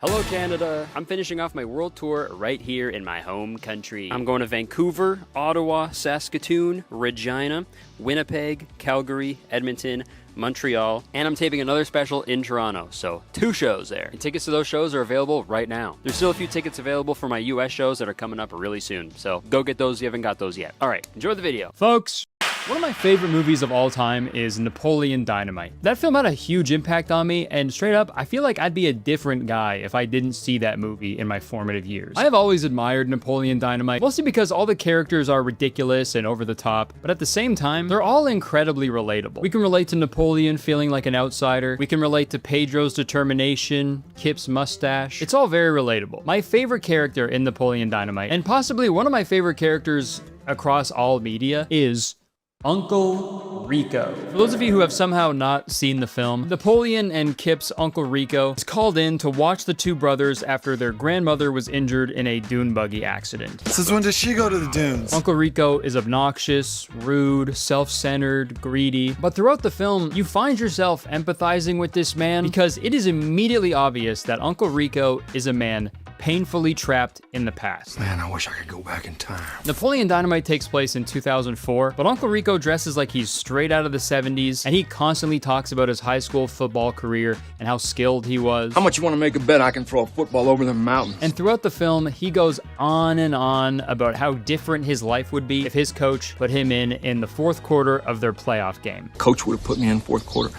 Hello Canada! I'm finishing off my world tour right here in my home country. I'm going to Vancouver, Ottawa, Saskatoon, Regina, Winnipeg, Calgary, Edmonton, Montreal, and I'm taping another special in Toronto, so 2 shows there. And tickets to those shows are available right now. There's still a few tickets available for my US shows that are coming up really soon, so go get those if you haven't got those yet. Alright, enjoy the video. Folks, one of my favorite movies of all time is Napoleon Dynamite. That film had a huge impact on me, and straight up, I feel like I'd be a different guy if I didn't see that movie in my formative years. I have always admired Napoleon Dynamite, mostly because all the characters are ridiculous and over the top, but at the same time, they're all incredibly relatable. We can relate to Napoleon feeling like an outsider. We can relate to Pedro's determination, Kip's mustache. It's all very relatable. My favorite character in Napoleon Dynamite, and possibly one of my favorite characters across all media, is Uncle Rico. For those of you who have somehow not seen the film, Napoleon and Kip's Uncle Rico is called in to watch the 2 brothers after their grandmother was injured in a dune buggy accident. Since when does she go to the dunes? Uncle Rico is obnoxious, rude, self-centered, greedy, but throughout the film, you find yourself empathizing with this man because it is immediately obvious that Uncle Rico is a man painfully trapped in the past. Man, I wish I could go back in time. Napoleon Dynamite takes place in 2004, but Uncle Rico dresses like he's straight out of the 70s, and he constantly talks about his high school football career and how skilled he was. How much you want to make a bet I can throw a football over the mountains? And throughout the film, he goes on and on about how different his life would be if his coach put him in the 4th quarter of their playoff game. Coach would have put me in 4th quarter.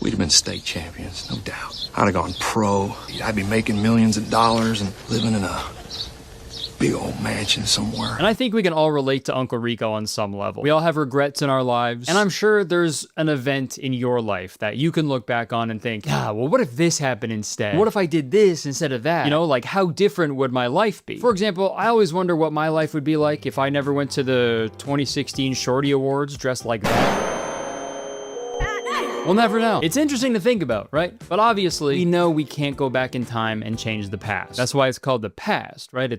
We'd have been state champions, no doubt. I'd have gone pro. I'd be making millions of dollars and living in a big old mansion somewhere. And I think we can all relate to Uncle Rico on some level. We all have regrets in our lives, and I'm sure there's an event in your life that you can look back on and think, well, what if this happened instead? What if I did this instead of that? You know, like, how different would my life be? For example, I always wonder what my life would be like if I never went to the 2016 Shorty Awards dressed like that. We'll never know. It's interesting to think about, right? But obviously, we know we can't go back in time and change the past. That's why it's called the past, right?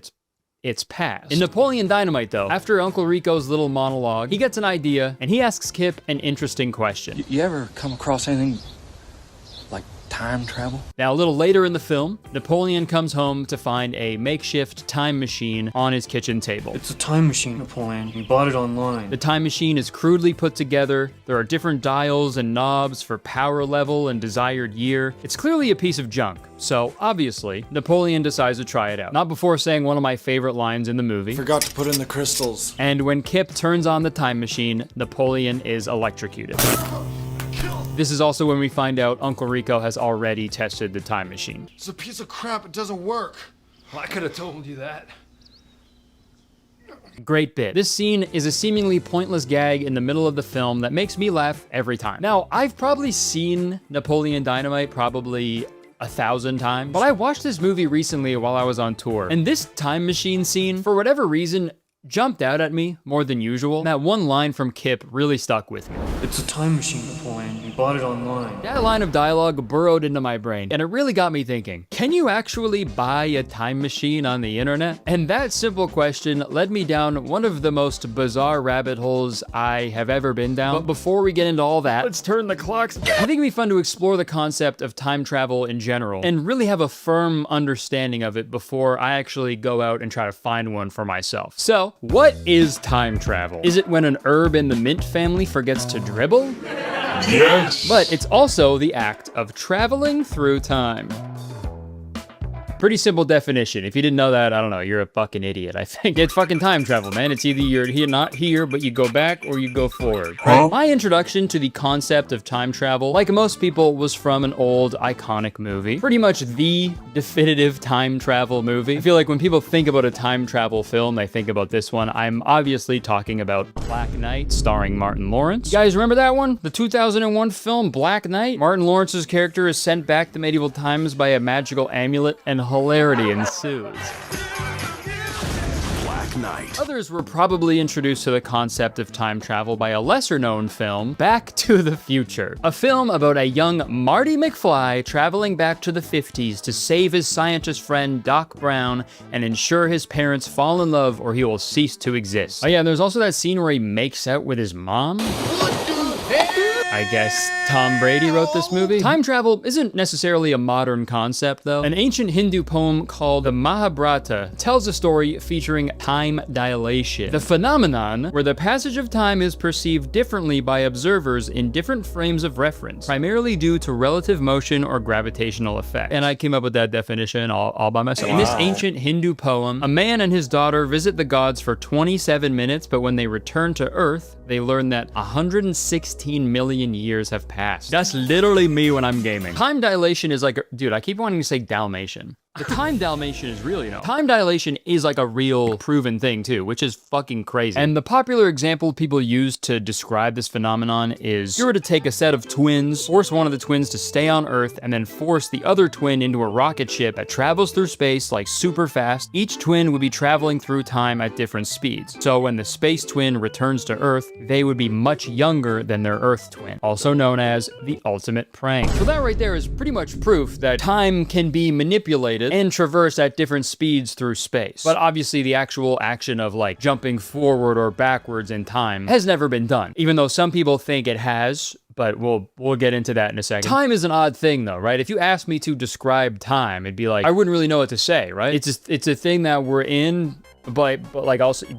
It's past. In Napoleon Dynamite, though, after Uncle Rico's little monologue, he gets an idea, and he asks Kip an interesting question. You ever come across anything like time travel? Now, a little later in the film, Napoleon comes home to find a makeshift time machine on his kitchen table. It's a time machine, Napoleon. You bought it online. The time machine is crudely put together. There are different dials and knobs for power level and desired year. It's clearly a piece of junk. So, obviously, Napoleon decides to try it out. Not before saying one of my favorite lines in the movie. Forgot to put in the crystals. And when Kip turns on the time machine, Napoleon is electrocuted. This is also when we find out Uncle Rico has already tested the time machine. It's a piece of crap. It doesn't work. Well, I could have told you that. Great bit. This scene is a seemingly pointless gag in the middle of the film that makes me laugh every time. Now, I've probably seen Napoleon Dynamite probably 1,000 times, but I watched this movie recently while I was on tour, and this time machine scene, for whatever reason, jumped out at me more than usual. That one line from Kip really stuck with me. It's a time machine, Napoleon. You bought it online. That line of dialogue burrowed into my brain, and it really got me thinking, can you actually buy a time machine on the internet? And that simple question led me down one of the most bizarre rabbit holes I have ever been down. But before we get into all that, let's turn the clocks. I think it'd be fun to explore the concept of time travel in general, and really have a firm understanding of it before I actually go out and try to find one for myself. So, what is time travel? Is it when an herb in the mint family forgets to dribble? Yes. But it's also the act of traveling through time. Pretty simple definition. If you didn't know that, I don't know, you're a fucking idiot, I think. It's fucking time travel, man. It's either you're here, not here, but you go back or you go forward. Right? My introduction to the concept of time travel, like most people, was from an old iconic movie. Pretty much the definitive time travel movie. I feel like when people think about a time travel film, they think about this one. I'm obviously talking about Black Knight, starring Martin Lawrence. You guys remember that one? The 2001 film Black Knight? Martin Lawrence's character is sent back to medieval times by a magical amulet, and hilarity ensues. Black Knight. Others were probably introduced to the concept of time travel by a lesser-known film, Back to the Future. A film about a young Marty McFly traveling back to the 50s to save his scientist friend Doc Brown and ensure his parents fall in love or he will cease to exist. Oh yeah, there's also that scene where he makes out with his mom. I guess Tom Brady wrote this movie. Time travel isn't necessarily a modern concept, though. An ancient Hindu poem called the Mahabharata tells a story featuring time dilation, the phenomenon where the passage of time is perceived differently by observers in different frames of reference, primarily due to relative motion or gravitational effect. And I came up with that definition all by myself. In this ancient Hindu poem, a man and his daughter visit the gods for 27 minutes, but when they return to Earth, they learn that 116 million years have passed. That's literally me when I'm gaming. Time dilation is like, dude, I keep wanting to say Dalmatian. The time dilation is real, you know. Time dilation is like a real proven thing too, which is fucking crazy. And the popular example people use to describe this phenomenon is, if you were to take a set of twins, force one of the twins to stay on Earth, and then force the other twin into a rocket ship that travels through space like super fast, each twin would be traveling through time at different speeds. So when the space twin returns to Earth, they would be much younger than their Earth twin, also known as the ultimate prank. So that right there is pretty much proof that time can be manipulated and traverse at different speeds through space. But obviously the actual action of like jumping forward or backwards in time has never been done, even though some people think it has, but we'll get into that in a second. Time is an odd thing though, right? If you asked me to describe time, it'd be like, I wouldn't really know what to say, right? It's a thing that we're in, but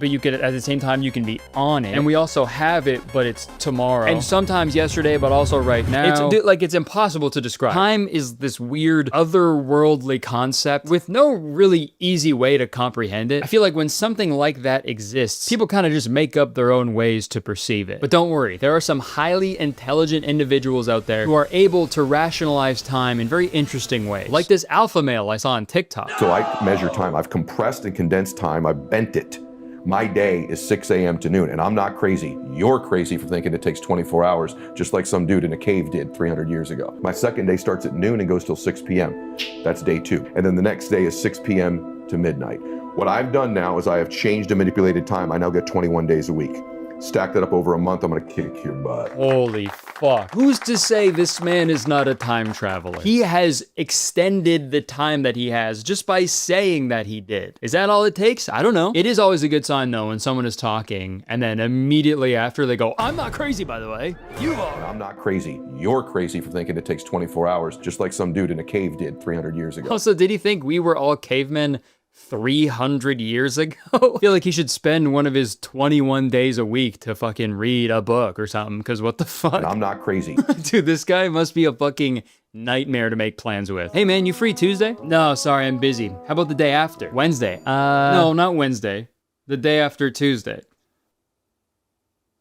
you could, at the same time, you can be on it. And we also have it, but it's tomorrow. And sometimes yesterday, but also right now. It's impossible to describe. Time is this weird, otherworldly concept with no really easy way to comprehend it. I feel like when something like that exists, people kind of just make up their own ways to perceive it. But don't worry, there are some highly intelligent individuals out there who are able to rationalize time in very interesting ways. Like this alpha male I saw on TikTok. So I measure time. I've compressed and condensed time. I've bent it. My day is 6 a.m. to noon, and I'm not crazy. You're crazy for thinking it takes 24 hours, just like some dude in a cave did 300 years ago. My second day starts at noon and goes till 6 p.m. That's day 2. And then the next day is 6 p.m. to midnight. What I've done now is I have changed and manipulated time. I now get 21 days a week. Stack that up over a month, I'm gonna kick your butt. Holy fuck. Who's to say this man is not a time traveler? He has extended the time that he has just by saying that he did. Is that all it takes? I don't know. It is always a good sign though when someone is talking and then immediately after they go, I'm not crazy by the way. You are. I'm not crazy. You're crazy for thinking it takes 24 hours, just like some dude in a cave did 300 years ago. Also, did he think we were all cavemen 300 years ago? I feel like he should spend one of his 21 days a week to fucking read a book or something, because what the fuck? And I'm not crazy. Dude, this guy must be a fucking nightmare to make plans with. Hey man, you free Tuesday? No, sorry, I'm busy. How about the day after? Wednesday. No, not Wednesday. The day after Tuesday.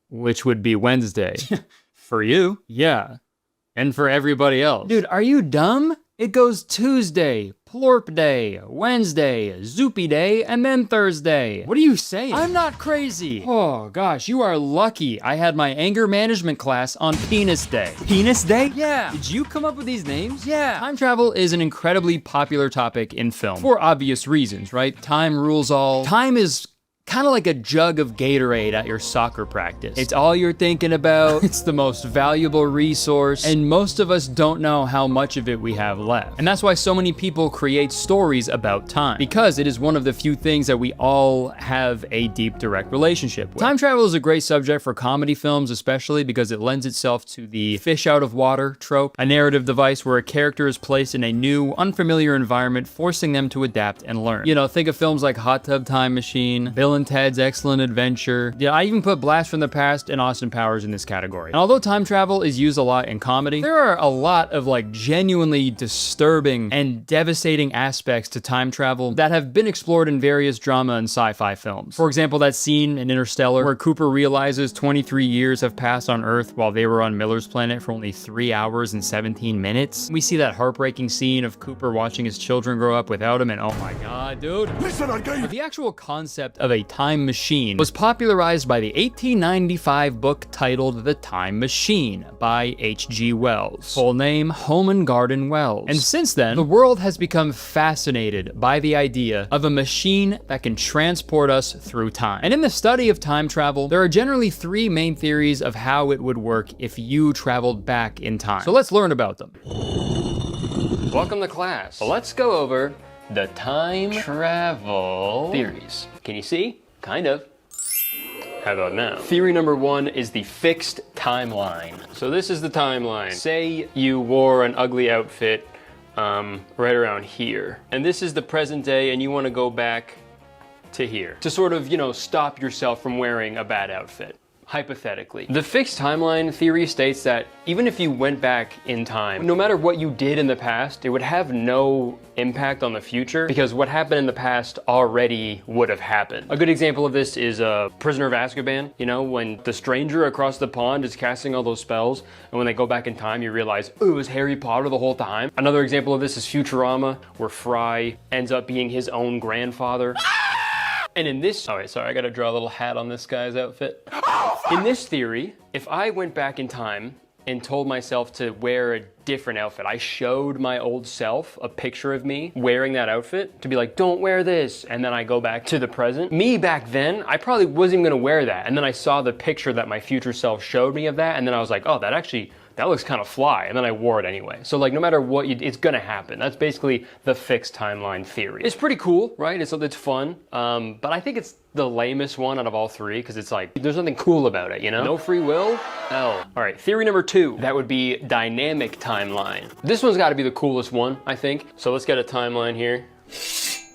Which would be Wednesday. For you? Yeah. And for everybody else. Dude, are you dumb? It goes Tuesday, Plorp Day, Wednesday, Zoopy Day, and then Thursday. What are you saying? I'm not crazy. Oh gosh, you are lucky I had my anger management class on Penis Day. Penis Day? Yeah. Did you come up with these names? Yeah. Time travel is an incredibly popular topic in film. For obvious reasons, right? Time rules all. Time is kind of like a jug of Gatorade at your soccer practice. It's all you're thinking about. It's the most valuable resource, and most of us don't know how much of it we have left. And that's why so many people create stories about time, because it is one of the few things that we all have a deep, direct relationship with. Time travel is a great subject for comedy films, especially because it lends itself to the fish out of water trope, a narrative device where a character is placed in a new, unfamiliar environment, forcing them to adapt and learn. You know, think of films like Hot Tub Time Machine, Bill and Ted's Excellent Adventure. Yeah, I even put Blast from the Past and Austin Powers in this category. And although time travel is used a lot in comedy, there are a lot of like genuinely disturbing and devastating aspects to time travel that have been explored in various drama and sci-fi films. For example, that scene in Interstellar where Cooper realizes 23 years have passed on Earth while they were on Miller's planet for only 3 hours and 17 minutes. We see that heartbreaking scene of Cooper watching his children grow up without him, and oh my god, dude. Listen, I got you. The actual concept of a time machine was popularized by the 1895 book titled The Time Machine by H.G. Wells. Full name, Home and Garden Wells. And since then, the world has become fascinated by the idea of a machine that can transport us through time. And in the study of time travel, there are generally 3 main theories of how it would work if you traveled back in time. So let's learn about them. Welcome to class. Let's go over the time travel theories. Can you see? Kind of. How about now? Theory number 1 is the fixed timeline. So this is the timeline. Say you wore an ugly outfit right around here. And this is the present day and you want to go back to here to sort of, you know, stop yourself from wearing a bad outfit. Hypothetically. The fixed timeline theory states that even if you went back in time, no matter what you did in the past, it would have no impact on the future because what happened in the past already would have happened. A good example of this is Prisoner of Azkaban. You know, when the stranger across the pond is casting all those spells, and when they go back in time, you realize, oh, it was Harry Potter the whole time. Another example of this is Futurama, where Fry ends up being his own grandfather. And in this, oh wait, sorry, I gotta draw a little hat on this guy's outfit. In this theory, if I went back in time and told myself to wear a different outfit, I showed my old self a picture of me wearing that outfit to be like, don't wear this. And then I go back to the present. Me back then, I probably wasn't even gonna wear that. And then I saw the picture that my future self showed me of that. And then I was like, oh, that looks kind of fly, and then I wore it anyway. So like, no matter what, it's gonna happen. That's basically the fixed timeline theory. It's pretty cool, right? It's fun, but I think it's the lamest one out of all three, because it's like, there's nothing cool about it, you know? No free will? L. All right, theory number 2, that would be dynamic timeline. This one's gotta be the coolest one, I think. So let's get a timeline here.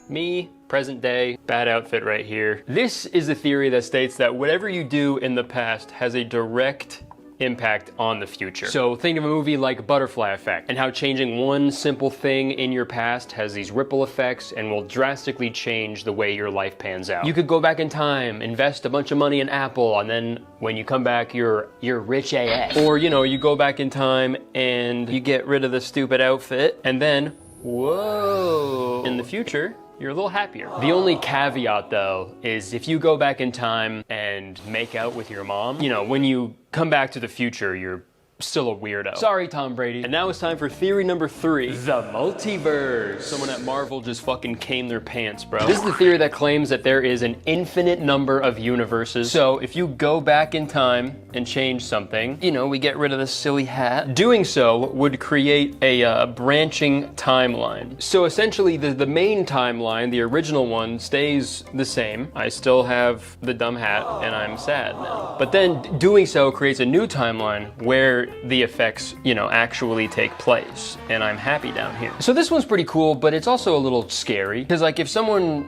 Me, present day, bad outfit right here. This is a theory that states that whatever you do in the past has a direct impact on the future. So think of a movie like Butterfly Effect and how changing one simple thing in your past has these ripple effects and will drastically change the way your life pans out. You could go back in time, invest a bunch of money in Apple, and then when you come back, you're rich AF. Or, you know, you go back in time and you get rid of the stupid outfit, and then, whoa, in the future, you're a little happier. The only caveat though is if you go back in time and make out with your mom, you know, when you come back to the future, you're still a weirdo. Sorry, Tom Brady. And now it's time for theory number 3, the multiverse. Someone at Marvel just fucking came their pants, bro. This is the theory that claims that there is an infinite number of universes. So if you go back in time and change something, you know, we get rid of this silly hat. Doing so would create a branching timeline. So essentially the main timeline, the original one, stays the same. I still have the dumb hat and I'm sad now. But then doing so creates a new timeline where the effects, you know, actually take place, and I'm happy down here. So this one's pretty cool, but it's also a little scary, because like if someone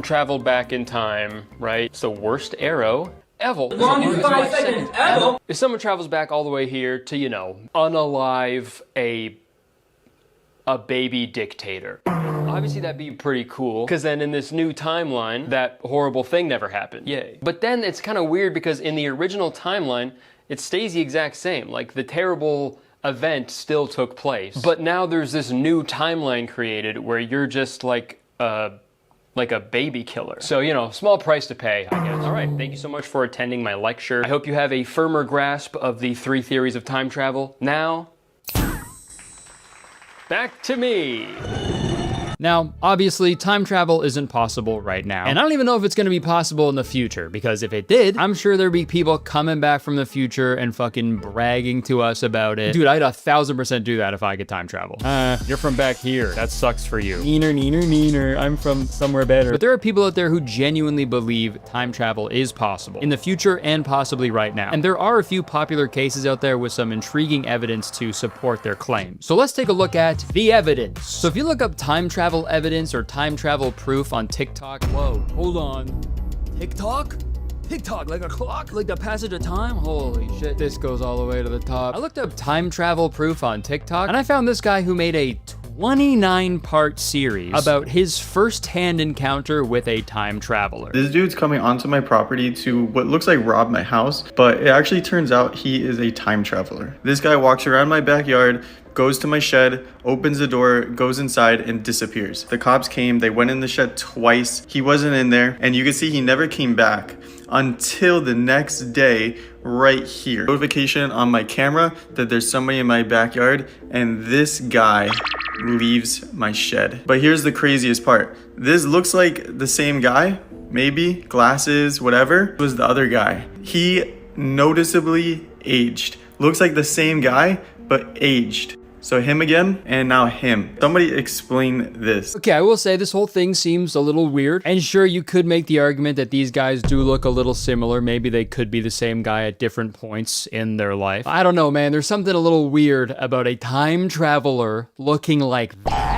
traveled back in time, right, it's the worst arrow ever. If someone travels back all the way here to, you know, unalive a baby dictator, obviously that'd be pretty cool, because then in this new timeline, that horrible thing never happened. Yay. But then it's kind of weird because in the original timeline, it stays the exact same. Like the terrible event still took place, but now there's this new timeline created where you're just like a baby killer. So, you know, small price to pay, I guess. All right, thank you so much for attending my lecture. I hope you have a firmer grasp of the 3 theories of time travel. Now, back to me. Now, obviously, time travel isn't possible right now. And I don't even know if it's gonna be possible in the future, because if it did, I'm sure there'd be people coming back from the future and fucking bragging to us about it. Dude, I'd 1000% do that if I could time travel. You're from back here. That sucks for you. Neener, neener, neener. I'm from somewhere better. But there are people out there who genuinely believe time travel is possible in the future and possibly right now. And there are a few popular cases out there with some intriguing evidence to support their claims. So let's take a look at the evidence. So if you look up time travel evidence or time travel proof on TikTok. Whoa, hold on. TikTok? TikTok, like a clock? Like the passage of time? Holy shit, this goes all the way to the top. I looked up time travel proof on TikTok, and I found this guy who made a 29-part series about his first-hand encounter with a time traveler. This dude's coming onto my property to what looks like rob my house, but it actually turns out he is a time traveler. This guy walks around my backyard, goes to my shed, opens the door, goes inside, and disappears. The cops came, they went in the shed twice. He wasn't in there, and you can see he never came back until the next day right here. Notification on my camera that there's somebody in my backyard, and this guy leaves my shed. But here's the craziest part. This looks like the same guy, maybe, glasses, whatever. It was the other guy. He noticeably aged. Looks like the same guy, but aged. So him again, and now him. Somebody explain this. Okay, I will say this whole thing seems a little weird. And sure, you could make the argument that these guys do look a little similar. Maybe they could be the same guy at different points in their life. I don't know, man. There's something a little weird about a time traveler looking like that.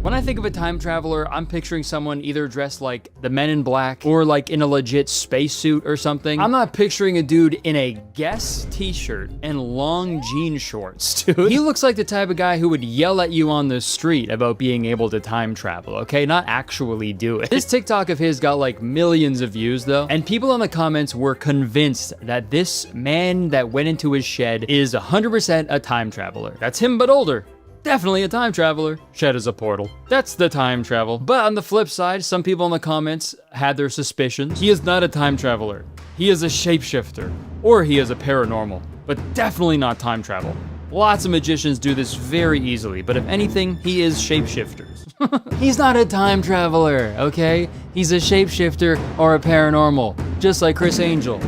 When I think of a time traveler, I'm picturing someone either dressed like the Men in Black or like in a legit spacesuit or something. I'm not picturing a dude in a Guess t-shirt and long jean shorts, dude. He looks like the type of guy who would yell at you on the street about being able to time travel, okay? Not actually do it. This TikTok of his got like millions of views though, and people in the comments were convinced that this man that went into his shed is 100% a time traveler. That's him but older. Definitely a time traveler. Shed is a portal. That's the time travel. But on the flip side, some people in the comments had their suspicions. He is not a time traveler. He is a shapeshifter. Or he is a paranormal. But definitely not time travel. Lots of magicians do this very easily, but if anything, he is shapeshifters. He's not a time traveler, okay? He's a shapeshifter or a paranormal, just like Chris Angel.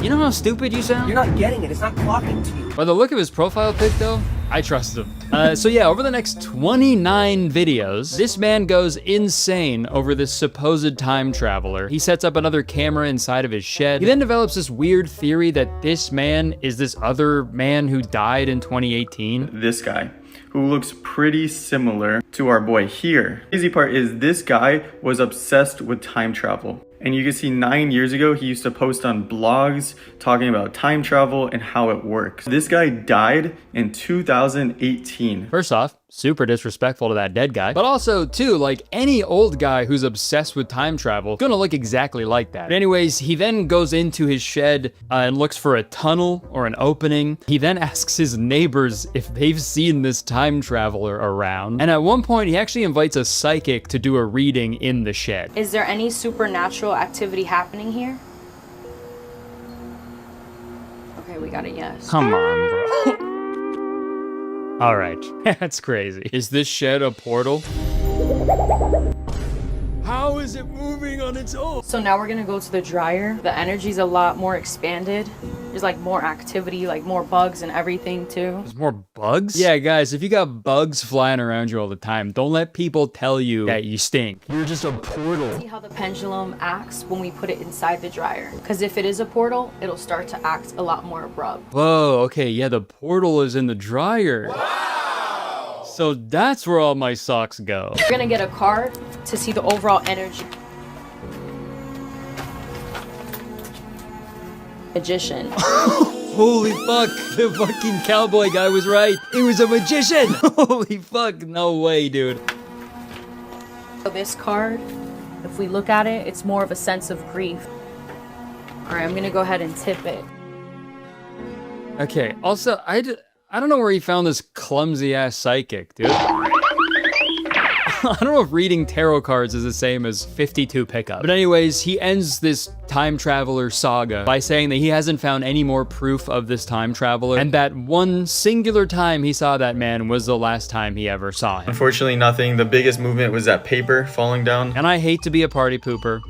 You know how stupid you sound? You're not getting it. It's not clocking to you. By the look of his profile pic though, I trust him. So yeah, over the next 29 videos, this man goes insane over this supposed time traveler. He sets up another camera inside of his shed. He then develops this weird theory that this man is this other man who died in 2018. This guy, who looks pretty similar to our boy here. The crazy part is this guy was obsessed with time travel. And you can see 9 years ago, he used to post on blogs talking about time travel and how it works. This guy died in 2018. First off, super disrespectful to that dead guy. But also, too, like any old guy who's obsessed with time travel, gonna look exactly like that. But anyways, he then goes into his shed and looks for a tunnel or an opening. He then asks his neighbors if they've seen this time traveler around. And at one point, he actually invites a psychic to do a reading in the shed. Is there any supernatural activity happening here? Okay, we got a yes. Come on, bro. All right, that's crazy. Is this shed a portal? How is it moving on its own? So now we're gonna go to the dryer. The energy's a lot more expanded. There's like more activity, like more bugs and everything too. There's more bugs? Yeah, guys, if you got bugs flying around you all the time, don't let people tell you that you stink. You're just a portal. See how the pendulum acts when we put it inside the dryer. Because if it is a portal, it'll start to act a lot more abrupt. Whoa, okay, yeah, the portal is in the dryer. Wow! So that's where all my socks go. We're gonna get a card to see the overall energy. Magician. Holy fuck, the fucking cowboy guy was right. It was a magician. Holy fuck, no way, dude. So this card, if we look at it, it's more of a sense of grief. All right, I'm gonna go ahead and tip it. Okay, also, I don't know where he found this clumsy ass psychic, dude. I don't know if reading tarot cards is the same as 52 pickup. But anyways, he ends this time traveler saga by saying that he hasn't found any more proof of this time traveler, and that one singular time he saw that man was the last time he ever saw him. Unfortunately, nothing. The biggest movement was that paper falling down. And I hate to be a party pooper.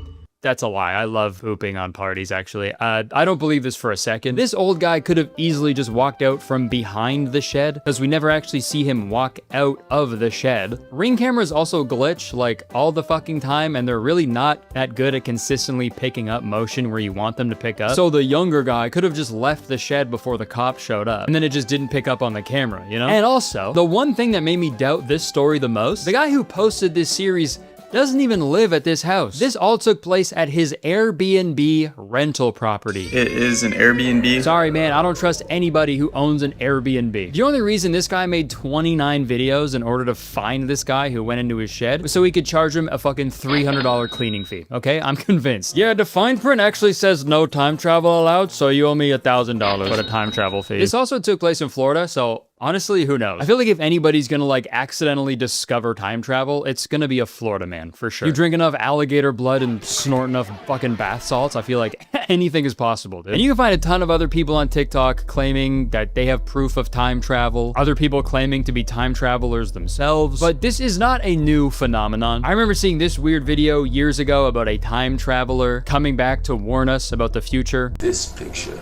That's a lie. I love pooping on parties, actually. I don't believe this for a second. This old guy could have easily just walked out from behind the shed, because we never actually see him walk out of the shed. Ring cameras also glitch, like, all the fucking time, and they're really not that good at consistently picking up motion where you want them to pick up. So the younger guy could have just left the shed before the cops showed up, and then it just didn't pick up on the camera, you know? And also, the one thing that made me doubt this story the most, the guy who posted this series doesn't even live at this house. This all took place at his Airbnb rental property. It is an Airbnb. Sorry, man, I don't trust anybody who owns an Airbnb. The only reason this guy made 29 videos in order to find this guy who went into his shed was so he could charge him a fucking $300 cleaning fee, okay? I'm convinced. Yeah, the fine print actually says no time travel allowed, so you owe me $1,000 for the time travel fee. This also took place in Florida, so honestly, who knows? I feel like if anybody's gonna like accidentally discover time travel, it's gonna be a Florida man, for sure. You drink enough alligator blood and snort enough fucking bath salts, I feel like anything is possible, dude. And you can find a ton of other people on TikTok claiming that they have proof of time travel, other people claiming to be time travelers themselves, but this is not a new phenomenon. I remember seeing this weird video years ago about a time traveler coming back to warn us about the future. This picture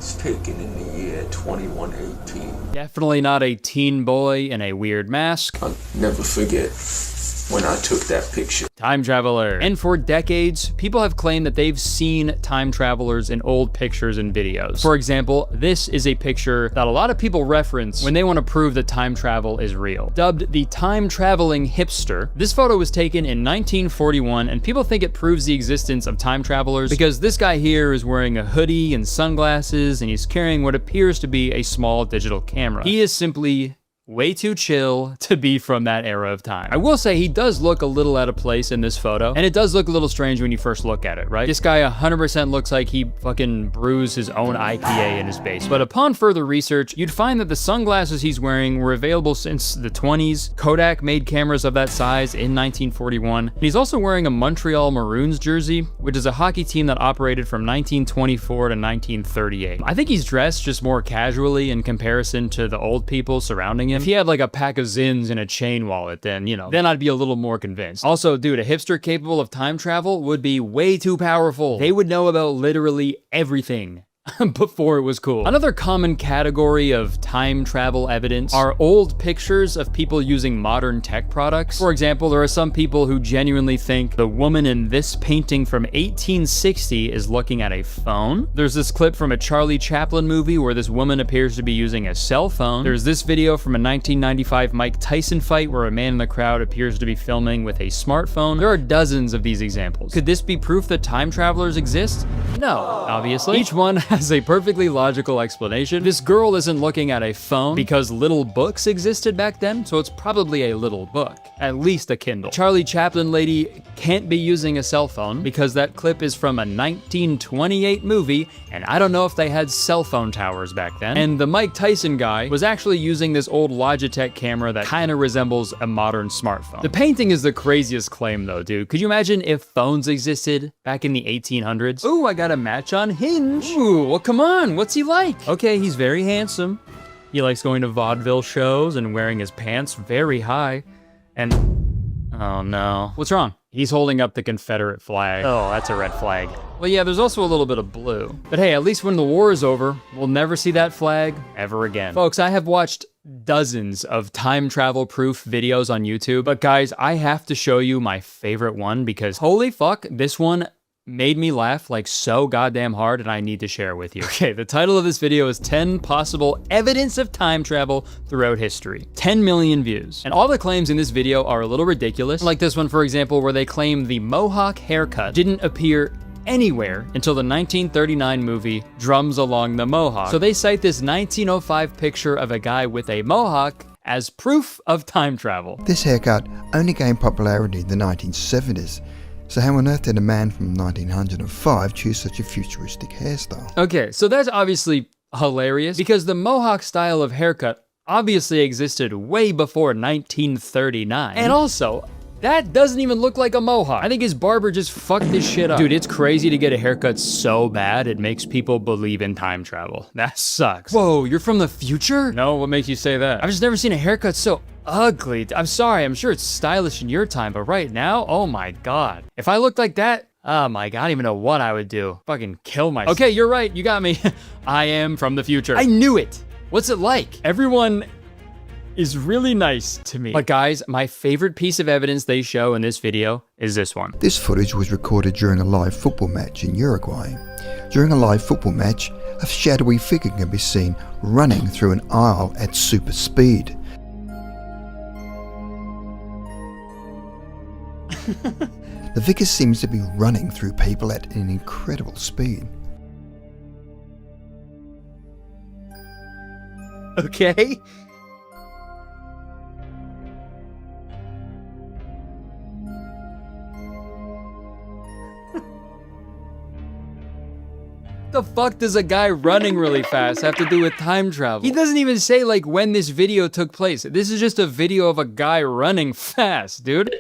was taken in the year 2118. Definitely not a teen boy in a weird mask. I'll never forget when I took that picture. Time traveler. And for decades, people have claimed that they've seen time travelers in old pictures and videos. For example, this is a picture that a lot of people reference when they want to prove that time travel is real. Dubbed the time traveling hipster, this photo was taken in 1941, and people think it proves the existence of time travelers because this guy here is wearing a hoodie and sunglasses, and he's carrying what appears to be a small digital camera. He is simply way too chill to be from that era of time. I will say he does look a little out of place in this photo, and it does look a little strange when you first look at it, right? This guy 100% looks like he fucking brews his own IPA in his base. But upon further research, you'd find that the sunglasses he's wearing were available since the 20s. Kodak made cameras of that size in 1941. And he's also wearing a Montreal Maroons jersey, which is a hockey team that operated from 1924 to 1938. I think he's dressed just more casually in comparison to the old people surrounding him. If he had like a pack of Zins in a chain wallet, then, you know, then I'd be a little more convinced. Also, dude, a hipster capable of time travel would be way too powerful. They would know about literally everything before it was cool. Another common category of time travel evidence are old pictures of people using modern tech products. For example, there are some people who genuinely think the woman in this painting from 1860 is looking at a phone. There's this clip from a Charlie Chaplin movie where this woman appears to be using a cell phone. There's this video from a 1995 Mike Tyson fight where a man in the crowd appears to be filming with a smartphone. There are dozens of these examples. Could this be proof that time travelers exist? No, obviously. Each one has a perfectly logical explanation. This girl isn't looking at a phone because little books existed back then, so it's probably a little book, at least a Kindle. Charlie Chaplin lady can't be using a cell phone because that clip is from a 1928 movie, and I don't know if they had cell phone towers back then. And the Mike Tyson guy was actually using this old Logitech camera that kind of resembles a modern smartphone. The painting is the craziest claim though, dude. Could you imagine if phones existed back in the 1800s? Ooh, I got a match on Hinge. Ooh, well, come on, what's he like? Okay, he's very handsome. He likes going to vaudeville shows and wearing his pants very high. And, oh no. What's wrong? He's holding up the Confederate flag. Oh, that's a red flag. Well, yeah, there's also a little bit of blue. But hey, at least when the war is over, we'll never see that flag ever again. Folks, I have watched dozens of time travel proof videos on YouTube, but guys, I have to show you my favorite one because holy fuck, this one made me laugh like so goddamn hard, and I need to share it with you. Okay, the title of this video is 10 possible evidence of time travel throughout history. 10 million views. And all the claims in this video are a little ridiculous. Like this one, for example, where they claim the Mohawk haircut didn't appear anywhere until the 1939 movie Drums Along the Mohawk. So they cite this 1905 picture of a guy with a mohawk as proof of time travel. This haircut only gained popularity in the 1970s. So how on earth did a man from 1905 choose such a futuristic hairstyle? Okay, so that's obviously hilarious because the Mohawk style of haircut obviously existed way before 1939. And also, that doesn't even look like a mohawk. I think his barber just fucked this shit up. Dude, it's crazy to get a haircut so bad it makes people believe in time travel. That sucks. Whoa, you're from the future? No, what makes you say that? I've just never seen a haircut so ugly. I'm sorry, I'm sure it's stylish in your time, but right now, oh my god. If I looked like that, oh my god, I don't even know what I would do. Fucking kill myself. Okay, you're right, you got me. I am from the future. I knew it. What's it like? Everyone is really nice to me. But guys, my favorite piece of evidence they show in this video is this one. This footage was recorded during a live football match in Uruguay. During a live football match, a shadowy figure can be seen running through an aisle at super speed. The figure seems to be running through people at an incredible speed. Okay. The fuck does a guy running really fast have to do with time travel? He doesn't even say like when this video took place. This is just a video of a guy running fast, dude.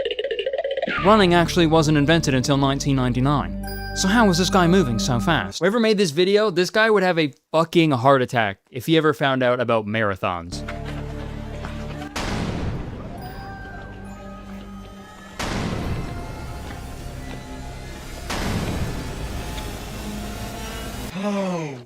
Running actually wasn't invented until 1999. So how was this guy moving so fast? Whoever made this video, this guy would have a fucking heart attack if he ever found out about marathons.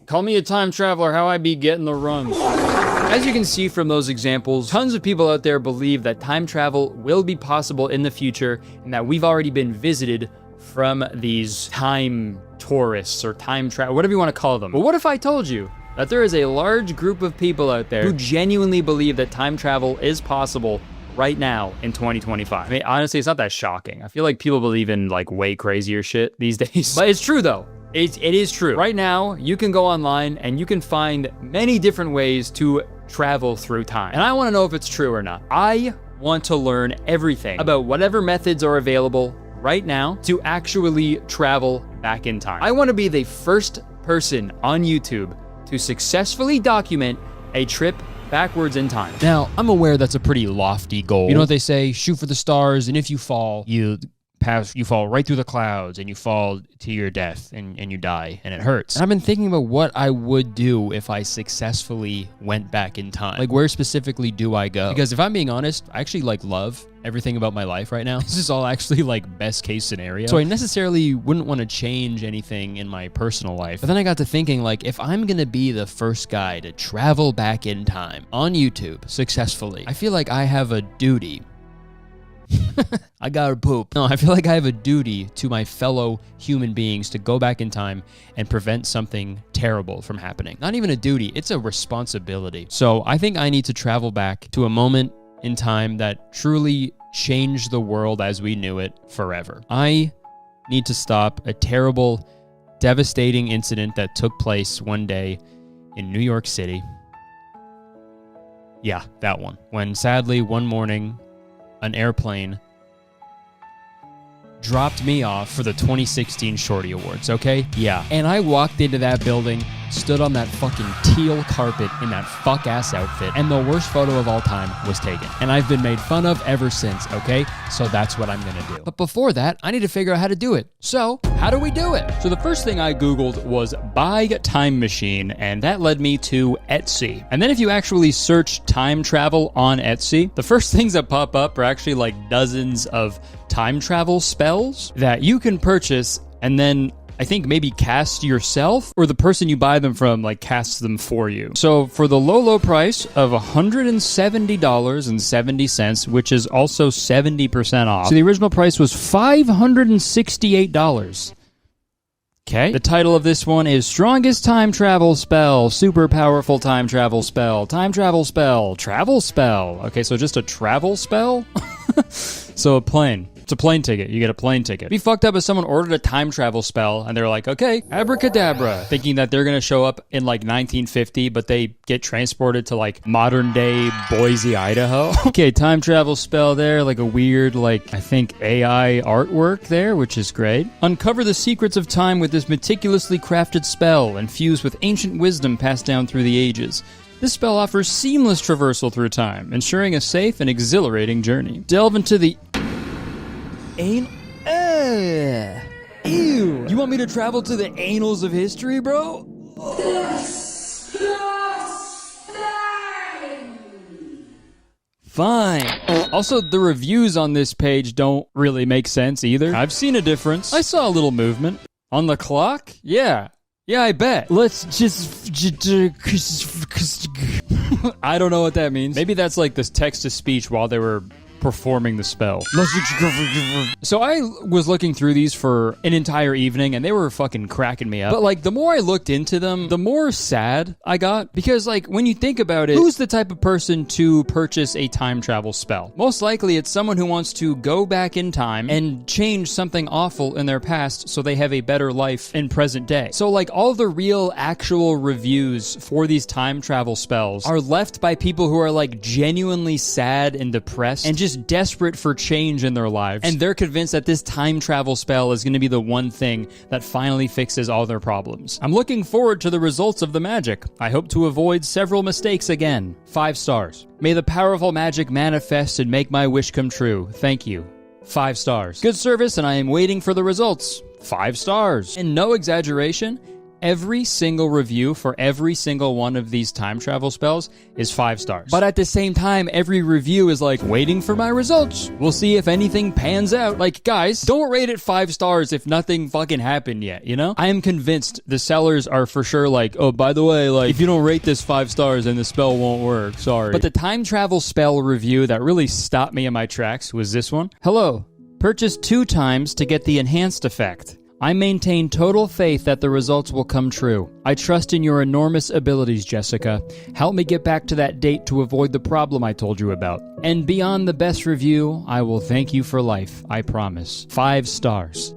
Call me a time traveler, how I be getting the runs. As you can see from those examples, tons of people out there believe that time travel will be possible in the future and that we've already been visited from these time tourists or time travel, whatever you want to call them. But what if I told you that there is a large group of people out there who genuinely believe that time travel is possible right now in 2025? I mean, honestly, it's not that shocking. I feel like people believe in like way crazier shit these days. But it's true though. It is true. Right now, you can go online and you can find many different ways to travel through time. And I want to know if it's true or not. I want to learn everything about whatever methods are available right now to actually travel back in time. I want to be the first person on YouTube to successfully document a trip backwards in time. Now, I'm aware that's a pretty lofty goal. You know what they say? Shoot for the stars, and if you fall, you fall right through the clouds and you fall to your death and you die and it hurts. And I've been thinking about what I would do if I successfully went back in time. Like, where specifically do I go? Because if I'm being honest, I actually like love everything about my life right now. This is all actually like best case scenario. So I necessarily wouldn't want to change anything in my personal life. But then I got to thinking, like, if I'm gonna be the first guy to travel back in time on YouTube successfully, I feel like I have a duty. I gotta poop. No, I feel like I have a duty to my fellow human beings to go back in time and prevent something terrible from happening. Not even a duty, it's a responsibility. So I think I need to travel back to a moment in time that truly changed the world as we knew it forever. I need to stop a terrible, devastating incident that took place one day in New York City. Yeah, that one. When sadly, one morning, an airplane dropped me off for the 2016 Shorty Awards, okay? Yeah. And I walked into that building, stood on that fucking teal carpet in that fuck-ass outfit, and the worst photo of all time was taken. And I've been made fun of ever since, okay? So that's what I'm gonna do. But before that, I need to figure out how to do it. So, how do we do it? So the first thing I Googled was buy time machine, and that led me to Etsy. And then if you actually search time travel on Etsy, the first things that pop up are actually like dozens of time travel spells that you can purchase and then I think maybe cast yourself, or the person you buy them from like casts them for you. So for the low price of $170.70, which is also 70% off. So the original price was $568. Okay. The title of this one is Strongest Time Travel Spell, Super Powerful Time Travel Spell, Time Travel Spell, Travel Spell. Okay, so just a travel spell? So a plane. It's a plane ticket. You get a plane ticket. It'd be fucked up if someone ordered a time travel spell and they're like, okay, abracadabra, thinking that they're going to show up in like 1950, but they get transported to like modern day Boise, Idaho. Okay, time travel spell there, like a weird, like, I think AI artwork there, which is great. Uncover the secrets of time with this meticulously crafted spell, infused with ancient wisdom passed down through the ages. This spell offers seamless traversal through time, ensuring a safe and exhilarating journey. Delve into the... Ew. You want me to travel to the annals of history, bro? Fine. Also, the reviews on this page don't really make sense either. I've seen a difference. I saw a little movement. On the clock? Yeah, I bet. Let's just... I don't know what that means. Maybe that's like this text-to-speech while they were performing the spell. So I was looking through these for an entire evening and they were fucking cracking me up. But like the more I looked into them, the more sad I got, because like when you think about it, who's the type of person to purchase a time travel spell? Most likely it's someone who wants to go back in time and change something awful in their past so they have a better life in present day. So like all the real actual reviews for these time travel spells are left by people who are like genuinely sad and depressed and just desperate for change in their lives, and they're convinced that this time travel spell is going to be the one thing that finally fixes all their problems. I'm looking forward to the results of the magic. I hope to avoid several mistakes again. 5 stars. May the powerful magic manifest and make my wish come true. Thank you. 5 stars. Good service, and I am waiting for the results. 5 stars. And no exaggeration, every single review for every single one of these time travel spells is 5 stars. But at the same time, every review is like, waiting for my results. We'll see if anything pans out. Like, guys, don't rate it 5 stars if nothing fucking happened yet, you know? I am convinced the sellers are for sure like, oh, by the way, like, if you don't rate this 5 stars, then the spell won't work. Sorry. But the time travel spell review that really stopped me in my tracks was this one. Hello. Purchase 2 times to get the enhanced effect. I maintain total faith that the results will come true. I trust in your enormous abilities, Jessica. Help me get back to that date to avoid the problem I told you about. And beyond the best review, I will thank you for life, I promise. 5 stars.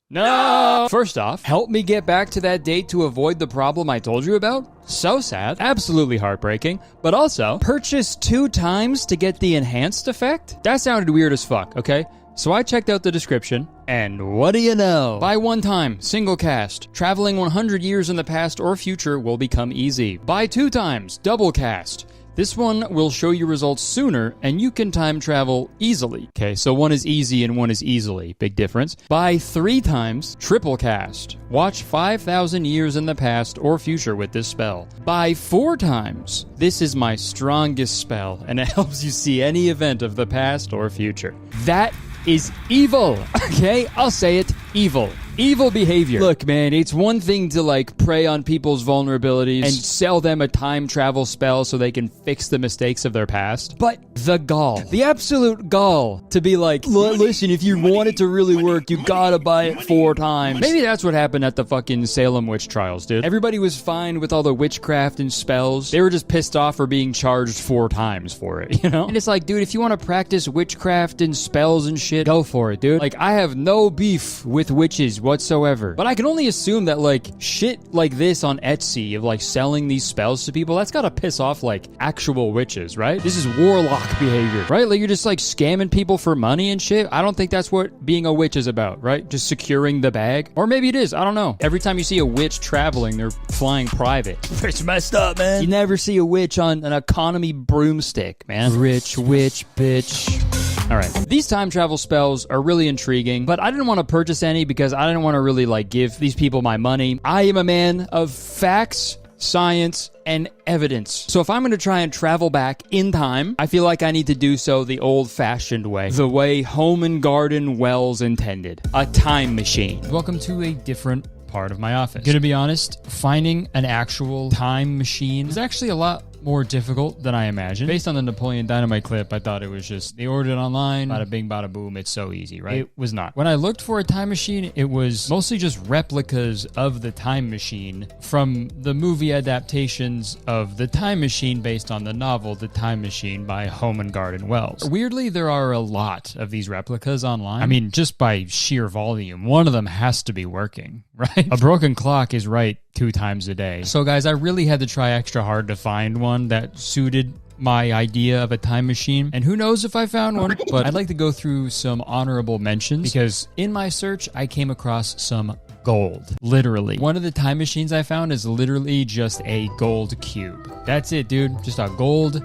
No! First off, help me get back to that date to avoid the problem I told you about? So sad. Absolutely heartbreaking. But also, purchase 2 times to get the enhanced effect? That sounded weird as fuck, okay? So I checked out the description, and what do you know? Buy 1 time, single cast. Traveling 100 years in the past or future will become easy. Buy 2 times, double cast. This one will show you results sooner, and you can time travel easily. Okay, so one is easy and one is easily. Big difference. Buy 3 times, triple cast. Watch 5,000 years in the past or future with this spell. Buy 4 times. This is my strongest spell, and it helps you see any event of the past or future. That is evil, okay? I'll say it, evil. Evil behavior. Look, man, it's one thing to, like, prey on people's vulnerabilities and sell them a time travel spell so they can fix the mistakes of their past. But the gall, the absolute gall to be like, listen, if you want it to really work, you gotta buy it 4 times. Maybe that's what happened at the fucking Salem witch trials, dude. Everybody was fine with all the witchcraft and spells. They were just pissed off for being charged 4 times for it, you know? And it's like, dude, if you want to practice witchcraft and spells and shit, go for it, dude. Like, I have no beef with witches whatsoever. But I can only assume that, like, shit like this on Etsy of, like, selling these spells to people, that's gotta piss off, like, actual witches, right? This is warlock behavior, right? Like, you're just, like, scamming people for money and shit. I don't think that's what being a witch is about, right? Just securing the bag. Or maybe it is. I don't know. Every time you see a witch traveling, they're flying private. It's messed up, man. You never see a witch on an economy broomstick, man. Rich witch bitch. All right. These time travel spells are really intriguing, but I didn't want to purchase any because I didn't want to really, like, give these people my money. I am a man of facts, science, and evidence. So if I'm going to try and travel back in time, I feel like I need to do so the old-fashioned way. The way Home and Garden Wells intended. A time machine. Welcome to a different part of my office. Gonna be honest, finding an actual time machine is actually a lot more difficult than I imagined. Based on the Napoleon Dynamite clip, I thought it was just, they ordered it online, bada bing, bada boom, it's so easy, right? It was not. When I looked for a time machine, it was mostly just replicas of the time machine from the movie adaptations of The Time Machine based on the novel The Time Machine by Home and Garden Wells. Weirdly, there are a lot of these replicas online. I mean, just by sheer volume, one of them has to be working, right? A broken clock is right 2 times a day. So guys, I really had to try extra hard to find one that suited my idea of a time machine. And who knows if I found one, but I'd like to go through some honorable mentions because in my search, I came across some gold. Literally. One of the time machines I found is literally just a gold cube. That's it, dude. Just a gold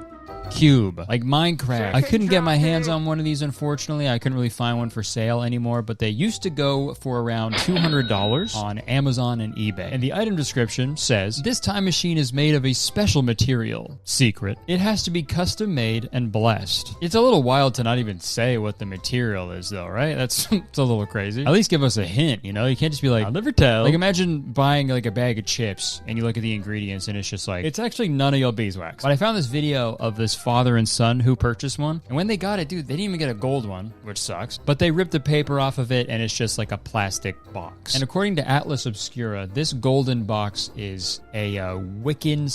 cube, like Minecraft. I couldn't get my hands on one of these, unfortunately. I couldn't really find one for sale anymore, but they used to go for around $200 on Amazon and eBay. And the item description says, this time machine is made of a special material. Secret. It has to be custom made and blessed. It's a little wild to not even say what the material is though, right? That's it's a little crazy. At least give us a hint, you know? You can't just be like, I'll never tell. Like imagine buying like a bag of chips and you look at the ingredients and it's just like, it's actually none of your beeswax. But I found this video of this father and son who purchased one, and when they got it, dude, they didn't even get a gold one, which sucks, but they ripped the paper off of it and it's just like a plastic box. And according to Atlas Obscura, this golden box is a Wiccan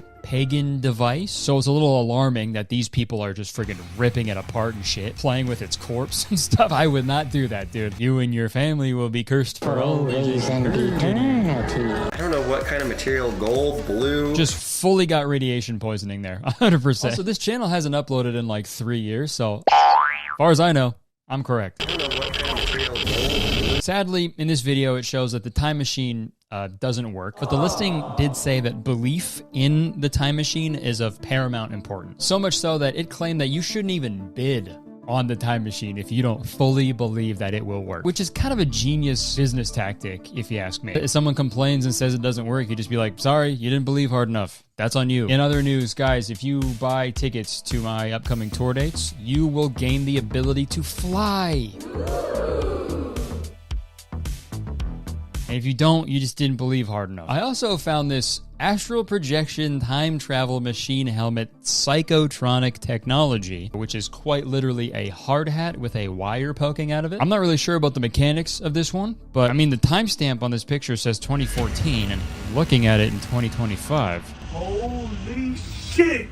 / pagan device, so it's a little alarming that these people are just friggin' ripping it apart and shit, playing with its corpse and stuff. I would not do that, dude. You and your family will be cursed for always and eternity. I don't know what kind of material, gold, blue. Just fully got radiation poisoning there, 100%. Also, this channel hasn't uploaded in like 3 years, so as far as I know, I'm correct. I don't know what kind of material, gold. Sadly, in this video, it shows that the time machine doesn't work, but the listing did say that belief in the time machine is of paramount importance. So much so that it claimed that you shouldn't even bid on the time machine if you don't fully believe that it will work, which is kind of a genius business tactic, if you ask me. If someone complains and says it doesn't work, you just be like, sorry, you didn't believe hard enough. That's on you. In other news, guys, if you buy tickets to my upcoming tour dates, you will gain the ability to fly. And if you don't, you just didn't believe hard enough. I also found this astral projection time travel machine helmet psychotronic technology, which is quite literally a hard hat with a wire poking out of it. I'm not really sure about the mechanics of this one, but I mean, the timestamp on this picture says 2014, and looking at it in 2025. Holy shit!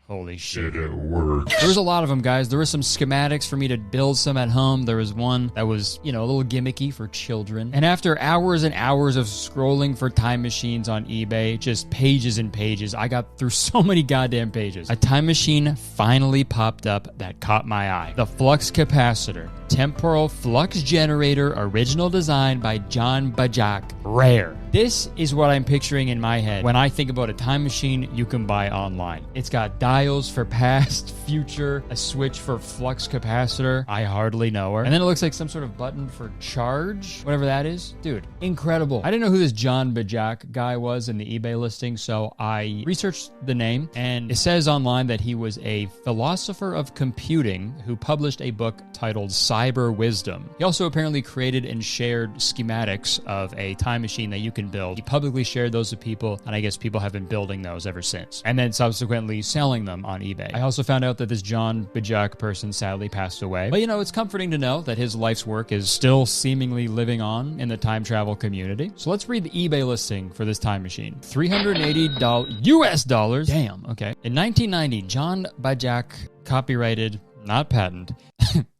Holy shit. It works. There was a lot of them, guys. There were some schematics for me to build some at home. There was one that was, a little gimmicky for children. And after hours and hours of scrolling for time machines on eBay, just pages and pages, I got through so many goddamn pages. A time machine finally popped up that caught my eye. The Flux Capacitor. Temporal Flux Generator, original design by John Bajak. Rare. This is what I'm picturing in my head when I think about a time machine you can buy online. It's got dials for past, future, a switch for flux capacitor. I hardly know her. And then it looks like some sort of button for charge, whatever that is. Dude, incredible. I didn't know who this John Bajak guy was in the eBay listing, so I researched the name, and it says online that he was a philosopher of computing who published a book titled Cyber Wisdom. He also apparently created and shared schematics of a time machine that you can build. He publicly shared those with people, and I guess people have been building those ever since, and then subsequently selling them on eBay. I also found out that this John Bajak person sadly passed away, but it's comforting to know that his life's work is still seemingly living on in the time travel community. So let's read the eBay listing for this time machine. $380 US dollars. Damn, okay. In 1990, John Bajak copyrighted, not patent,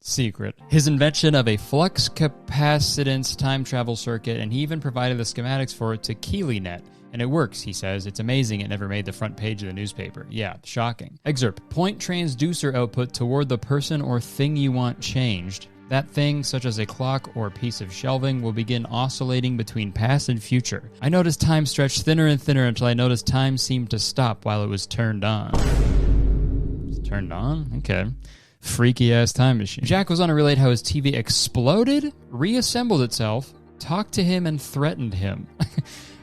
secret, his invention of a flux capacitance time travel circuit, and he even provided the schematics for it to KeelyNet. And it works, he says. It's amazing it never made the front page of the newspaper. Yeah, shocking. Excerpt. Point transducer output toward the person or thing you want changed. That thing, such as a clock or piece of shelving, will begin oscillating between past and future. I noticed time stretch thinner and thinner until I noticed time seemed to stop while it was turned on. It's turned on? Okay. Freaky-ass time machine. Jack was on to relate how his TV exploded, reassembled itself, talked to him, and threatened him.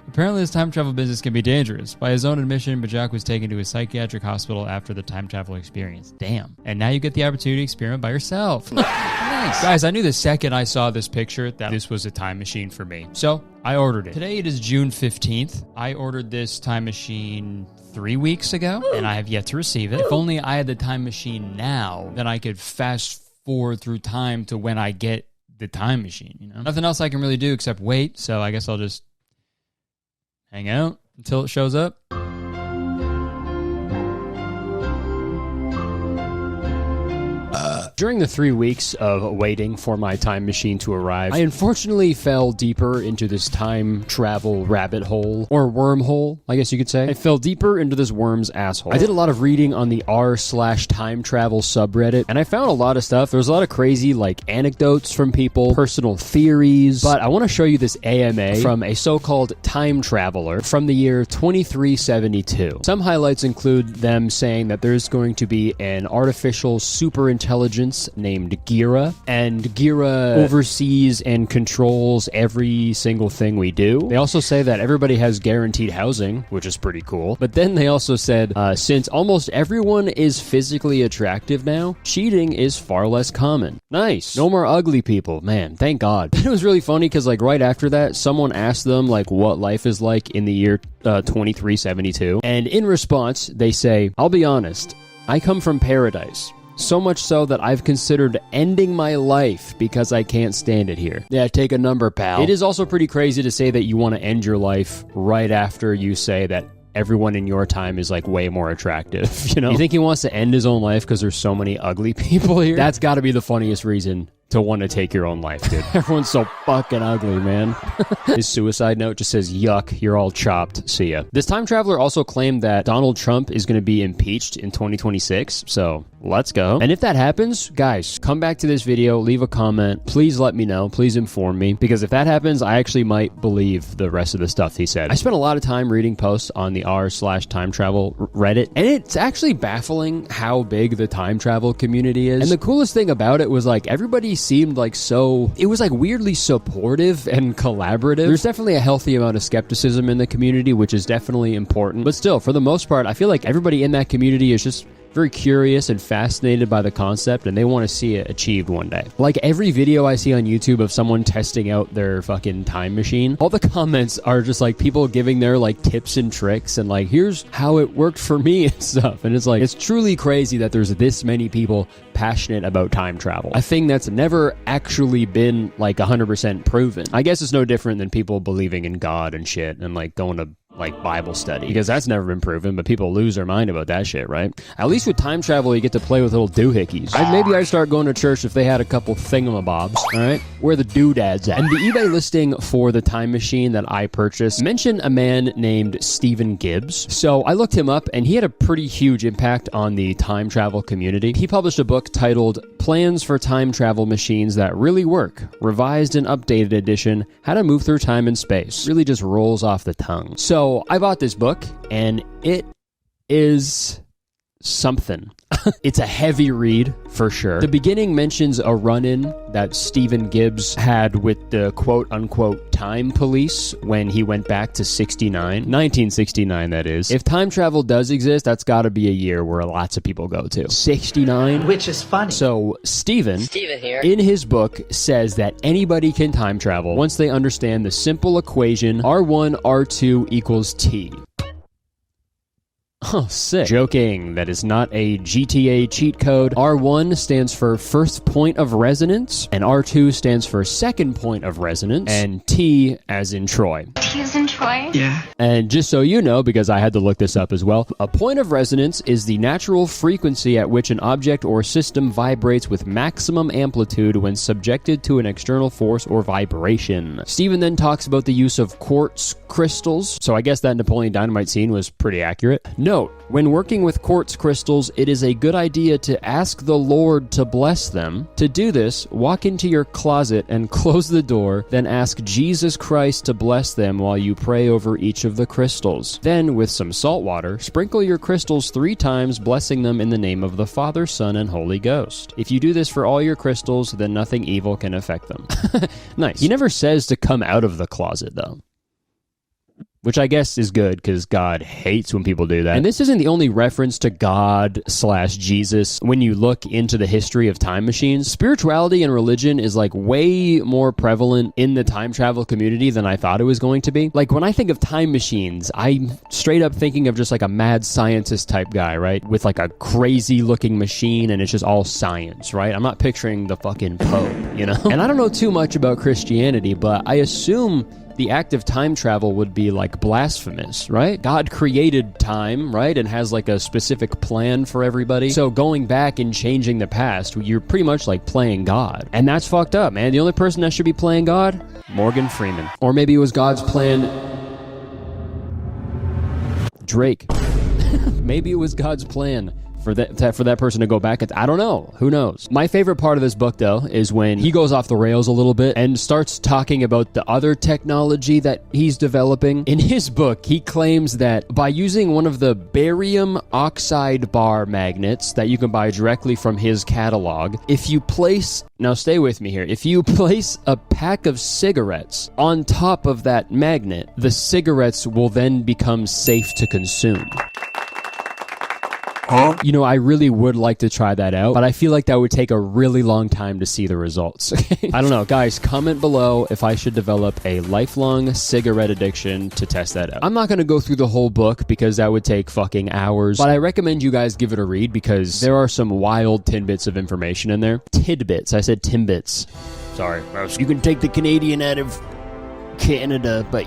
Apparently, this time travel business can be dangerous. By his own admission, Bajak was taken to a psychiatric hospital after the time travel experience. Damn. And now you get the opportunity to experiment by yourself. Nice. Guys, I knew the second I saw this picture that this was a time machine for me. So, I ordered it. Today it is June 15th. I ordered this time machine 3 weeks ago, and I have yet to receive it. If only I had the time machine now, then I could fast forward through time to when I get the time machine, Nothing else I can really do except wait, so I guess I'll just hang out until it shows up. During the 3 weeks of waiting for my time machine to arrive, I unfortunately fell deeper into this time travel rabbit hole, or wormhole, I guess you could say. I fell deeper into this worm's asshole. I did a lot of reading on the r/time travel subreddit, and I found a lot of stuff. There was a lot of crazy, anecdotes from people, personal theories, but I want to show you this AMA from a so-called time traveler from the year 2372. Some highlights include them saying that there's going to be an artificial superintelligence named Gira, and Gira oversees and controls every single thing we do. They also say that everybody has guaranteed housing, which is pretty cool. But then they also said, since almost everyone is physically attractive now, cheating is far less common. Nice. No more ugly people. Man, thank God. It was really funny because right after that, someone asked them what life is like in the year 2372. And in response, they say, I'll be honest, I come from paradise. So much so that I've considered ending my life because I can't stand it here. Yeah, take a number, pal. It is also pretty crazy to say that you want to end your life right after you say that everyone in your time is way more attractive, You think he wants to end his own life because there's so many ugly people here? That's got to be the funniest reason to want to take your own life, dude. Everyone's so fucking ugly, man. His suicide note just says, yuck, you're all chopped. See ya. This time traveler also claimed that Donald Trump is going to be impeached in 2026, so let's go. And if that happens, guys, come back to this video, leave a comment. Please let me know. Please inform me, because if that happens, I actually might believe the rest of the stuff he said. I spent a lot of time reading posts on the r/time travel Reddit, and it's actually baffling how big the time travel community is. And the coolest thing about it was like everybody seemed like it was like weirdly supportive and collaborative. There's definitely a healthy amount of skepticism in the community, which is definitely important. But still, for the most part, I feel like everybody in that community is just very curious and fascinated by the concept, and they want to see it achieved one day. Like every video I see on YouTube of someone testing out their fucking time machine, all the comments are just like people giving their like tips and tricks and like, here's how it worked for me and stuff. And it's like, it's truly crazy that there's this many people passionate about time travel. A thing that's never actually been like 100% proven. I guess it's no different than people believing in God and shit and like going to like Bible study, because that's never been proven, but people lose their mind about that shit, right? At least with time travel, you get to play with little doohickeys. Maybe I'd start going to church if they had a couple thingamabobs, all right? Where the doodads at. And the eBay listing for the time machine that I purchased mentioned a man named Stephen Gibbs. So I looked him up, and he had a pretty huge impact on the time travel community. He published a book titled Plans for Time Travel Machines That Really Work, Revised and Updated Edition, How to Move Through Time and Space. Really just rolls off the tongue. So I bought this book, and it is something. It's a heavy read, for sure. The beginning mentions a run-in that Stephen Gibbs had with the quote-unquote time police when he went back to 1969, that is. If time travel does exist, that's got to be a year where lots of people go to. 69? Which is funny. So, Stephen here, in his book, says that anybody can time travel once they understand the simple equation R1, R2 equals T. Oh, sick. Joking. That is not a GTA cheat code. R1 stands for first point of resonance, and R2 stands for second point of resonance, and T as in Troy. T as in Troy? Yeah. And just so you know, because I had to look this up as well, a point of resonance is the natural frequency at which an object or system vibrates with maximum amplitude when subjected to an external force or vibration. Stephen then talks about the use of quartz crystals, so I guess that Napoleon Dynamite scene was pretty accurate. Note, when working with quartz crystals, it is a good idea to ask the Lord to bless them. To do this, walk into your closet and close the door, then ask Jesus Christ to bless them while you pray over each of the crystals. Then, with some salt water, sprinkle your crystals 3 times, blessing them in the name of the Father, Son, and Holy Ghost. If you do this for all your crystals, then nothing evil can affect them. Nice. He never says to come out of the closet, though. Which I guess is good, because God hates when people do that. And this isn't the only reference to God/Jesus when you look into the history of time machines. Spirituality and religion is like way more prevalent in the time travel community than I thought it was going to be. Like when I think of time machines, I'm straight up thinking of just like a mad scientist type guy, right? With like a crazy looking machine, and it's just all science, right? I'm not picturing the fucking Pope, you know? And I don't know too much about Christianity, but I assume the act of time travel would be like blasphemous, right? God created time, right? And has like a specific plan for everybody. So going back and changing the past, you're pretty much like playing God. And that's fucked up, man. The only person that should be playing God? Morgan Freeman. Or maybe it was God's plan... Drake. Maybe it was God's plan for that person to go back. I don't know. Who knows? My favorite part of this book, though, is when he goes off the rails a little bit and starts talking about the other technology that he's developing. In his book, he claims that by using one of the barium oxide bar magnets that you can buy directly from his catalog, if you place... Now stay with me here. If you place a pack of cigarettes on top of that magnet, the cigarettes will then become safe to consume. Huh? You know, I really would like to try that out, but I feel like that would take a really long time to see the results. I don't know. Guys, comment below if I should develop a lifelong cigarette addiction to test that out. I'm not going to go through the whole book because that would take fucking hours, but I recommend you guys give it a read because there are some wild tidbits of information in there. Tidbits. I said timbits. Sorry. You can take the Canadian out of Canada, but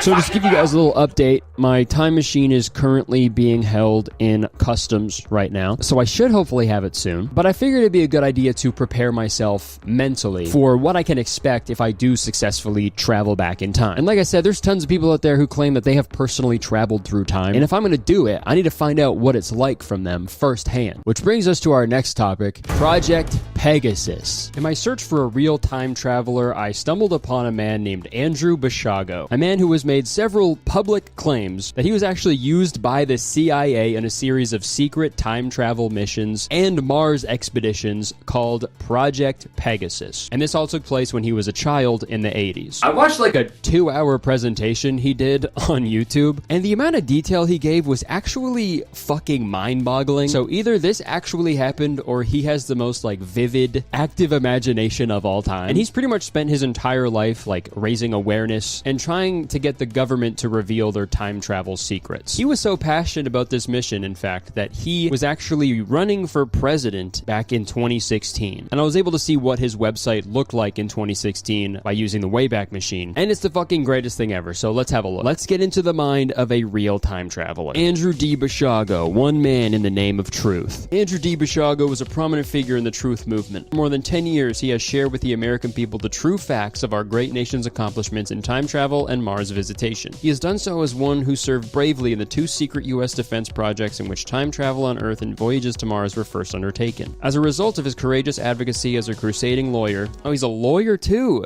So just to give you guys a little update, my time machine is currently being held in customs right now, so I should hopefully have it soon. But I figured it'd be a good idea to prepare myself mentally for what I can expect if I do successfully travel back in time. And like I said, there's tons of people out there who claim that they have personally traveled through time, and if I'm going to do it, I need to find out what it's like from them firsthand. Which brings us to our next topic, Project Pegasus. In my search for a real time traveler, I stumbled upon a man named Andrew Basiago, a man who has made several public claims that he was actually used by the CIA in a series of secret time travel missions and Mars expeditions called Project Pegasus. And this all took place when he was a child in the 80s. I watched like a 2-hour presentation he did on YouTube, and the amount of detail he gave was actually fucking mind-boggling. So either this actually happened or he has the most like vivid, active imagination of all time. And he's pretty much spent his entire life like raising awareness and trying to get the government to reveal their time travel secrets. He was so passionate about this mission, in fact, that he was actually running for president back in 2016. And I was able to see what his website looked like in 2016 by using the Wayback Machine. And it's the fucking greatest thing ever. So let's have a look. Let's get into the mind of a real time traveler. Andrew D. Basiago, one man in the name of truth. Andrew D. Basiago was a prominent figure in the truth movement. For more than 10 years, he has shared with the American people the true facts of our great nation's accomplishments in time travel and Mars visitation. He has done so as one who served bravely in the 2 secret U.S. defense projects in which time travel on Earth and voyages to Mars were first undertaken. As a result of his courageous advocacy as a crusading lawyer, oh, he's a lawyer too!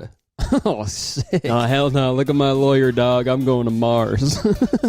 Oh, sick. Oh, hell no. Look at my lawyer, dog. I'm going to Mars.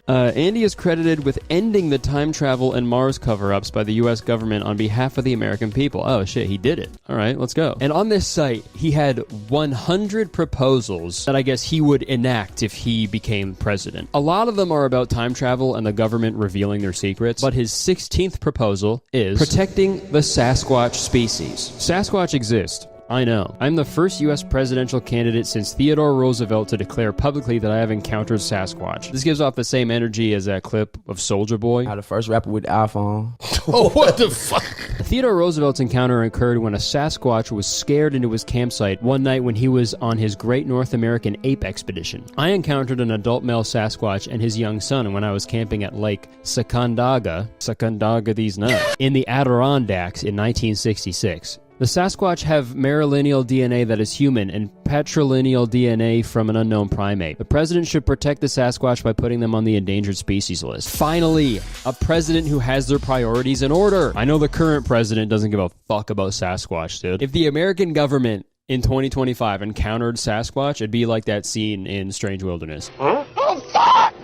Andy is credited with ending the time travel and Mars cover-ups by the U.S. government on behalf of the American people. Oh, shit. He did it. All right, let's go. And on this site, he had 100 proposals that I guess he would enact if he became president. A lot of them are about time travel and the government revealing their secrets, but his 16th proposal is protecting the Sasquatch species. Sasquatch exist. I know. I'm the first U.S. presidential candidate since Theodore Roosevelt to declare publicly that I have encountered Sasquatch. This gives off the same energy as that clip of Soulja Boy. I'm the first rapper with the iPhone. Oh, what the fuck? Theodore Roosevelt's encounter occurred when a Sasquatch was scared into his campsite one night when he was on his Great North American Ape Expedition. I encountered an adult male Sasquatch and his young son when I was camping at Lake Sacandaga these nuts, in the Adirondacks in 1966. The Sasquatch have matrilineal DNA that is human and patrilineal DNA from an unknown primate. The president should protect the Sasquatch by putting them on the endangered species list. Finally, a president who has their priorities in order. I know the current president doesn't give a fuck about Sasquatch, dude. If the American government in 2025 encountered Sasquatch, it'd be like that scene in Strange Wilderness. Huh? Oh, fuck!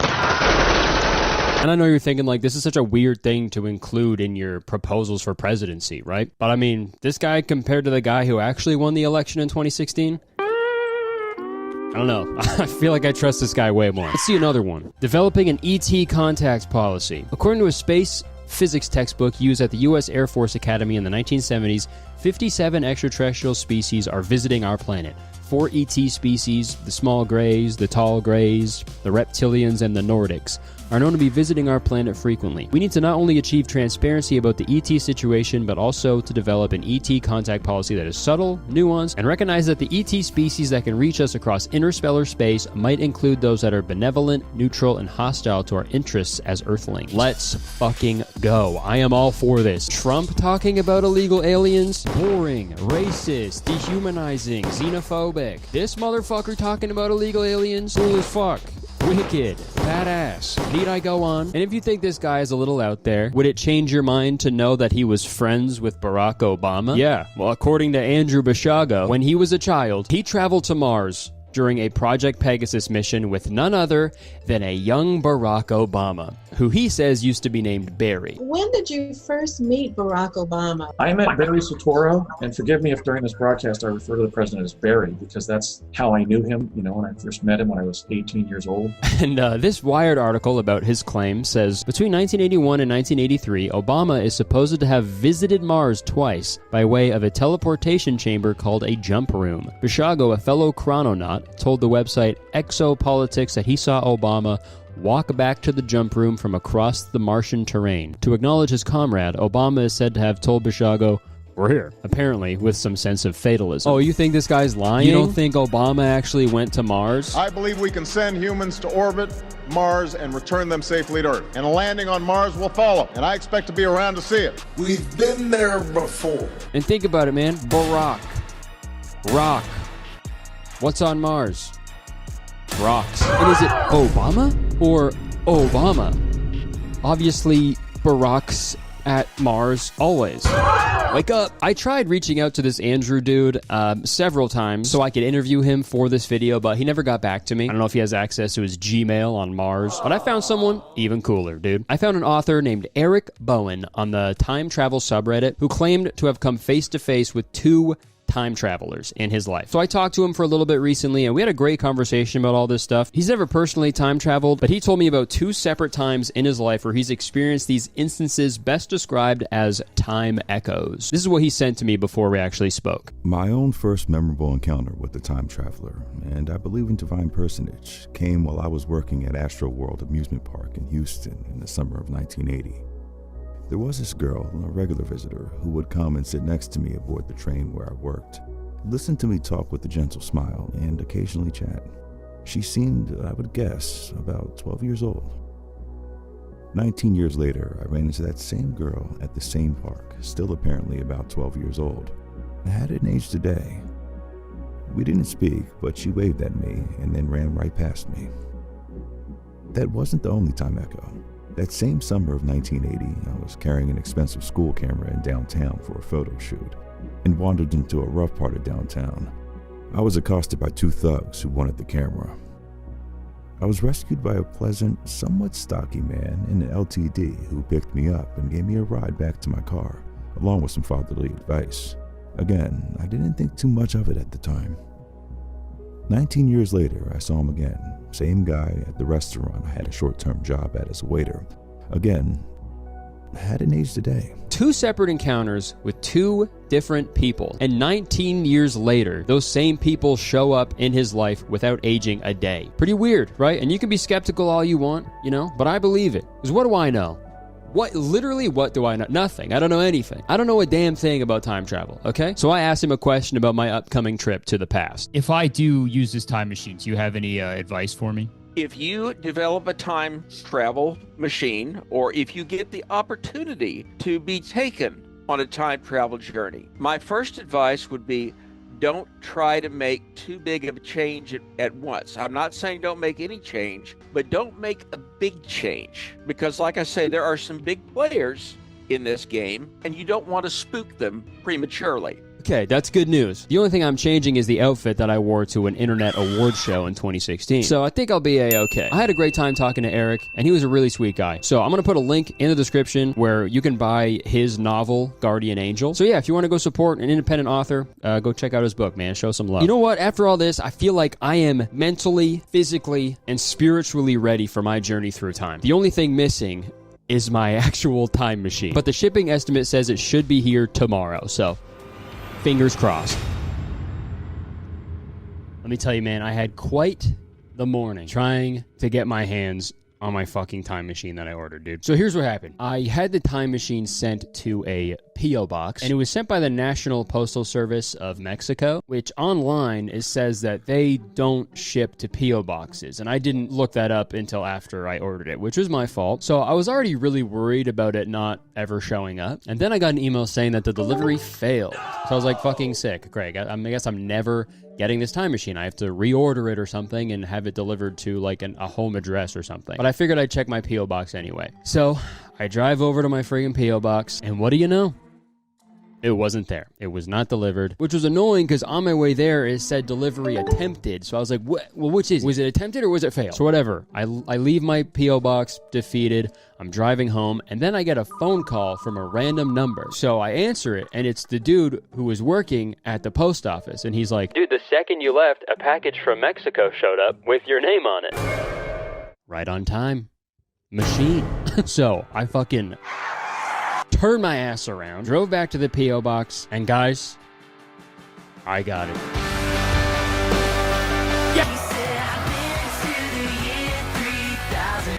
And I know you're thinking, like, this is such a weird thing to include in your proposals for presidency, right? But I mean, this guy compared to the guy who actually won the election in 2016? I don't know. I feel like I trust this guy way more. Let's see another one. Developing an ET contact policy. According to a space physics textbook used at the U.S. Air Force Academy in the 1970s, 57 extraterrestrial species are visiting our planet. 4 ET species, the small greys, the tall greys, the reptilians, and the Nordics, are known to be visiting our planet frequently. We need to not only achieve transparency about the ET situation, but also to develop an ET contact policy that is subtle, nuanced, and recognize that the ET species that can reach us across interstellar space might include those that are benevolent, neutral, and hostile to our interests as Earthlings. Let's fucking go. I am all for this. Trump talking about illegal aliens? Boring, racist, dehumanizing, xenophobic. This motherfucker talking about illegal aliens? Cool as fuck. Wicked, badass. Need I go on? And if you think this guy is a little out there, would it change your mind to know that he was friends with Barack Obama? Yeah, well, according to Andrew Basiago, when he was a child, he traveled to Mars during a Project Pegasus mission with none other than a young Barack Obama, who he says used to be named Barry. When did you first meet Barack Obama? I met Barry Soetoro, and forgive me if during this broadcast I refer to the president as Barry, because that's how I knew him, when I first met him when I was 18 years old. And this Wired article about his claim says, between 1981 and 1983, Obama is supposed to have visited Mars twice by way of a teleportation chamber called a jump room. Basiago, a fellow chrononaut, told the website Exopolitics that he saw Obama walk back to the jump room from across the Martian terrain. To acknowledge his comrade, Obama is said to have told Basiago, we're here. Apparently, with some sense of fatalism. Oh, you think this guy's lying? You don't think Obama actually went to Mars? I believe we can send humans to orbit Mars and return them safely to Earth. And a landing on Mars will follow, and I expect to be around to see it. We've been there before. And think about it, man. Barack. Rock. What's on Mars? Rocks. And is it Obama or Obama? Obviously, Barack's at Mars always. Wake up. I tried reaching out to this Andrew dude several times so I could interview him for this video, but he never got back to me. I don't know if he has access to his Gmail on Mars, but I found someone even cooler, dude. I found an author named Eric Bowen on the time travel subreddit who claimed to have come face to face with 2 time travelers in his life. So I talked to him for a little bit recently, and we had a great conversation about all this stuff. He's never personally time traveled, but he told me about 2 separate times in his life where he's experienced these instances best described as time echoes. This is what he sent to me before we actually spoke. My own first memorable encounter with the time traveler, and I believe in divine personage, came while I was working at Astro World Amusement Park in Houston in the summer of 1980. There was this girl, a regular visitor, who would come and sit next to me aboard the train where I worked, listen to me talk with a gentle smile, and occasionally chat. She seemed, I would guess, about 12 years old. 19 years later, I ran into that same girl at the same park, still apparently about 12 years old. I hadn't aged a day. We didn't speak, but she waved at me and then ran right past me. That wasn't the only time echo. That same summer of 1980, I was carrying an expensive school camera in downtown for a photo shoot and wandered into a rough part of downtown. I was accosted by 2 thugs who wanted the camera. I was rescued by a pleasant, somewhat stocky man in an LTD who picked me up and gave me a ride back to my car, along with some fatherly advice. Again, I didn't think too much of it at the time. 19 years later, I saw him again. Same guy at the restaurant I had a short-term job at as a waiter. Again, I hadn't aged a day. 2 separate encounters with 2 different people. And 19 years later, those same people show up in his life without aging a day. Pretty weird, right? And you can be skeptical all you want, but I believe it. Because what do I know? What do I know? Nothing. I don't know anything. I don't know a damn thing about time travel, okay? So I asked him a question about my upcoming trip to the past. If I do use this time machine, do you have any advice for me? If you develop a time travel machine, or if you get the opportunity to be taken on a time travel journey, my first advice would be don't try to make too big of a change at once. I'm not saying don't make any change, but don't make a big change. Because like I say, there are some big players in this game, and you don't want to spook them prematurely. Okay, that's good news. The only thing I'm changing is the outfit that I wore to an internet award show in 2016. So I think I'll be A-okay. I had a great time talking to Eric, and he was a really sweet guy. So I'm going to put a link in the description where you can buy his novel, Guardian Angel. So yeah, if you want to go support an independent author, go check out his book, man. Show some love. You know what? After all this, I feel like I am mentally, physically, and spiritually ready for my journey through time. The only thing missing is my actual time machine. But the shipping estimate says it should be here tomorrow, so fingers crossed. Let me tell you, man, I had quite the morning trying to get my hands on my fucking time machine that I ordered, dude. So here's what happened. I had the time machine sent to a P.O. box, and it was sent by the National Postal Service of Mexico, which online it says that they don't ship to P.O. boxes, and I didn't look that up until after I ordered it, which was my fault. So I was already really worried about it not ever showing up, and then I got an email saying that the delivery failed. So I was like, fucking sick. Greg, I guess I'm never getting this time machine. I have to reorder it or something and have it delivered to like a home address or something. But I figured I'd check my P.O. box anyway. So I drive over to my friggin' P.O. box, and what do you know? It wasn't there. It was not delivered, which was annoying because on my way there, it said delivery attempted. So I was like, what? Well, which is it? Was it attempted or was it failed? So whatever. I leave my P.O. box defeated. I'm driving home, and then I get a phone call from a random number. So I answer it, and it's the dude who was working at the post office. And he's like, dude, the second you left, a package from Mexico showed up with your name on it. Right on time. Machine. So I fucking turned my ass around, drove back to the P.O. box, and guys, I got it.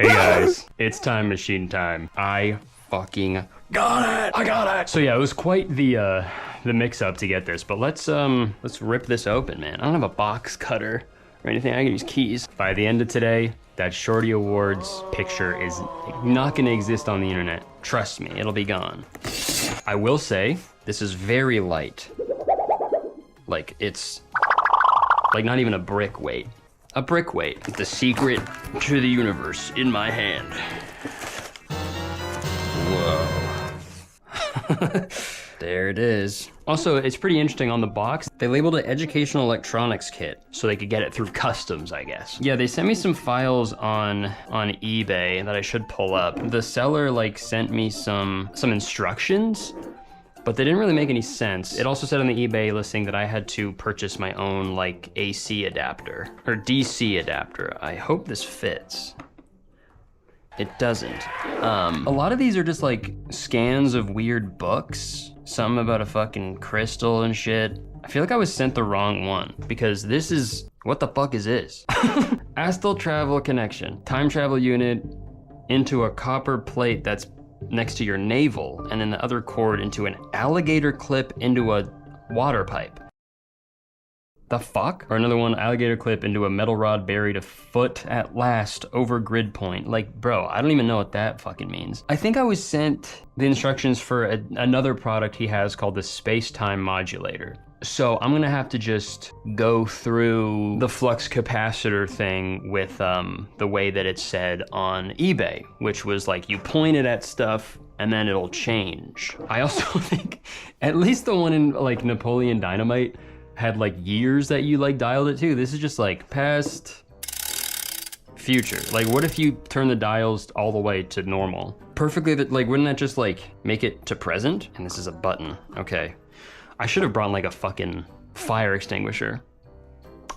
Hey guys, it's time machine time. I fucking got it! I got it! So yeah, it was quite the the mix-up to get this, but let's rip this open, man. I don't have a box cutter or anything. I can use keys. By the end of today, that Shorty Awards picture is not gonna exist on the internet. Trust me, it'll be gone. I will say, this is very light. Like, it's like not even a brick weight. A brick weight. The secret to the universe in my hand. Whoa. There it is. Also, it's pretty interesting on the box. They labeled it Educational Electronics Kit, so they could get it through customs, I guess. Yeah, they sent me some files on eBay that I should pull up. The seller like sent me some instructions, but they didn't really make any sense. It also said on the eBay listing that I had to purchase my own like AC adapter or DC adapter. I hope this fits. It doesn't. A lot of these are just like scans of weird books. Some about a fucking crystal and shit. I feel like I was sent the wrong one because this is, what the fuck is this? Astral travel connection. Time travel unit into a copper plate that's next to your navel, and then the other cord into an alligator clip into a water pipe. The fuck? Or another one, alligator clip into a metal rod buried a foot at last over grid point. Like, bro, I don't even know what that fucking means. I think I was sent the instructions for another product he has called the space-time modulator. So I'm gonna have to just go through the flux capacitor thing with the way that it's said on eBay, which was like you point it at stuff and then it'll change. I also think at least the one in like Napoleon Dynamite had like years that you like dialed it to. This is just like past, future. Like what if you turn the dials all the way to normal? Perfectly, like wouldn't that just like make it to present? And this is a button, okay. I should have brought like a fucking fire extinguisher.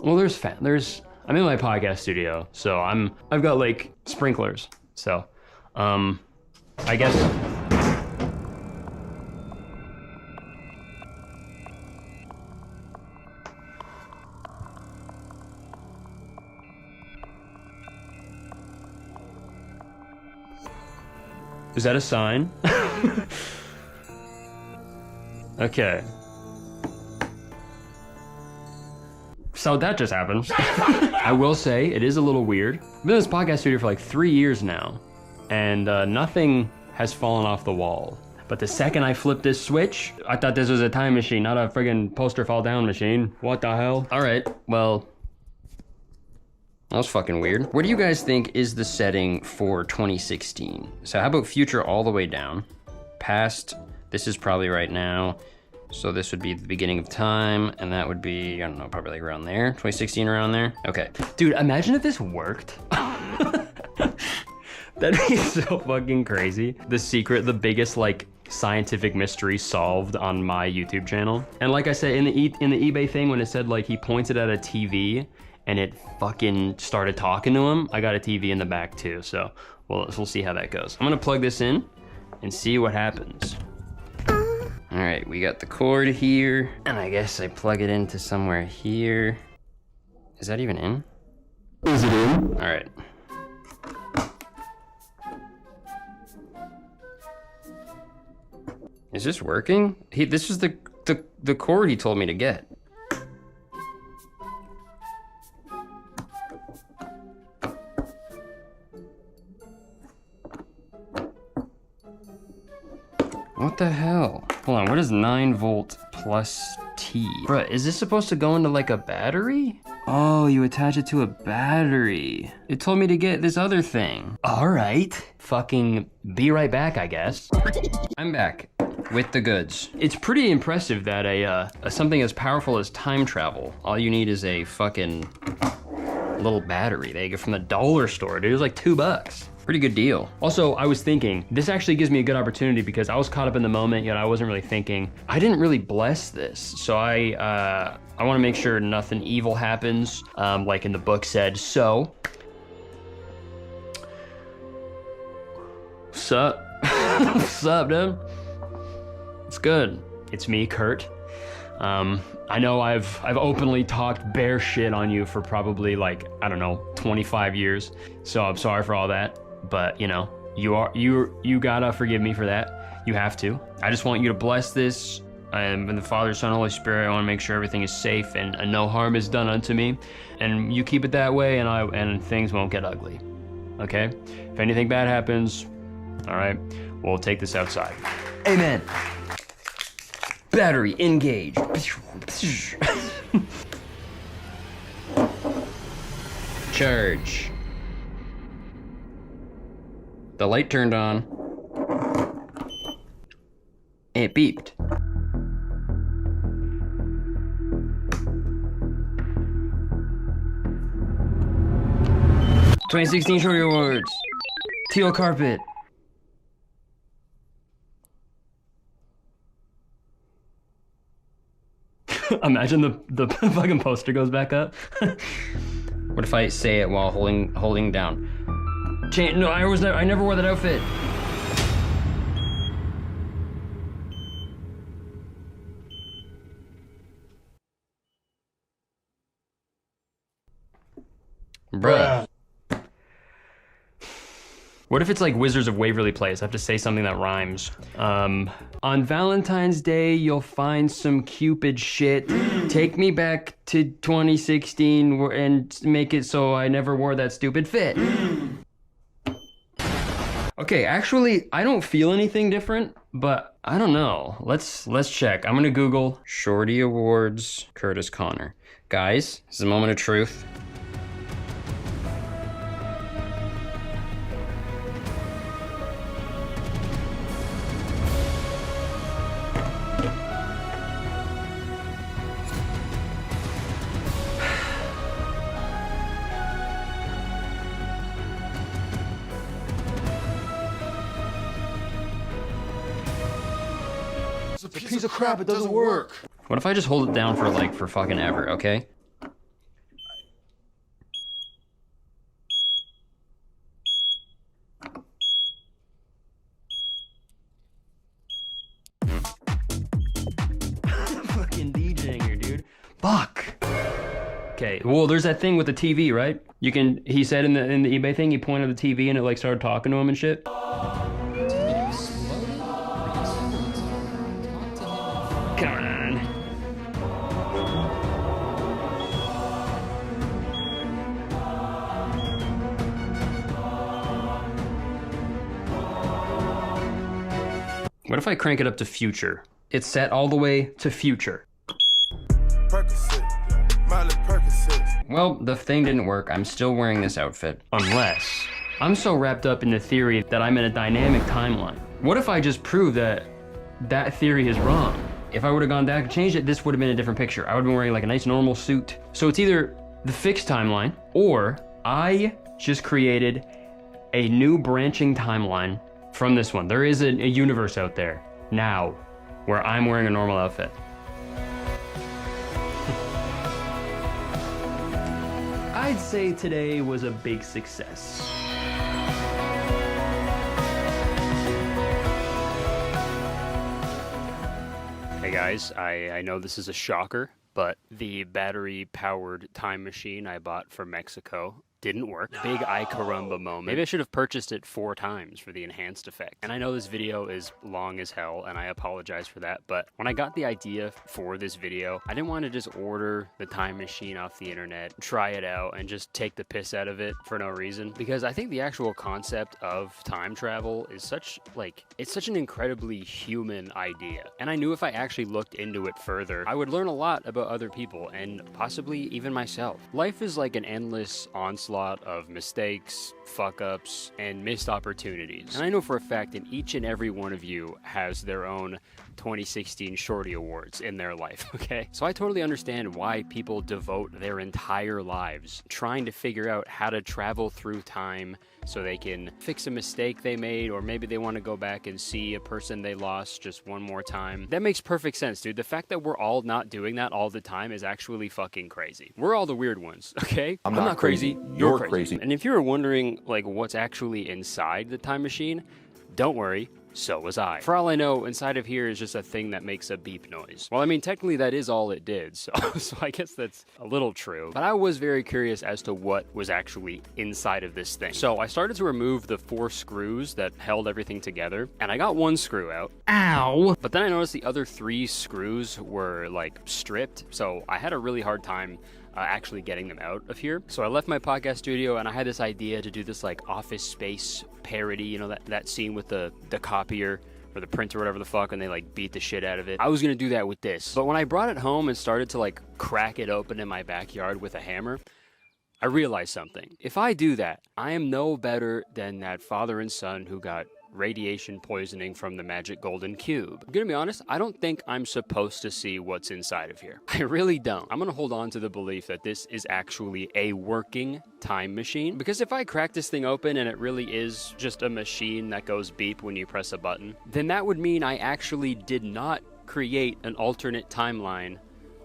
Well, I'm in my podcast studio, so I've got like sprinklers. So, I guess. Is that a sign? Okay. So that just happened. I will say, it is a little weird. I've been in this podcast studio for like 3 years now, and nothing has fallen off the wall. But the second I flipped this switch, I thought this was a time machine, not a friggin' poster fall down machine. What the hell? All right, well, that was fucking weird. What do you guys think is the setting for 2016? So how about future all the way down? Past, this is probably right now. So this would be the beginning of time, and that would be, I don't know, probably like around there, 2016 around there. Okay. Dude, imagine if this worked. That'd be so fucking crazy. The secret, the biggest like scientific mystery solved on my YouTube channel. And like I said, in the eBay thing, when it said like he pointed at a TV and it fucking started talking to him, I got a TV in the back too. So we'll see how that goes. I'm gonna plug this in and see what happens. All right, we got the cord here, and I guess I plug it into somewhere here. Is that even in? Is it in? All right. Is this working? This is the cord he told me to get. What the hell? Hold on, what is 9 volt plus T? Bruh, is this supposed to go into like a battery? Oh, you attach it to a battery. It told me to get this other thing. All right. Fucking be right back, I guess. I'm back with the goods. It's pretty impressive that something as powerful as time travel, all you need is a fucking little battery. They get from the dollar store, dude. It was like $2. Pretty good deal. Also, I was thinking, this actually gives me a good opportunity because I was caught up in the moment, yet I wasn't really thinking. I didn't really bless this, so I want to make sure nothing evil happens, like in the book said. So, sup? Sup, dude? It's good. It's me, Kurt. I know I've openly talked bear shit on you for probably like, I don't know, 25 years. So I'm sorry for all that. But you know, you gotta forgive me for that. You have to. I just want you to bless this I'm the Father, Son, Holy Spirit. I want to make sure everything is safe and no harm is done unto me. And you keep it that way, and things won't get ugly. Okay? If anything bad happens, all right, we'll take this outside. Amen. Battery engage. Charge. The light turned on. It beeped. "2016 Shorty Awards. Teal carpet." Imagine the fucking poster goes back up. What if I say it while holding down? No, I never wore that outfit. Bruh. What if it's like Wizards of Waverly Place? I have to say something that rhymes. On Valentine's Day, you'll find some Cupid shit. Take me back to 2016 and make it so I never wore that stupid fit. Okay, actually, I don't feel anything different, but I don't know. Let's check. I'm gonna Google Shorty Awards Kurtis Conner. Guys, this is a moment of truth. It's a piece of crap, it doesn't work. What if I just hold it down for fucking ever, okay? Fucking DJing here, dude. Fuck. Okay, well, there's that thing with the TV, right? He said in the eBay thing, he pointed at the TV and it like started talking to him and shit. Come on. What if I crank it up to future? It's set all the way to future. Well, the thing didn't work. I'm still wearing this outfit. Unless I'm so wrapped up in the theory that I'm in a dynamic timeline. What if I just prove that theory is wrong? If I would have gone back and changed it, this would have been a different picture. I would have been wearing like a nice normal suit. So it's either the fixed timeline or I just created a new branching timeline from this one. There is a universe out there now where I'm wearing a normal outfit. I'd say today was a big success. Hey guys, I know this is a shocker, but the battery-powered time machine I bought from Mexico didn't work. Big ay caramba moment. Maybe I should have purchased it 4 times for the enhanced effect. And I know this video is long as hell, and I apologize for that, but when I got the idea for this video, I didn't want to just order the time machine off the internet, try it out, and just take the piss out of it for no reason. Because I think the actual concept of time travel is such an incredibly human idea. And I knew if I actually looked into it further, I would learn a lot about other people, and possibly even myself. Life is like an endless onslaught of mistakes, fuck-ups, and missed opportunities. And I know for a fact that each and every one of you has their own 2016 Shorty Awards in their life, okay? So I totally understand why people devote their entire lives trying to figure out how to travel through time so they can fix a mistake they made, or maybe they want to go back and see a person they lost just one more time. That makes perfect sense, dude. The fact that we're all not doing that all the time is actually fucking crazy. We're all the weird ones, okay? I'm not crazy. You're crazy. And if you were wondering, like, what's actually inside the time machine, don't worry. so was I. For all I know, inside of here is just a thing that makes a beep noise. Well, I mean, technically that is all it did, so I guess that's a little true. But I was very curious as to what was actually inside of this thing. So I started to remove the 4 screws that held everything together, and I got 1 screw out. Ow! But then I noticed the other 3 screws were like stripped, so I had a really hard time actually getting them out of here. So I left my podcast studio and I had this idea to do this like Office Space parody, you know, that scene with the copier or the printer, whatever the fuck, and they like beat the shit out of it. I was gonna do that with this. But when I brought it home and started to like crack it open in my backyard with a hammer, I realized something. If I do that, I am no better than that father and son who got radiation poisoning from the magic golden cube. I'm gonna be honest, I don't think I'm supposed to see what's inside of here. I really don't. I'm gonna hold on to the belief that this is actually a working time machine, because if I crack this thing open and it really is just a machine that goes beep when you press a button, then that would mean I actually did not create an alternate timeline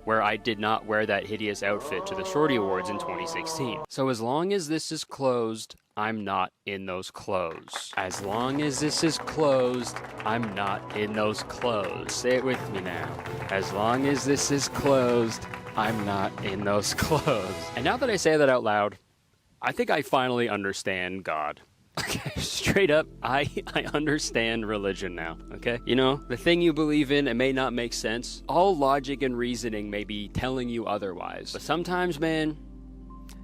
where I did not wear that hideous outfit to the Shorty Awards in 2016. So as long as this is closed, I'm not in those clothes. As long as this is closed, I'm not in those clothes. Say it with me now. As long as this is closed, I'm not in those clothes. And now that I say that out loud, I think I finally understand God. Okay, straight up, I understand religion now, okay? You know, the thing you believe in, it may not make sense. All logic and reasoning may be telling you otherwise. But sometimes, man,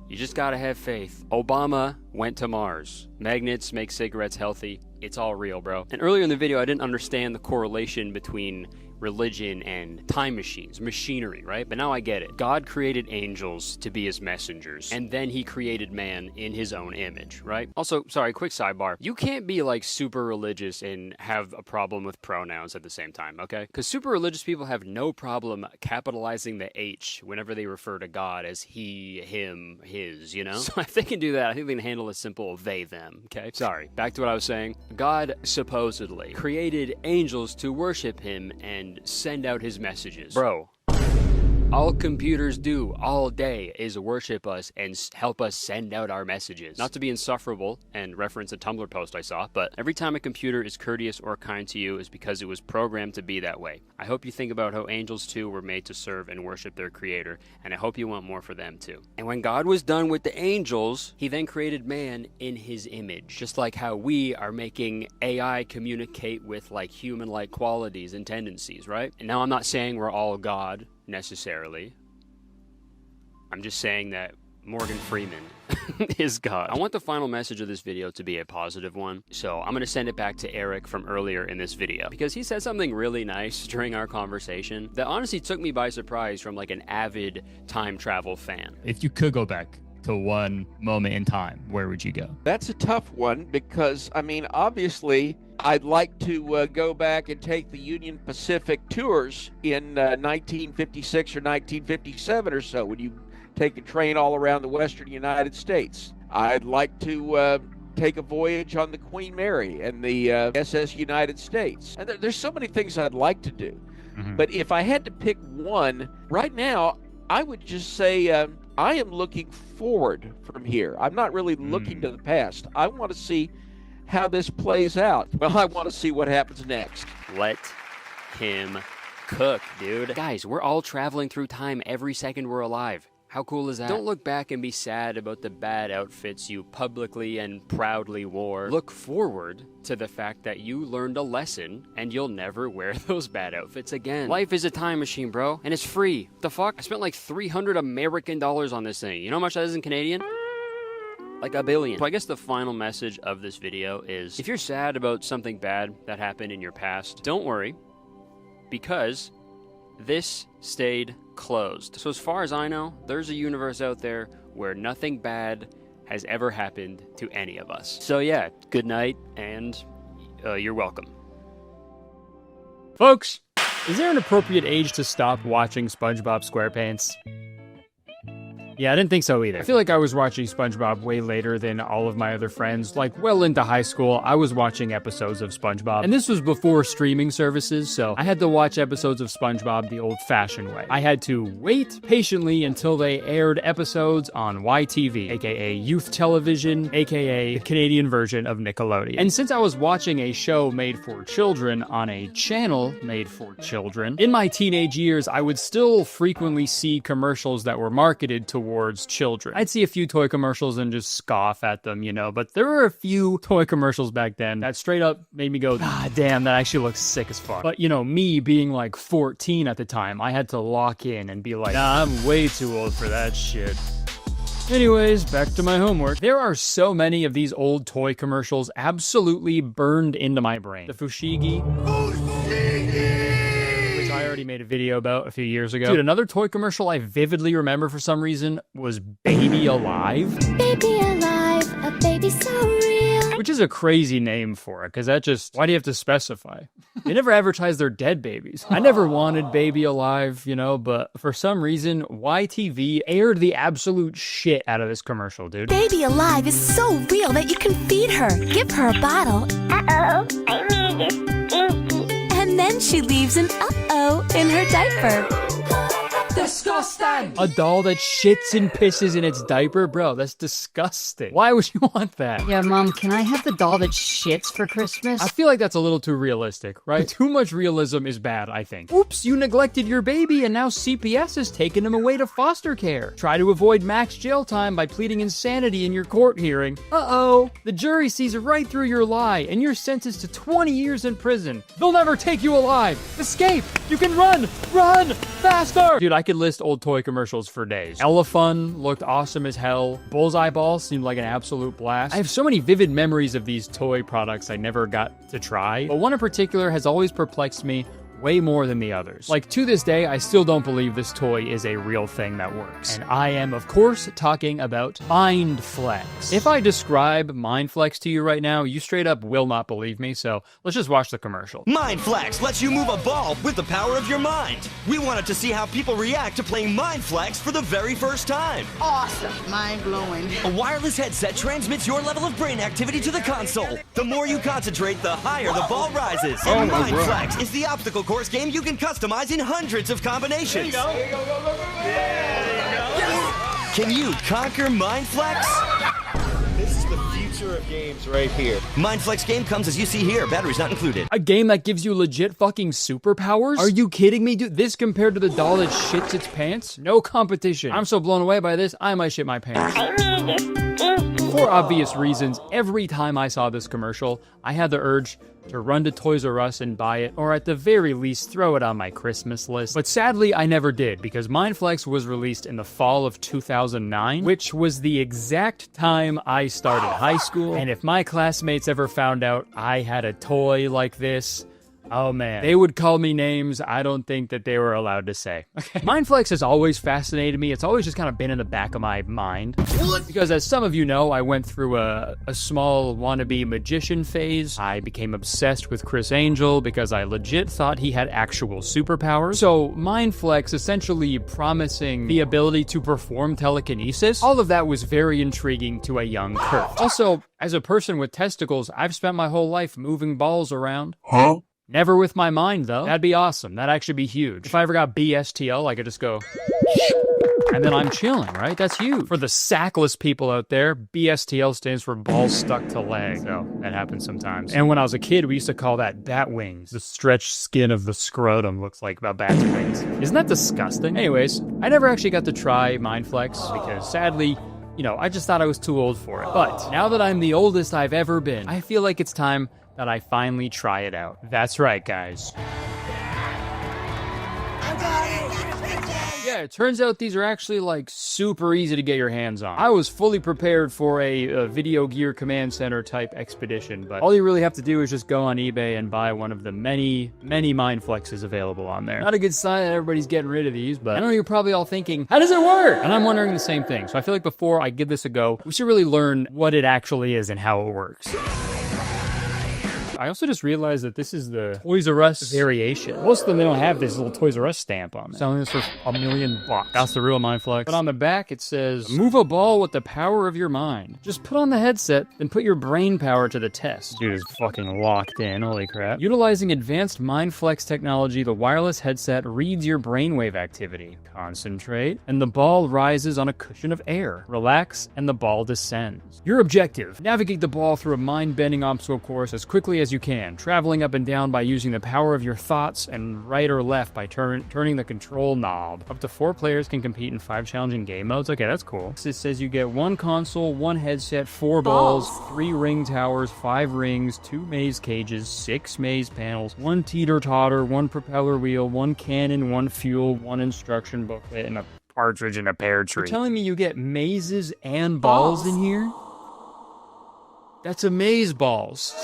you just gotta have faith. Obama went to Mars. Magnets make cigarettes healthy. It's all real, bro. And earlier in the video, I didn't understand the correlation between religion and time machines, machinery, right? But now I get it. God created angels to be his messengers, and then he created man in his own image, right? Also, sorry, quick sidebar. You can't be like super religious and have a problem with pronouns at the same time, okay? Because super religious people have no problem capitalizing the H whenever they refer to God as he, him, his, you know? So if they can do that, I think they can handle a simple they, them, okay? Sorry, back to what I was saying. God supposedly created angels to worship him and send out his messages. Bro, all computers do all day is worship us and help us send out our messages. Not to be insufferable and reference a Tumblr post I saw, but every time a computer is courteous or kind to you is because it was programmed to be that way. I hope you think about how angels too were made to serve and worship their creator, and I hope you want more for them too. And when God was done with the angels, he then created man in his image. Just like how we are making AI communicate with like human-like qualities and tendencies, right? And now I'm not saying we're all God, necessarily. I'm just saying that Morgan Freeman is God. I want the final message of this video to be a positive one, so I'm going to send it back to Eric from earlier in this video, because he said something really nice during our conversation that honestly took me by surprise from like an avid time travel fan. If you could go back to one moment in time, where would you go? That's a tough one because, I mean, obviously, I'd like to go back and take the Union Pacific tours in 1956 or 1957 or so, when you take a train all around the western United States. I'd like to take a voyage on the Queen Mary and the SS United States. And there's so many things I'd like to do. Mm-hmm. But if I had to pick one, right now, I would just say I am looking forward from here. I'm not really looking to the past. I want to see how this plays out. Well, I want to see what happens next. Let him cook, dude. Guys, we're all traveling through time every second we're alive. How cool is that? Don't look back and be sad about the bad outfits you publicly and proudly wore. Look forward to the fact that you learned a lesson and you'll never wear those bad outfits again. Life is a time machine, bro, and it's free. The fuck? I spent like $300 American on this thing. You know how much that is in Canadian? Like $1 billion. So I guess the final message of this video is, if you're sad about something bad that happened in your past, don't worry, because this stayed closed. So as far as I know, there's a universe out there where nothing bad has ever happened to any of us. So yeah, good night, and you're welcome. Folks, is there an appropriate age to stop watching SpongeBob SquarePants? Yeah, I didn't think so either. I feel like I was watching SpongeBob way later than all of my other friends. Like, well into high school, I was watching episodes of SpongeBob. And this was before streaming services, so I had to watch episodes of SpongeBob the old-fashioned way. I had to wait patiently until they aired episodes on YTV, aka Youth Television, aka the Canadian version of Nickelodeon. And since I was watching a show made for children on a channel made for children, in my teenage years, I would still frequently see commercials that were marketed towards children. I'd see a few toy commercials and just scoff at them, you know, but there were a few toy commercials back then that straight up made me go, ah, damn, that actually looks sick as fuck. But, you know, me being like 14 at the time, I had to lock in and be like, nah, I'm way too old for that shit. Anyways, back to my homework. There are so many of these old toy commercials absolutely burned into my brain. The Fushigi. Which I already made a video about a few years ago. Dude, another toy commercial I vividly remember for some reason was Baby Alive. Baby alive, a baby so real. Which is a crazy name for it, because that just, why do you have to specify? They never advertise their dead babies. I never wanted Baby Alive, you know, but for some reason, YTV aired the absolute shit out of this commercial, dude. Baby alive is so real that you can feed her. Give her a bottle. Uh-oh, I need it. And then she leaves an uh-oh in her diaper. Disgusting! A doll that shits and pisses in its diaper? Bro, that's disgusting. Why would you want that? Yeah, Mom, can I have the doll that shits for Christmas? I feel like that's a little too realistic, right? Too much realism is bad, I think. Oops, you neglected your baby and now CPS has taken him away to foster care. Try to avoid max jail time by pleading insanity in your court hearing. Uh-oh, the jury sees right through your lie and you're sentenced to 20 years in prison. They'll never take you alive. Escape! You can run! Run! Faster! Dude, I could list old toy commercials for days. Elefun looked awesome as hell. Bullseye Ball seemed like an absolute blast. I have so many vivid memories of these toy products I never got to try, but one in particular has always perplexed me way more than the others. Like, to this day, I still don't believe this toy is a real thing that works. And I am, of course, talking about Mind Flex. If I describe Mind Flex to you right now, you straight up will not believe me, so let's just watch the commercial. Mind Flex lets you move a ball with the power of your mind. We wanted to see how people react to playing Mind Flex for the very first time. Awesome. Mind-blowing. A wireless headset transmits your level of brain activity to the console. The more you concentrate, the higher the ball rises. And Mind Flex is the obstacle course game you can customize in hundreds of combinations. There you go. Can you conquer Mind Flex? This is the future of games right here. Mind Flex game comes as you see here. Batteries not included. A game that gives you legit fucking superpowers? Are you kidding me, dude? This compared to the doll that shits its pants? No competition. I'm so blown away by this, I might shit my pants. For obvious reasons, every time I saw this commercial, I had the urge to run to Toys R Us and buy it, or at the very least, throw it on my Christmas list. But sadly, I never did, because Mind Flex was released in the fall of 2009, which was the exact time I started high school, and if my classmates ever found out I had a toy like this, oh man, they would call me names I don't think that they were allowed to say. Mind Flex has always fascinated me. It's always just kind of been in the back of my mind. Because as some of you know, I went through a small wannabe magician phase. I became obsessed with Chris Angel because I legit thought he had actual superpowers. So Mind Flex essentially promising the ability to perform telekinesis, all of that was very intriguing to a young Kurt. Also, as a person with testicles, I've spent my whole life moving balls around. Huh? Never with my mind, though. That'd be awesome. That'd actually be huge. If I ever got BSTL, I could just go... and then I'm chilling, right? That's huge. For the sackless people out there, BSTL stands for balls stuck to leg. So that happens sometimes. And when I was a kid, we used to call that bat wings. The stretched skin of the scrotum looks like a bat's wings. Isn't that disgusting? Anyways, I never actually got to try Mind Flex because sadly, you know, I just thought I was too old for it. But now that I'm the oldest I've ever been, I feel like it's time that I finally try it out. That's right, guys. Yeah, it turns out these are actually like super easy to get your hands on. I was fully prepared for a Video Gear Command Center type expedition, but all you really have to do is just go on eBay and buy one of the many Mind Flexes available on there. Not a good sign that everybody's getting rid of these, but I know you're probably all thinking, how does it work? And I'm wondering the same thing. So I feel like before I give this a go, we should really learn what it actually is and how it works. I also just realized that this is the Toys R Us variation. Most of them, they don't have this little Toys R Us stamp on it. Selling this for $1 million. That's the real Mindflex. But on the back, it says, move a ball with the power of your mind. Just put on the headset, then put your brain power to the test. Dude is fucking locked in, holy crap. Utilizing advanced Mindflex technology, the wireless headset reads your brainwave activity. Concentrate, and the ball rises on a cushion of air. Relax, and the ball descends. Your objective, navigate the ball through a mind-bending obstacle course as quickly as you can, traveling up and down by using the power of your thoughts, and right or left by turning the control knob. Up to 4 players can compete in 5 challenging game modes. Okay, that's cool. It says you get 1 console, 1 headset, 4 balls, 3 ring towers, 5 rings, 2 maze cages, 6 maze panels, 1 teeter-totter, 1 propeller wheel, 1 cannon, 1 fuel, 1 instruction booklet, and a partridge in a pear tree. You're telling me you get mazes and balls in here? That's amaze balls.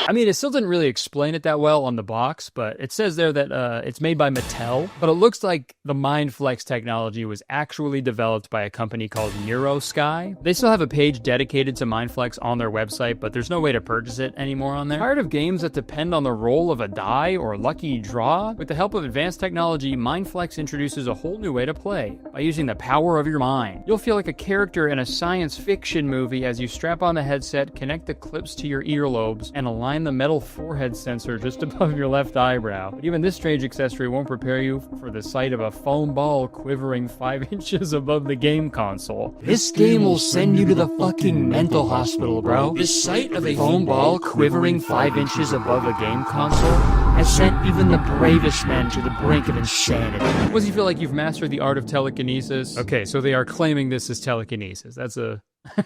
I mean, it still didn't really explain it that well on the box, but it says there that it's made by Mattel. But it looks like the Mindflex technology was actually developed by a company called NeuroSky. They still have a page dedicated to Mindflex on their website, but there's no way to purchase it anymore on there. Tired of games that depend on the roll of a die or lucky draw? With the help of advanced technology, Mindflex introduces a whole new way to play by using the power of your mind. You'll feel like a character in a science fiction movie as you strap on the headset, connect the clips to your earlobes, and align the metal forehead sensor just above your left eyebrow. But even this strange accessory won't prepare you for the sight of a foam ball quivering 5 inches above the game console. This game will send you to the fucking mental hospital, bro. The sight of a foam ball quivering 5 inches above a game console has sent even the bravest men to the brink of insanity. Once you feel like you've mastered the art of telekinesis, okay, so they are claiming this is telekinesis.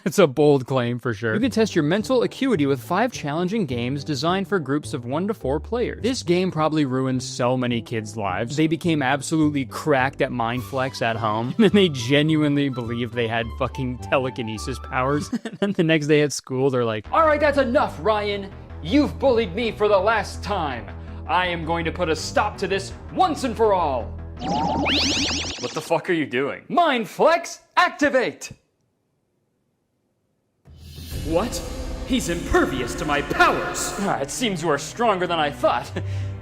It's a bold claim for sure. You can test your mental acuity with 5 challenging games designed for groups of 1 to 4 players. This game probably ruined so many kids' lives. They became absolutely cracked at Mindflex at home, and they genuinely believed they had fucking telekinesis powers. And the next day at school, they're like, all right, that's enough, Ryan. You've bullied me for the last time. I am going to put a stop to this once and for all. What the fuck are you doing? Mindflex, activate! What? He's impervious to my powers! It seems you are stronger than I thought.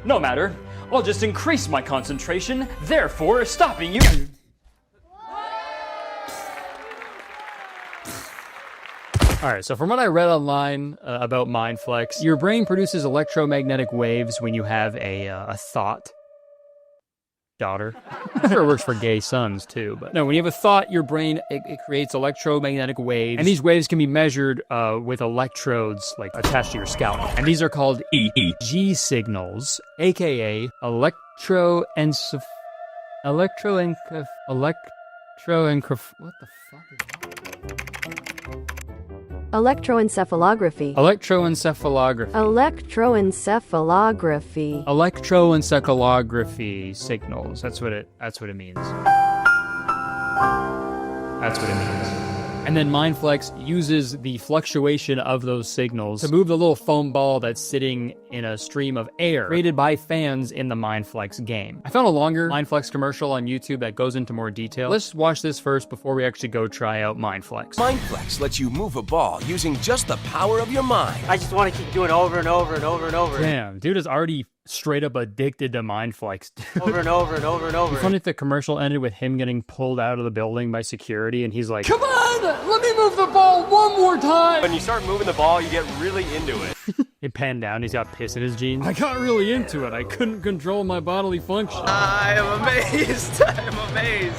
No matter. I'll just increase my concentration, therefore stopping you. Alright, so from what I read online about Mindflex, your brain produces electromagnetic waves when you have a thought. Daughter. I'm sure it works for gay sons too, but no, when you have a thought, your brain, it creates electromagnetic waves, and these waves can be measured with electrodes like attached to your scalp, and these are called EEG signals, aka electroencephalography. What the fuck is that? Electroencephalography. Electroencephalography. Electroencephalography. Electroencephalography signals. That's what it means. That's what it means. And then Mindflex uses the fluctuation of those signals to move the little foam ball that's sitting in a stream of air created by fans in the Mindflex game. I found a longer Mindflex commercial on YouTube that goes into more detail. Let's watch this first before we actually go try out Mindflex. Mindflex lets you move a ball using just the power of your mind. I just want to keep doing it over and over and over and over. Damn, dude is already straight up addicted to Mindflex. Over and over and over and over. It's funny if the commercial ended with him getting pulled out of the building by security and he's like, come on, let me move the ball one more time. When you start moving the ball, you get really into it. He panned down, he's got piss in his jeans. I got really into it. I couldn't control my bodily function. I am amazed. I am amazed.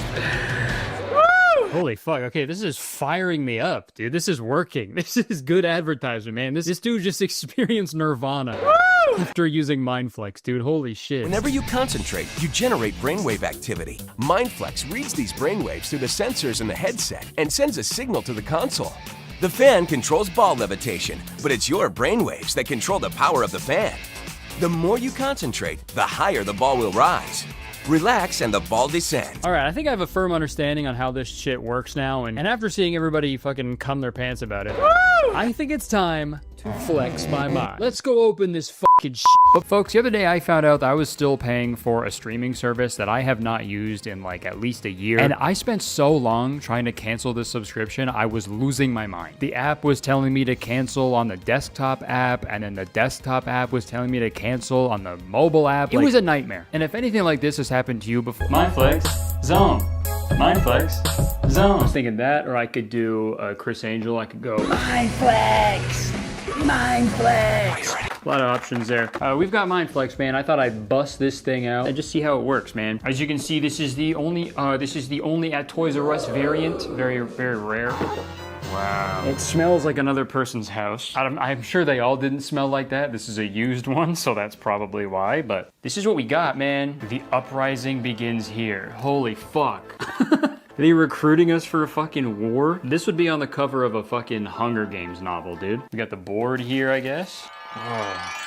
Holy fuck, okay, this is firing me up, dude. This is working. This is good advertisement, man. This dude just experienced nirvana after using Mindflex, dude. Holy shit. Whenever you concentrate, you generate brainwave activity. Mindflex reads these brainwaves through the sensors in the headset and sends a signal to the console. The fan controls ball levitation, but it's your brainwaves that control the power of the fan. The more you concentrate, the higher the ball will rise. Relax and the ball descends. All right, I think I have a firm understanding on how this shit works now, and after seeing everybody fucking cum their pants about it, I think it's time to flex my mind. Let's go open this fucking shit. But folks, the other day I found out that I was still paying for a streaming service that I have not used in like at least a year. And I spent so long trying to cancel this subscription, I was losing my mind. The app was telling me to cancel on the desktop app, and then the desktop app was telling me to cancel on the mobile app. It was a nightmare. And if anything like this has happened to you before, Mindflex Zone. Mindflex Zone. I was thinking that, or I could do Chris Angel. I could go Mindflex. Mindflex. A lot of options there. We've got Mindflex, man. I thought I'd bust this thing out and just see how it works, man. As you can see, this is the only at Toys R Us variant. Very, very rare. Wow. It smells like another person's house. I'm sure they all didn't smell like that. This is a used one, so that's probably why, but this is what we got, man. The uprising begins here. Holy fuck. Are they recruiting us for a fucking war? This would be on the cover of a fucking Hunger Games novel, dude. We got the board here, I guess. Oh.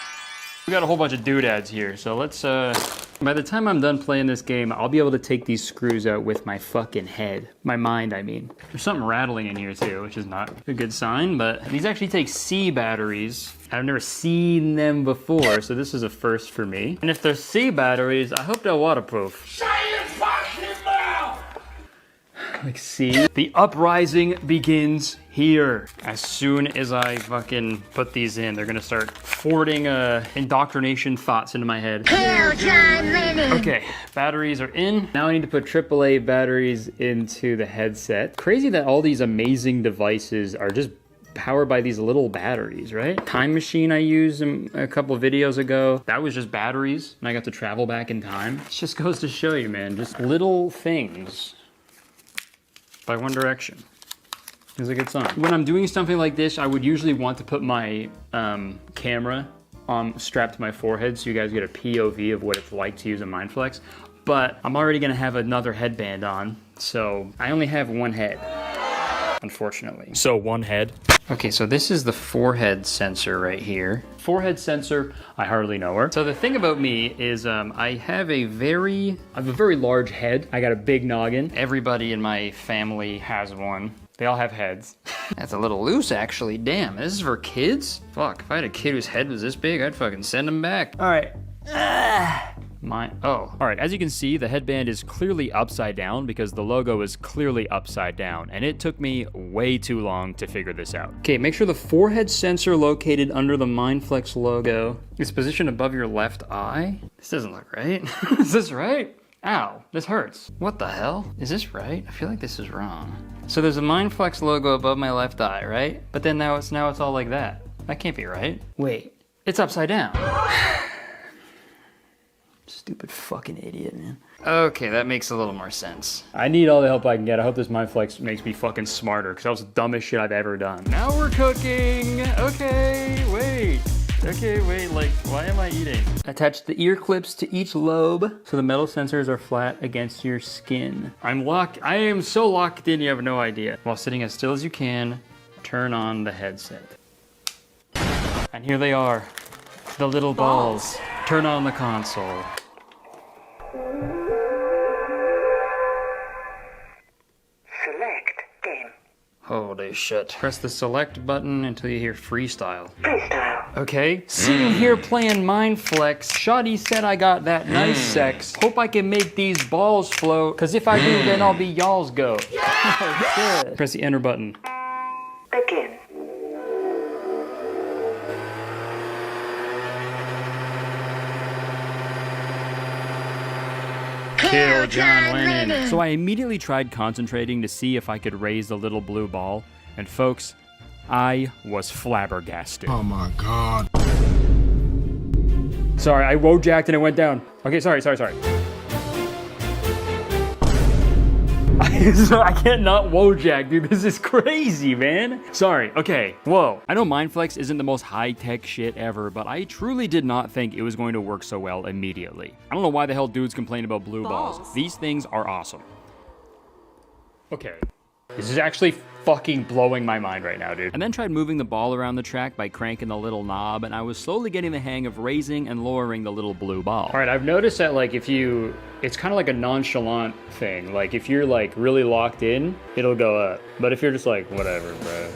We got a whole bunch of doodads here, so let's, by the time I'm done playing this game, I'll be able to take these screws out with my fucking head. My mind, I mean. There's something rattling in here too, which is not a good sign, but these actually take C batteries. I've never seen them before, so this is a first for me. And if they're C batteries, I hope they're waterproof. Shut your fucking mouth! Like, see? The uprising begins here. As soon as I fucking put these in, they're gonna start forwarding indoctrination thoughts into my head. Hail John Lennon! Okay, batteries are in. Now I need to put AAA batteries into the headset. Crazy that all these amazing devices are just powered by these little batteries, right? Time machine I used a couple of videos ago, that was just batteries, and I got to travel back in time. It just goes to show you, man, just little things by One Direction. It's a good song. When I'm doing something like this, I would usually want to put my camera strapped to my forehead so you guys get a POV of what it's like to use a Mindflex. But I'm already gonna have another headband on, so I only have one head, unfortunately. So one head. Okay, so this is the forehead sensor right here. Forehead sensor, I hardly know her. So the thing about me is I have a very large head. I got a big noggin. Everybody in my family has one. They all have heads. That's a little loose, actually. Damn, this is for kids? Fuck, if I had a kid whose head was this big, I'd fucking send him back. All right. All right, as you can see, the headband is clearly upside down because the logo is clearly upside down, and it took me way too long to figure this out. Okay, make sure the forehead sensor located under the Mindflex logo is positioned above your left eye. This doesn't look right. Is this right? Ow, this hurts. What the hell? Is this right? I feel like this is wrong. So there's a Mindflex logo above my left eye, right? But then now it's all like that. That can't be right. Wait, it's upside down. Stupid fucking idiot, man. Okay, that makes a little more sense. I need all the help I can get. I hope this Mindflex makes me fucking smarter, because that was the dumbest shit I've ever done. Now we're cooking! Okay, wait, like, why am I eating? Attach the ear clips to each lobe so the metal sensors are flat against your skin. I am so locked in, you have no idea. While sitting as still as you can, turn on the headset. And here they are, the little balls. Turn on the console. Select game. Holy shit. Press the select button until you hear freestyle. Freestyle. Okay. Sitting here playing Mindflex. Shoddy said I got that nice sex. Hope I can make these balls float, cause if I do, then I'll be y'all's goat. Oh, shit. Press the enter button. Begin. Kill John Lennon. So I immediately tried concentrating to see if I could raise the little blue ball, and folks, I was flabbergasted. Oh my God. Sorry, I wojacked and it went down. Okay, sorry. I can't not wojack, dude. This is crazy, man. Sorry. Okay. Whoa. I know Mindflex isn't the most high-tech shit ever, but I truly did not think it was going to work so well immediately. I don't know why the hell dudes complain about blue balls. These things are awesome. Okay. This is actually fucking blowing my mind right now, dude. And then tried moving the ball around the track by cranking the little knob, and I was slowly getting the hang of raising and lowering the little blue ball. All right, I've noticed that, like, it's kind of like a nonchalant thing. Like, if you're, like, really locked in, it'll go up. But if you're just like, whatever, bro.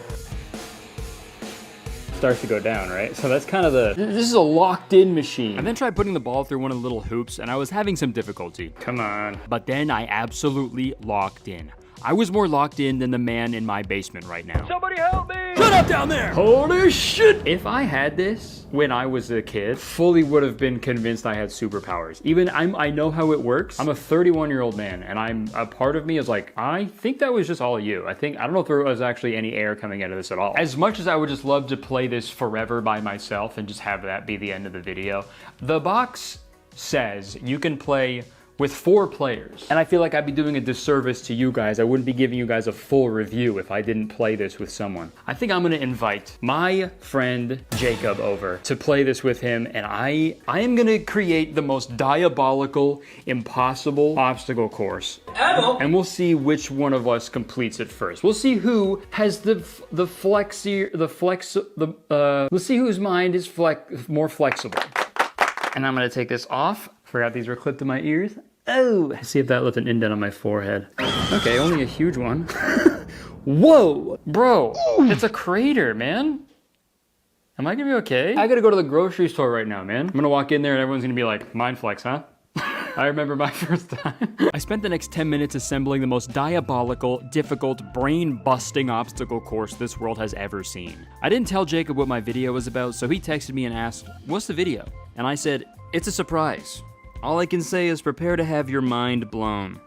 starts to go down, right? So that's kind of this is a locked-in machine. I then tried putting the ball through one of the little hoops, and I was having some difficulty. Come on. But then I absolutely locked in. I was more locked in than the man in my basement right now. Somebody help me! Shut up down there! Holy shit! If I had this when I was a kid, fully would have been convinced I had superpowers. Even I know how it works. I'm a 31-year-old man, and a part of me is like, I think that was just all you. I don't know if there was actually any air coming out of this at all. As much as I would just love to play this forever by myself and just have that be the end of the video, the box says you can play with 4 players. And I feel like I'd be doing a disservice to you guys. I wouldn't be giving you guys a full review if I didn't play this with someone. I think I'm gonna invite my friend Jacob over to play this with him, and I am gonna create the most diabolical, impossible obstacle course. And we'll see which one of us completes it first. We'll see who has let's see whose mind is more flexible. And I'm gonna take this off. Forgot these were clipped to my ears. Oh, see if that left an indent on my forehead. Okay, only a huge one. Whoa, bro, it's a crater, man. Am I gonna be okay? I gotta go to the grocery store right now, man. I'm gonna walk in there and everyone's gonna be like, mind flex, huh? I remember my first time. I spent the next 10 minutes assembling the most diabolical, difficult, brain-busting obstacle course this world has ever seen. I didn't tell Jacob what my video was about, so he texted me and asked, what's the video? And I said, it's a surprise. All I can say is prepare to have your mind blown.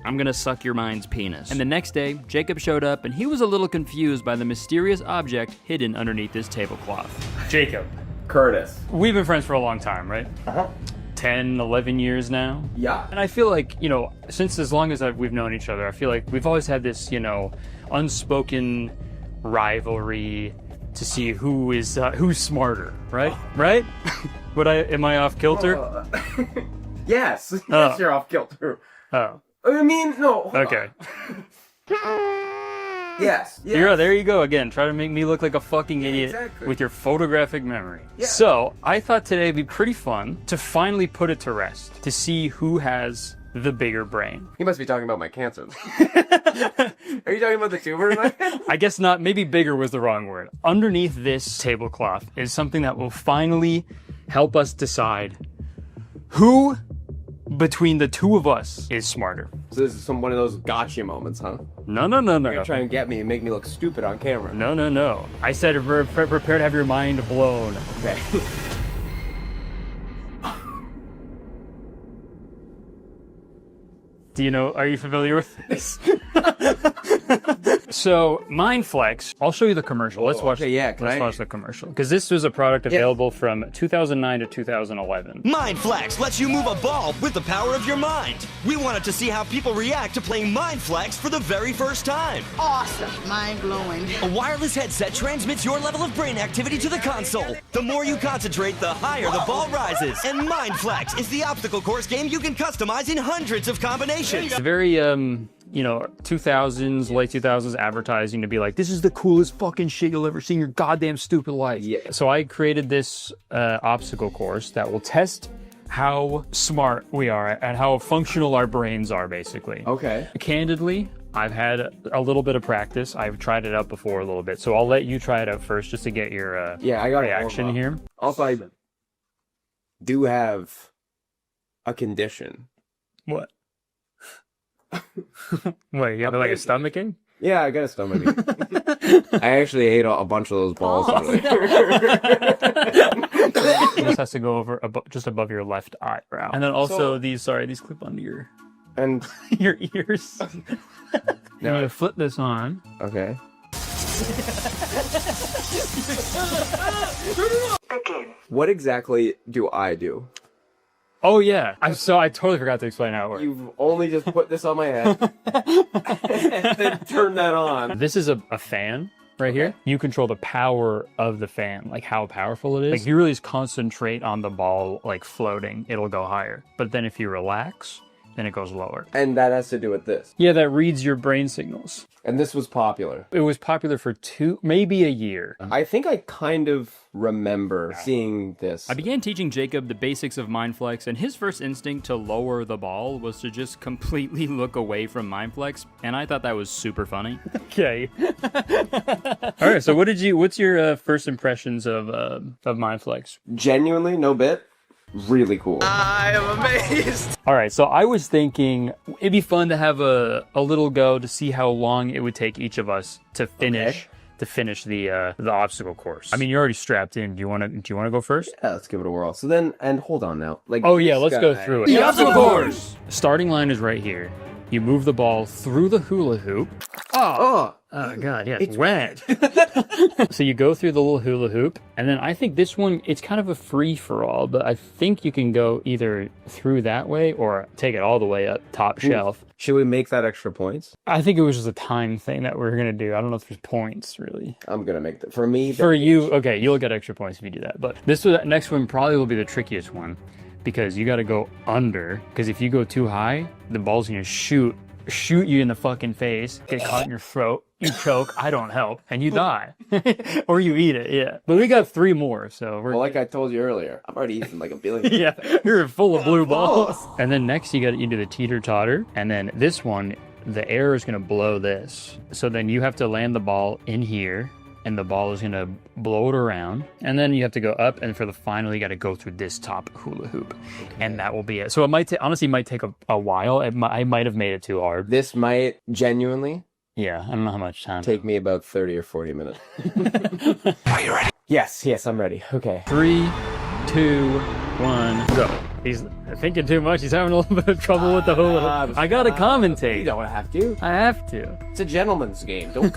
I'm gonna suck your mind's penis. And the next day, Jacob showed up and he was a little confused by the mysterious object hidden underneath this tablecloth. Jacob. Kurtis. We've been friends for a long time, right? 10, 11 years now. Yeah. And I feel like, you know, since as long as we've known each other, I feel like we've always had this, you know, unspoken rivalry to see who's smarter, right? Right? Am I off kilter? Yes. Yes, you're off kilter. Oh. I mean, no. Okay. Yes. There you go again. Try to make me look like a fucking idiot with your photographic memory. Yeah. So I thought today would be pretty fun to finally put it to rest, to see who has the bigger brain. You must be talking about my cancer. Are you talking about the tumor in my head? I guess not. Maybe bigger was the wrong word. Underneath this tablecloth is something that will finally help us decide who between the two of us is smarter. So this is one of those gotcha moments, huh? No. You're gonna try and get me and make me look stupid on camera. No. I said prepare to have your mind blown. Okay. Are you familiar with this? So, MindFlex, I'll show you the commercial. Let's watch the commercial. Because this was a product available from 2009 to 2011. MindFlex lets you move a ball with the power of your mind. We wanted to see how people react to playing MindFlex for the very first time. Awesome. Mind-blowing. A wireless headset transmits your level of brain activity to the console. The more you concentrate, the higher the ball rises. And MindFlex is the obstacle course game you can customize in hundreds of combinations. It's very, 2000s, late 2000s advertising to be like, this is the coolest fucking shit you'll ever see in your goddamn stupid life. Yeah. So I created this obstacle course that will test how smart we are and how functional our brains are, basically. Okay. Candidly, I've had a little bit of practice. I've tried it out before a little bit. So I'll let you try it out first just to get your I got reaction here. Also, I do have a condition. What? Wait, you have like a stomaching? Yeah, I got a stomaching. I actually ate a bunch of those balls. This has to go over just above your left eyebrow. And then also these clip onto your your ears. Now I'm gonna flip this on. Okay. What exactly do I do? Oh yeah, I totally forgot to explain how it works. You've only just put this on my head and then turn that on. This is a fan right here. You control the power of the fan, like how powerful it is. Like if you really just concentrate on the ball like floating, it'll go higher. But then if you relax, then it goes lower. And that has to do with this. Yeah, that reads your brain signals. And this was popular. It was popular for maybe a year. I think I kind of remember seeing this. I began teaching Jacob the basics of Mindflex, and his first instinct to lower the ball was to just completely look away from Mindflex, and I thought that was super funny. Okay. All right, so what's your first impressions of Mindflex? Genuinely, no bit. Really cool. I am amazed. All right, so I was thinking it'd be fun to have a little go to see how long it would take each of us to finish the obstacle course. I mean, you're already strapped in. Do you want to go first? Yeah, let's give it a whirl. So then, and hold on now. Like, oh yeah, let's go through it. The obstacle course. Starting line is right here. You move the ball through the hula hoop. Oh god, yeah, it's wet. So you go through the little hula hoop, and then I think this one, it's kind of a free-for-all, but I think you can go either through that way or take it all the way up top shelf. Should we make that extra points? I think it was just a time thing that we're gonna do. I don't know if there's points, really. I'm gonna make that. For me... For you, okay, you'll get extra points if you do that, but next one probably will be the trickiest one, because you gotta go under, because if you go too high, the ball's gonna shoot you in the fucking face, get caught in your throat, you choke, I don't help, and you die. Or you eat it, yeah. But we got 3 more, so we're... Well, like I told you earlier, I'm already eating like a billion. Yeah, you're full of blue balls. And then next you do the teeter-totter, and then this one, the air is gonna blow this. So then you have to land the ball in here, and the ball is gonna blow it around, and then you have to go up, and for the final you got to go through this top hula hoop, and that will be it. So it might honestly take a while. I might have made it too hard. This might genuinely, yeah, I don't know how much time. Take me about 30 or 40 minutes. Are you ready? Yes, I'm ready. Okay. 3, 2, 1, go. He's thinking too much. He's having a little bit of trouble with the hula hoop. I gotta commentate. You don't have to. I have to. It's a gentleman's game. Don't.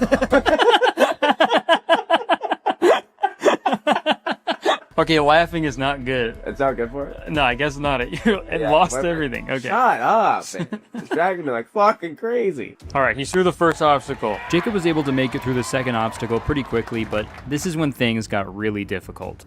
Okay, laughing is not good. It's not good for it? No, I guess not. It lost everything. Okay. Shut up. It's dragging me like fucking crazy. All right, he's through the first obstacle. Jacob was able to make it through the second obstacle pretty quickly, but this is when things got really difficult.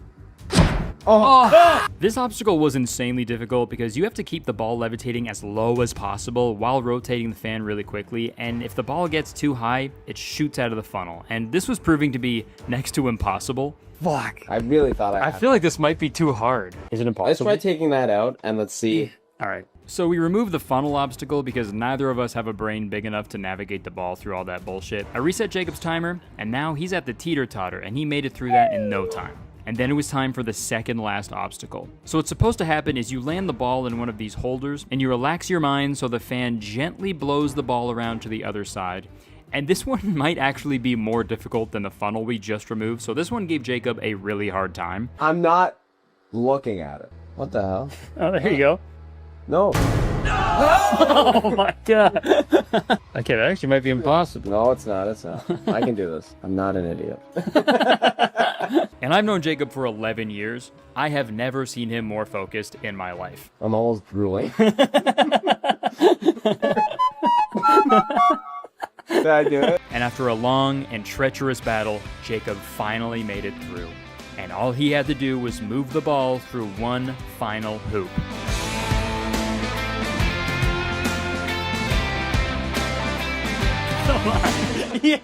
This obstacle was insanely difficult because you have to keep the ball levitating as low as possible while rotating the fan really quickly, and if the ball gets too high, it shoots out of the funnel, and this was proving to be next to impossible. Fuck. I really thought I feel like this might be too hard. Is it impossible? Let's try taking that out and let's see. All right. So we removed the funnel obstacle because neither of us have a brain big enough to navigate the ball through all that bullshit. I reset Jacob's timer, and now he's at the teeter-totter, and he made it through that in no time. And then it was time for the second last obstacle. So what's supposed to happen is you land the ball in one of these holders, and you relax your mind so the fan gently blows the ball around to the other side. And this one might actually be more difficult than the funnel we just removed, so this one gave Jacob a really hard time. I'm not looking at it. What the hell? Oh, there you go. No. Oh my god. Okay, that actually might be impossible. No, it's not. I can do this. I'm not an idiot. And I've known Jacob for 11 years. I have never seen him more focused in my life. I'm almost drooling. Did I do it? And after a long and treacherous battle, Jacob finally made it through. And all he had to do was move the ball through one final hoop. Come on. Yeah.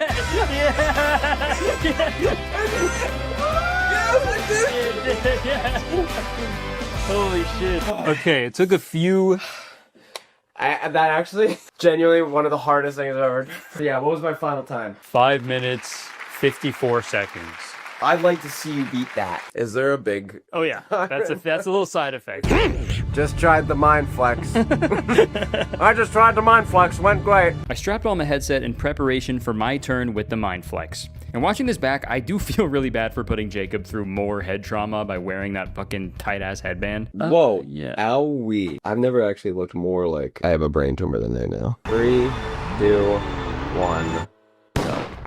Holy shit. Okay, it took a few... That actually, genuinely one of the hardest things I've ever done. So yeah, what was my final time? 5 minutes, 54 seconds. I'd like to see you beat that. Is there a big... Oh yeah, that's a little side effect. Just tried the mind flex. I just tried the mind flex, went great. I strapped on the headset in preparation for my turn with the mind flex. And watching this back, I do feel really bad for putting Jacob through more head trauma by wearing that fucking tight-ass headband. Whoa, yeah. Owie. I've never actually looked more like I have a brain tumor than they now. 3, 2, 1...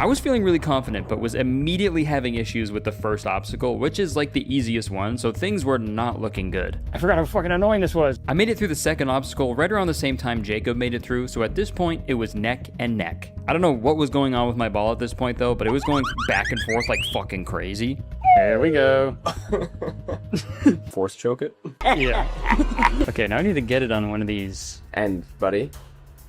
I was feeling really confident, but was immediately having issues with the first obstacle, which is like the easiest one, so things were not looking good. I forgot how fucking annoying this was. I made it through the second obstacle right around the same time Jacob made it through, so at this point, it was neck and neck. I don't know what was going on with my ball at this point though, but it was going back and forth like fucking crazy. There we go. Force choke it. Yeah. Okay, now I need to get it on one of these. And, buddy,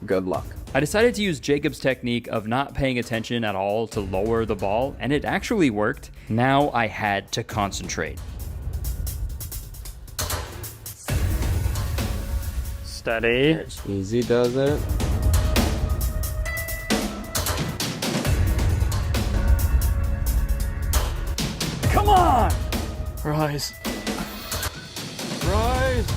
good luck. I decided to use Jacob's technique of not paying attention at all to lower the ball, and it actually worked. Now I had to concentrate. Steady. Easy does it. Come on! Rise. Rise!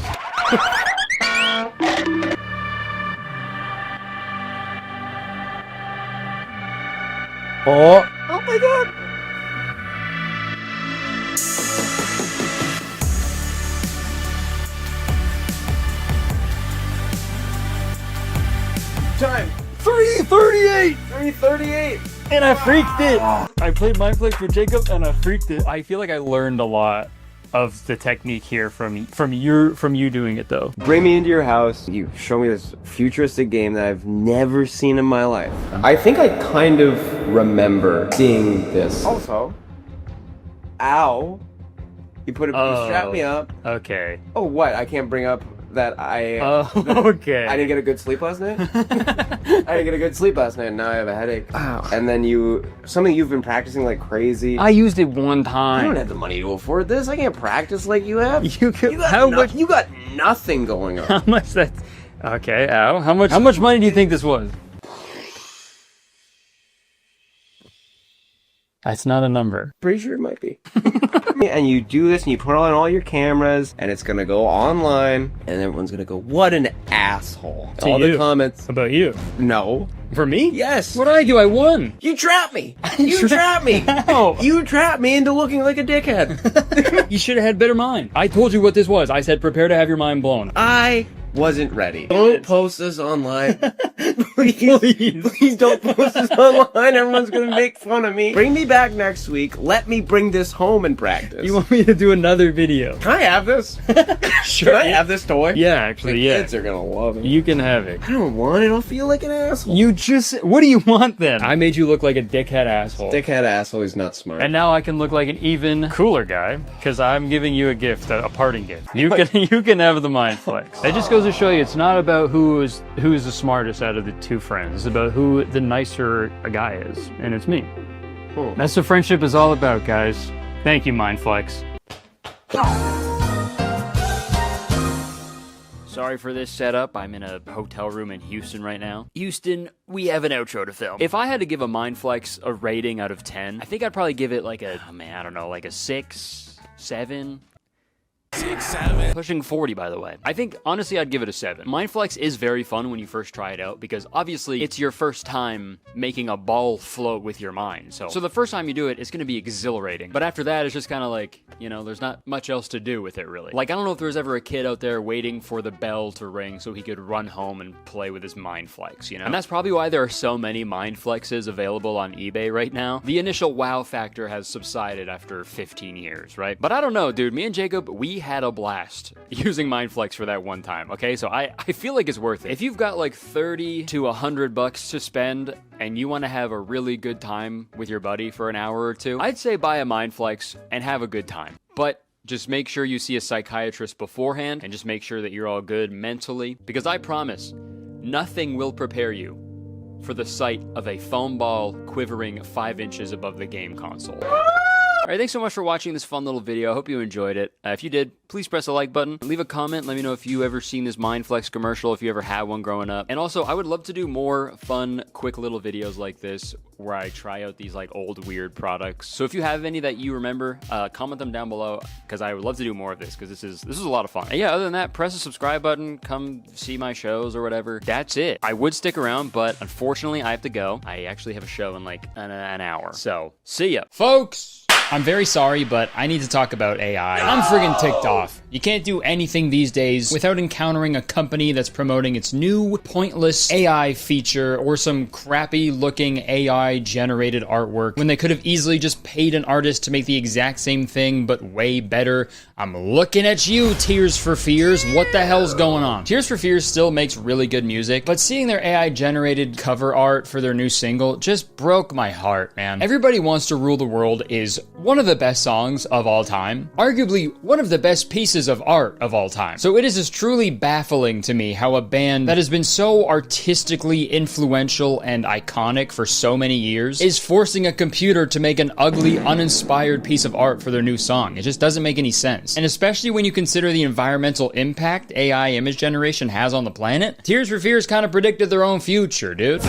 Oh! Oh my god! Time! 3:38! 3:38! And I freaked it! I played Mindflex with Jacob and I freaked it. I feel like I learned a lot of the technique here from you doing it though. Bring me into your house. You show me this futuristic game that I've never seen in my life. I think I kind of remember seeing this. Also, ow. You strap me up. Okay. Oh, what? I can't bring up that I... okay. I didn't get a good sleep last night? I didn't get a good sleep last night and now I have a headache. Ow. And then something you've been practicing like crazy. I used it one time. I don't have the money to afford this. I can't practice like you have. You got nothing going on. How much that... Okay, ow. How much money do you think this was? That's not a number. Pretty sure it might be. And you do this and you put on all your cameras and it's gonna go online and everyone's gonna go, what an asshole. To all you. the comments. About you. No. For me? Yes. What did I do? I won. You trapped me. You trapped me. How? You trapped me into looking like a dickhead. You should have had better mind. I told you what this was. I said prepare to have your mind blown. I wasn't ready. Don't post this online. Please don't post this online. Everyone's gonna make fun of me. Bring me back next week. Let me bring this home and practice. You want me to do another video? Can I have this? Sure. Can I have this toy? Yeah, actually, The yeah. kids are gonna love it. You can have it. I don't want it. I'll feel like an asshole. What do you want then? I made you look like a dickhead asshole. Dickhead asshole is not smart. And now I can look like an even cooler guy because I'm giving you a gift, a parting gift. You can have the mind flex. That just goes to show you it's not about who is the smartest out of the two friends. It's about who the nicer a guy is, and it's me. Cool. That's what friendship is all about, guys. Thank you, mind flex. Sorry for this setup. I'm in a hotel room in Houston right now. Houston, we have an outro to film. If I had to give a Mindflex a rating out of 10, I think I'd probably give it like a, I don't know, like a 6, 7. 6, 7. Pushing 40, by the way. I think, honestly, I'd give it a 7. Mindflex is very fun when you first try it out because, obviously, it's your first time making a ball float with your mind. So the first time you do it, it's going to be exhilarating. But after that, it's just kind of like, there's not much else to do with it, really. Like, I don't know if there was ever a kid out there waiting for the bell to ring so he could run home and play with his Mindflex, And that's probably why there are so many Mindflexes available on eBay right now. The initial wow factor has subsided after 15 years, right? But I don't know, dude. Me and Jacob, we had a blast using Mindflex for that one time, okay? So I feel like it's worth it. If you've got like 30 to $100 to spend and you want to have a really good time with your buddy for an hour or two, I'd say buy a Mindflex and have a good time. But just make sure you see a psychiatrist beforehand and just make sure that you're all good mentally, because I promise nothing will prepare you for the sight of a foam ball quivering 5 inches above the game console. Alright, thanks so much for watching this fun little video. I hope you enjoyed it. If you did, please press the like button. Leave a comment. Let me know if you ever seen this Mindflex commercial, if you ever had one growing up. And also, I would love to do more fun, quick little videos like this where I try out these like old, weird products. So if you have any that you remember, comment them down below because I would love to do more of this because this is a lot of fun. And yeah, other than that, press the subscribe button. Come see my shows or whatever. That's it. I would stick around, but unfortunately, I have to go. I actually have a show in like an hour. So, see ya, folks! I'm very sorry, but I need to talk about AI. I'm friggin' ticked off. You can't do anything these days without encountering a company that's promoting its new pointless AI feature or some crappy looking AI generated artwork when they could have easily just paid an artist to make the exact same thing but way better. I'm looking at you, Tears for Fears. What the hell's going on? Tears for Fears still makes really good music, but seeing their AI generated cover art for their new single just broke my heart, man. Everybody Wants to Rule the World is one of the best songs of all time, arguably one of the best pieces of art of all time. So it is just truly baffling to me how a band that has been so artistically influential and iconic for so many years is forcing a computer to make an ugly, uninspired piece of art for their new song. It just doesn't make any sense. And especially when you consider the environmental impact AI image generation has on the planet, Tears for Fears kind of predicted their own future, dude.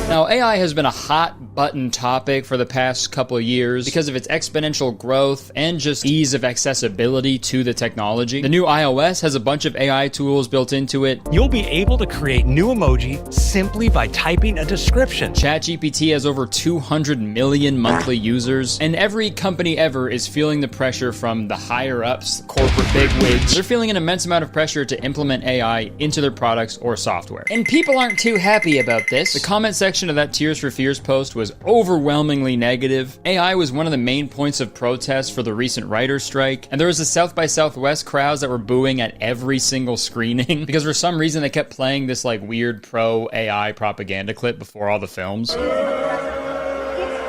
Now, AI has been a hot button topic for the past couple of years because of its exponential growth and just ease of accessibility to the technology. The new iOS has a bunch of AI tools built into it. You'll be able to create new emoji simply by typing a description. ChatGPT has over 200 million monthly users, and every company ever is feeling the pressure from the higher-ups, corporate bigwigs. They're feeling an immense amount of pressure to implement AI into their products or software. And people aren't too happy about this. The comment section of that Tears for Fears post was overwhelmingly negative. AI was one of the main points of protest for the recent writer's strike, and there was a South by Southwest crowds that were booing at every single screening because for some reason they kept playing this like weird pro-AI propaganda clip before all the films.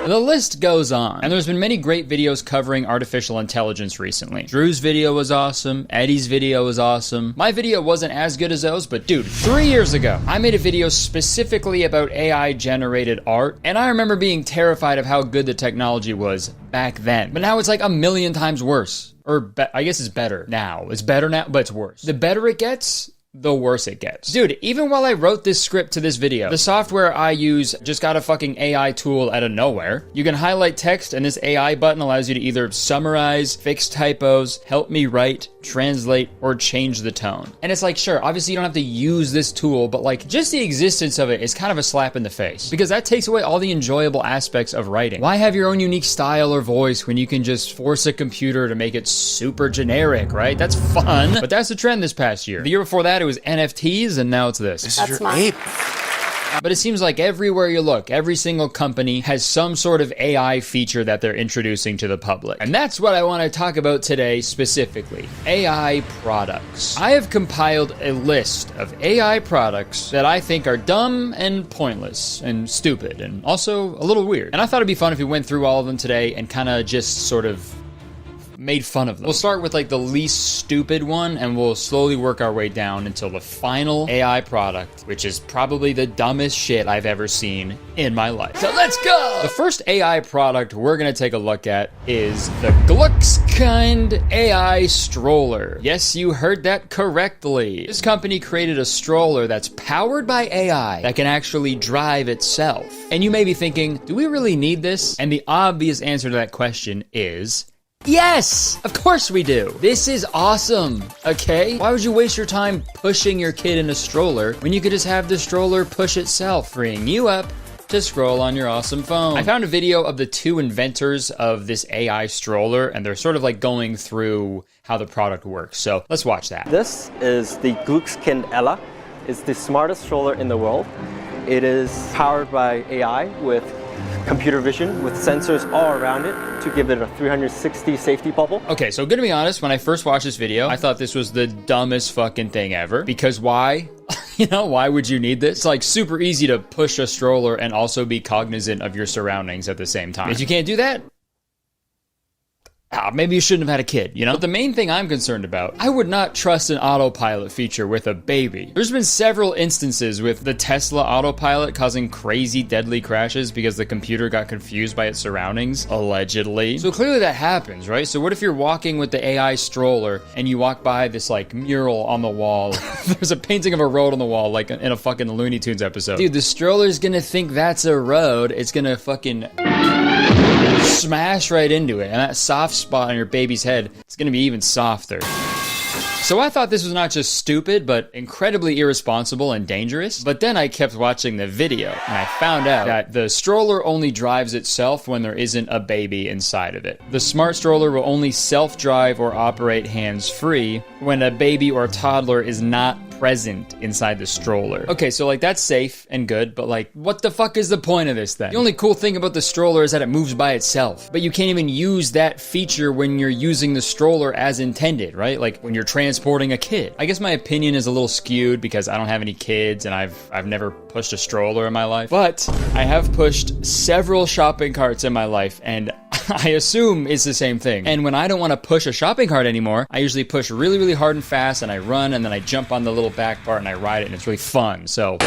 The list goes on, and there's been many great videos covering artificial intelligence recently. Drew's video was awesome, Eddie's video was awesome. My video wasn't as good as those, but dude, 3 years ago, I made a video specifically about AI-generated art, and I remember being terrified of how good the technology was back then. But now it's like a million times worse. Or, I guess it's better now. It's better now, but it's worse. The better it gets, the worse it gets. Dude, even while I wrote this script to this video, the software I use just got a fucking AI tool out of nowhere. You can highlight text, and this AI button allows you to either summarize, fix typos, help me write, translate, or change the tone. And it's like, sure, obviously you don't have to use this tool, but like, just the existence of it is kind of a slap in the face, because that takes away all the enjoyable aspects of writing. Why have your own unique style or voice when you can just force a computer to make it super generic, right? That's fun. But that's the trend this past year. The year before that, it was NFTs, and now it's this. That's mine. But it seems like everywhere you look, every single company has some sort of AI feature that they're introducing to the public. And that's what I want to talk about today specifically. AI products. I have compiled a list of AI products that I think are dumb and pointless and stupid and also a little weird. And I thought it'd be fun if we went through all of them today and kind of just sort of made fun of them. We'll start with like the least stupid one, and we'll slowly work our way down until the final AI product, which is probably the dumbest shit I've ever seen in my life. So let's go! The first AI product we're gonna take a look at is the Glückskind AI stroller. Yes, you heard that correctly. This company created a stroller that's powered by AI that can actually drive itself. And you may be thinking, do we really need this? And the obvious answer to that question is yes, of course we do. This is awesome, okay? Why would you waste your time pushing your kid in a stroller when you could just have the stroller push itself, freeing you up to scroll on your awesome phone? I found a video of the two inventors of this AI stroller, and they're sort of like going through how the product works. So let's watch that. This is the Glückskind Ella. It's the smartest stroller in the world. It is powered by AI with computer vision with sensors all around it to give it a 360 safety bubble. Okay, so gonna be honest, when I first watched this video, I thought this was the dumbest fucking thing ever. Because why? You know, why would you need this? It's like super easy to push a stroller and also be cognizant of your surroundings at the same time. If you can't do that, maybe you shouldn't have had a kid, you know? But the main thing I'm concerned about, I would not trust an autopilot feature with a baby. There's been several instances with the Tesla autopilot causing crazy deadly crashes because the computer got confused by its surroundings, allegedly. So clearly that happens, right? So what if you're walking with the AI stroller and you walk by this like mural on the wall? There's a painting of a road on the wall, like in a fucking Looney Tunes episode. Dude, the stroller's gonna think that's a road. It's gonna fucking smash right into it, and that soft spot on your baby's head, it's gonna be even softer. So I thought this was not just stupid, but incredibly irresponsible and dangerous. But then I kept watching the video, and I found out that the stroller only drives itself when there isn't a baby inside of it. The smart stroller will only self-drive or operate hands-free when a baby or toddler is not present inside the stroller. Okay, so like that's safe and good, but like what the fuck is the point of this then? The only cool thing about the stroller is that it moves by itself, but you can't even use that feature when you're using the stroller as intended, right? Like when you're transporting a kid. I guess my opinion is a little skewed because I don't have any kids and I've never pushed a stroller in my life, but I have pushed several shopping carts in my life, and I assume it's the same thing. And when I don't want to push a shopping cart anymore, I usually push really, really hard and fast, and I run, and then I jump on the little back part and I ride it, and it's really fun. So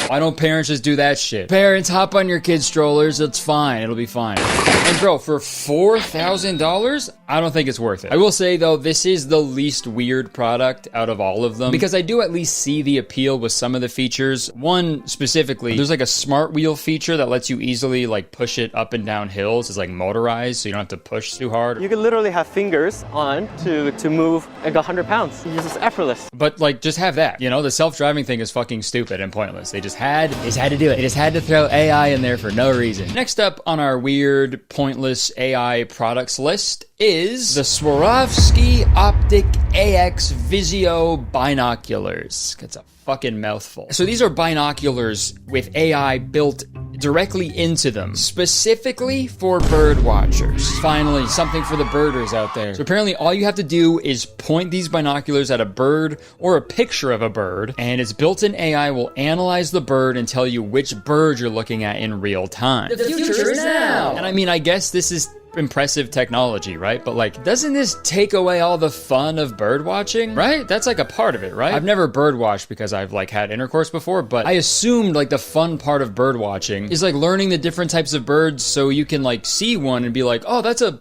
why don't parents just do that shit? Parents, hop on your kids' strollers. It's fine. It'll be fine. And bro, for $4,000, I don't think it's worth it. I will say though, this is the least weird product out of all of them, because I do at least see the appeal with some of the features. One specifically, there's like a smart wheel feature that lets you easily like push it up and down hills. It's like motorized, so you don't have to push too hard. You can literally have fingers on to move like 100 pounds. It's just effortless. But like, just have that. You know, the self-driving thing is fucking stupid and pointless. They just had to do it. They just had to throw AI in there for no reason. Next up on our weird, pointless AI products list is the Swarovski Optic AX Vizio binoculars. It's a fucking mouthful. So these are binoculars with AI built directly into them, specifically for bird watchers. Finally, something for the birders out there. So apparently all you have to do is point these binoculars at a bird or a picture of a bird, and its built-in AI will analyze the bird and tell you which bird you're looking at in real time. The future is now! And I mean, I guess this is impressive technology, right? But like, doesn't this take away all the fun of bird watching, right? That's like a part of it, right? I've never bird watched because I've like had intercourse before, but I assumed like the fun part of bird watching is like learning the different types of birds so you can like see one and be like, oh, that's a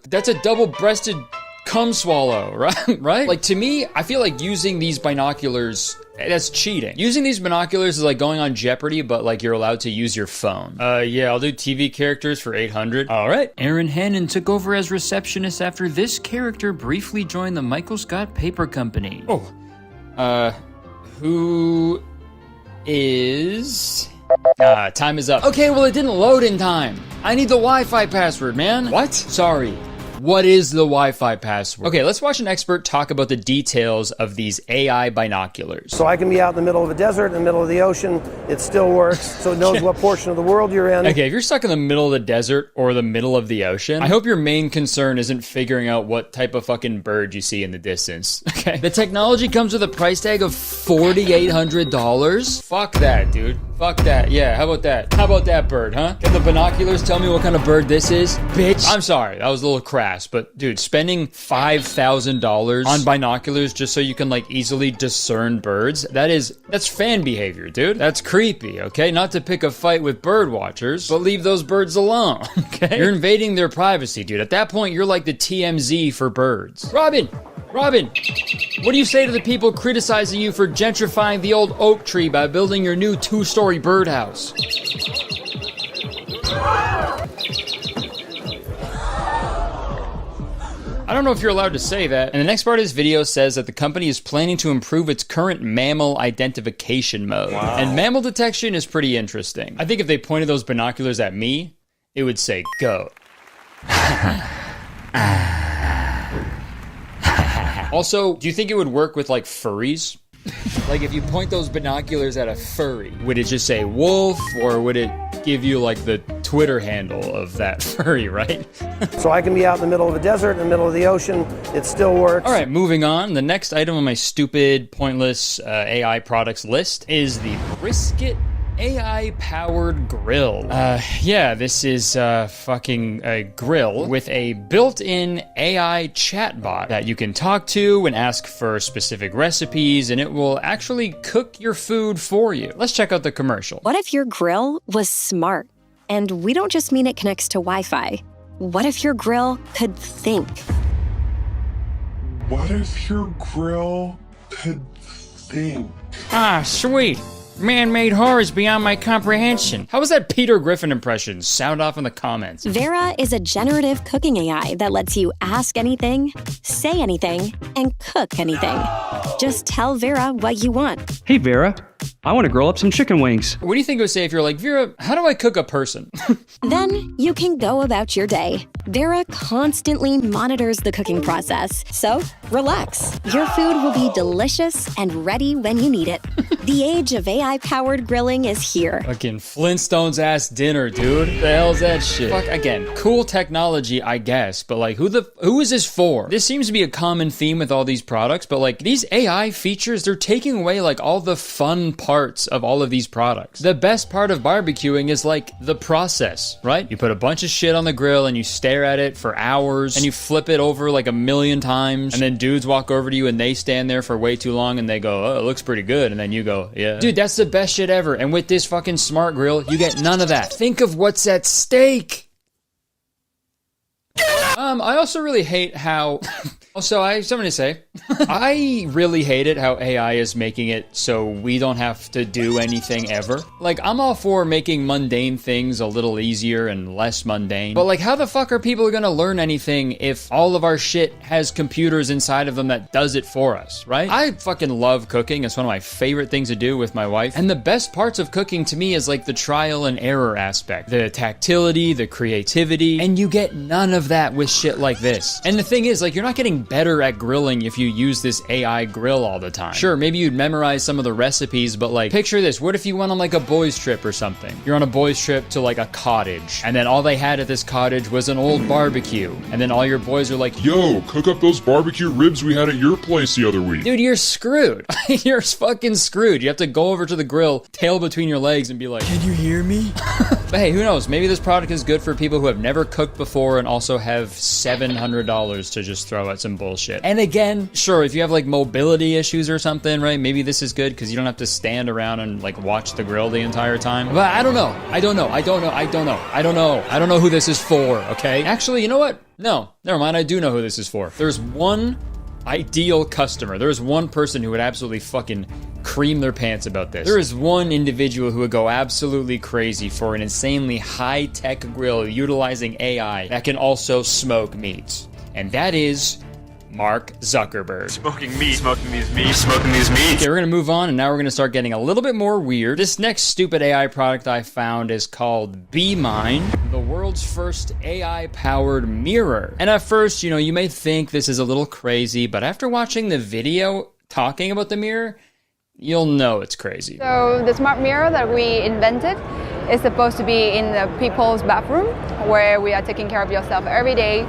double-breasted cum swallow, right? Right? Like to me, I feel like using these binoculars, that's cheating. Using these binoculars is like going on Jeopardy, but like you're allowed to use your phone. Yeah, I'll do TV characters for $800. All right. Erin Hannon took over as receptionist after this character briefly joined the Michael Scott Paper Company. Oh. Who is... time is up. Okay, well, it didn't load in time. I need the Wi-Fi password, man. What? Sorry. What is the Wi-Fi password? Okay, let's watch an expert talk about the details of these AI binoculars. So I can be out in the middle of a desert, in the middle of the ocean. It still works, so it knows what portion of the world you're in. Okay, if you're stuck in the middle of the desert or the middle of the ocean, I hope your main concern isn't figuring out what type of fucking bird you see in the distance. Okay, the technology comes with a price tag of $4,800. Fuck that, dude. Fuck that. Yeah, how about that? How about that bird, huh? Can the binoculars tell me what kind of bird this is? Bitch. I'm sorry, that was a little crass, but dude, spending $5,000 on binoculars just so you can like easily discern birds, that's fan behavior, dude. That's creepy, okay? Not to pick a fight with bird watchers, but leave those birds alone, okay? You're invading their privacy, dude. At that point, you're like the TMZ for birds. Robin, what do you say to the people criticizing you for gentrifying the old oak tree by building your new 2-story birdhouse? I don't know if you're allowed to say that. And the next part of this video says that the company is planning to improve its current mammal identification mode. Wow. And mammal detection is pretty interesting. I think if they pointed those binoculars at me, it would say, go. Also, do you think it would work with like furries? Like if you point those binoculars at a furry, would it just say wolf, or would it give you like the Twitter handle of that furry, right? So I can be out in the middle of a desert, in the middle of the ocean. It still works. All right, moving on. The next item on my stupid, pointless AI products list is the Brisket AI-powered grill. Yeah, this is fucking a grill with a built-in AI chatbot that you can talk to and ask for specific recipes, and it will actually cook your food for you. Let's check out the commercial. What if your grill was smart? And we don't just mean it connects to Wi-Fi. What if your grill could think? What if your grill could think? Ah, sweet. Man-made horrors beyond my comprehension. How was that Peter Griffin impression? Sound off in the comments. Vera is a generative cooking AI that lets you ask anything, say anything, and cook anything. Just tell Vera what you want. Hey Vera, I want to grill up some chicken wings. What do you think it would say if you're like, Vera, how do I cook a person? Then you can go about your day. Vera constantly monitors the cooking process, so relax. Your food will be delicious and ready when you need it. The age of AI-powered grilling is here. Fucking Flintstones ass dinner, dude. The hell's that shit? Fuck, again, cool technology, I guess, but like, who is this for? This seems to be a common theme with all these products, but like, these AI features, they're taking away like all the fun parts of all of these products. The best part of barbecuing is like the process, right? You put a bunch of shit on the grill and you stare at it for hours and you flip it over like 1,000,000 times, and then dudes walk over to you and they stand there for way too long and they go, oh, it looks pretty good, and then you go, yeah. Dude, that's the best shit ever, and with this fucking smart grill, you get none of that. Think of what's at stake. I also really hate how... Also, I have something to say. I really hate it how AI is making it so we don't have to do anything ever. Like, I'm all for making mundane things a little easier and less mundane. But like, how the fuck are people gonna learn anything if all of our shit has computers inside of them that does it for us, right? I fucking love cooking. It's one of my favorite things to do with my wife. And the best parts of cooking to me is like the trial and error aspect. The tactility, the creativity, and you get none of that with shit like this. And the thing is, like, you're not getting better at grilling if you use this AI grill all the time. Sure, maybe you'd memorize some of the recipes, but like, picture this. What if you went on like a boys trip or something? You're on a boys trip to like a cottage, and then all they had at this cottage was an old barbecue, and then all your boys are like, yo, cook up those barbecue ribs we had at your place the other week. Dude, you're screwed. You're fucking screwed. You have to go over to the grill, tail between your legs, and be like, can you hear me? But hey, who knows? Maybe this product is good for people who have never cooked before and also have $700 to just throw at some bullshit. And again, sure, if you have like mobility issues or something, right? Maybe this is good because you don't have to stand around and like watch the grill the entire time. But I don't know. I don't know who this is for, okay? Actually, you know what? No, never mind. I do know who this is for. There's one ideal customer. There's one person who would absolutely fucking cream their pants about this. There is one individual who would go absolutely crazy for an insanely high-tech grill utilizing AI that can also smoke meats. And that is Mark Zuckerberg. Smoking these meats. Okay, we're gonna move on, and now we're gonna start getting a little bit more weird. This next stupid AI product I found is called BeMind, the world's first AI-powered mirror. And at first, you know, you may think this is a little crazy, but after watching the video talking about the mirror, you'll know it's crazy. So the smart mirror that we invented is supposed to be in the people's bathroom, where we are taking care of yourself every day,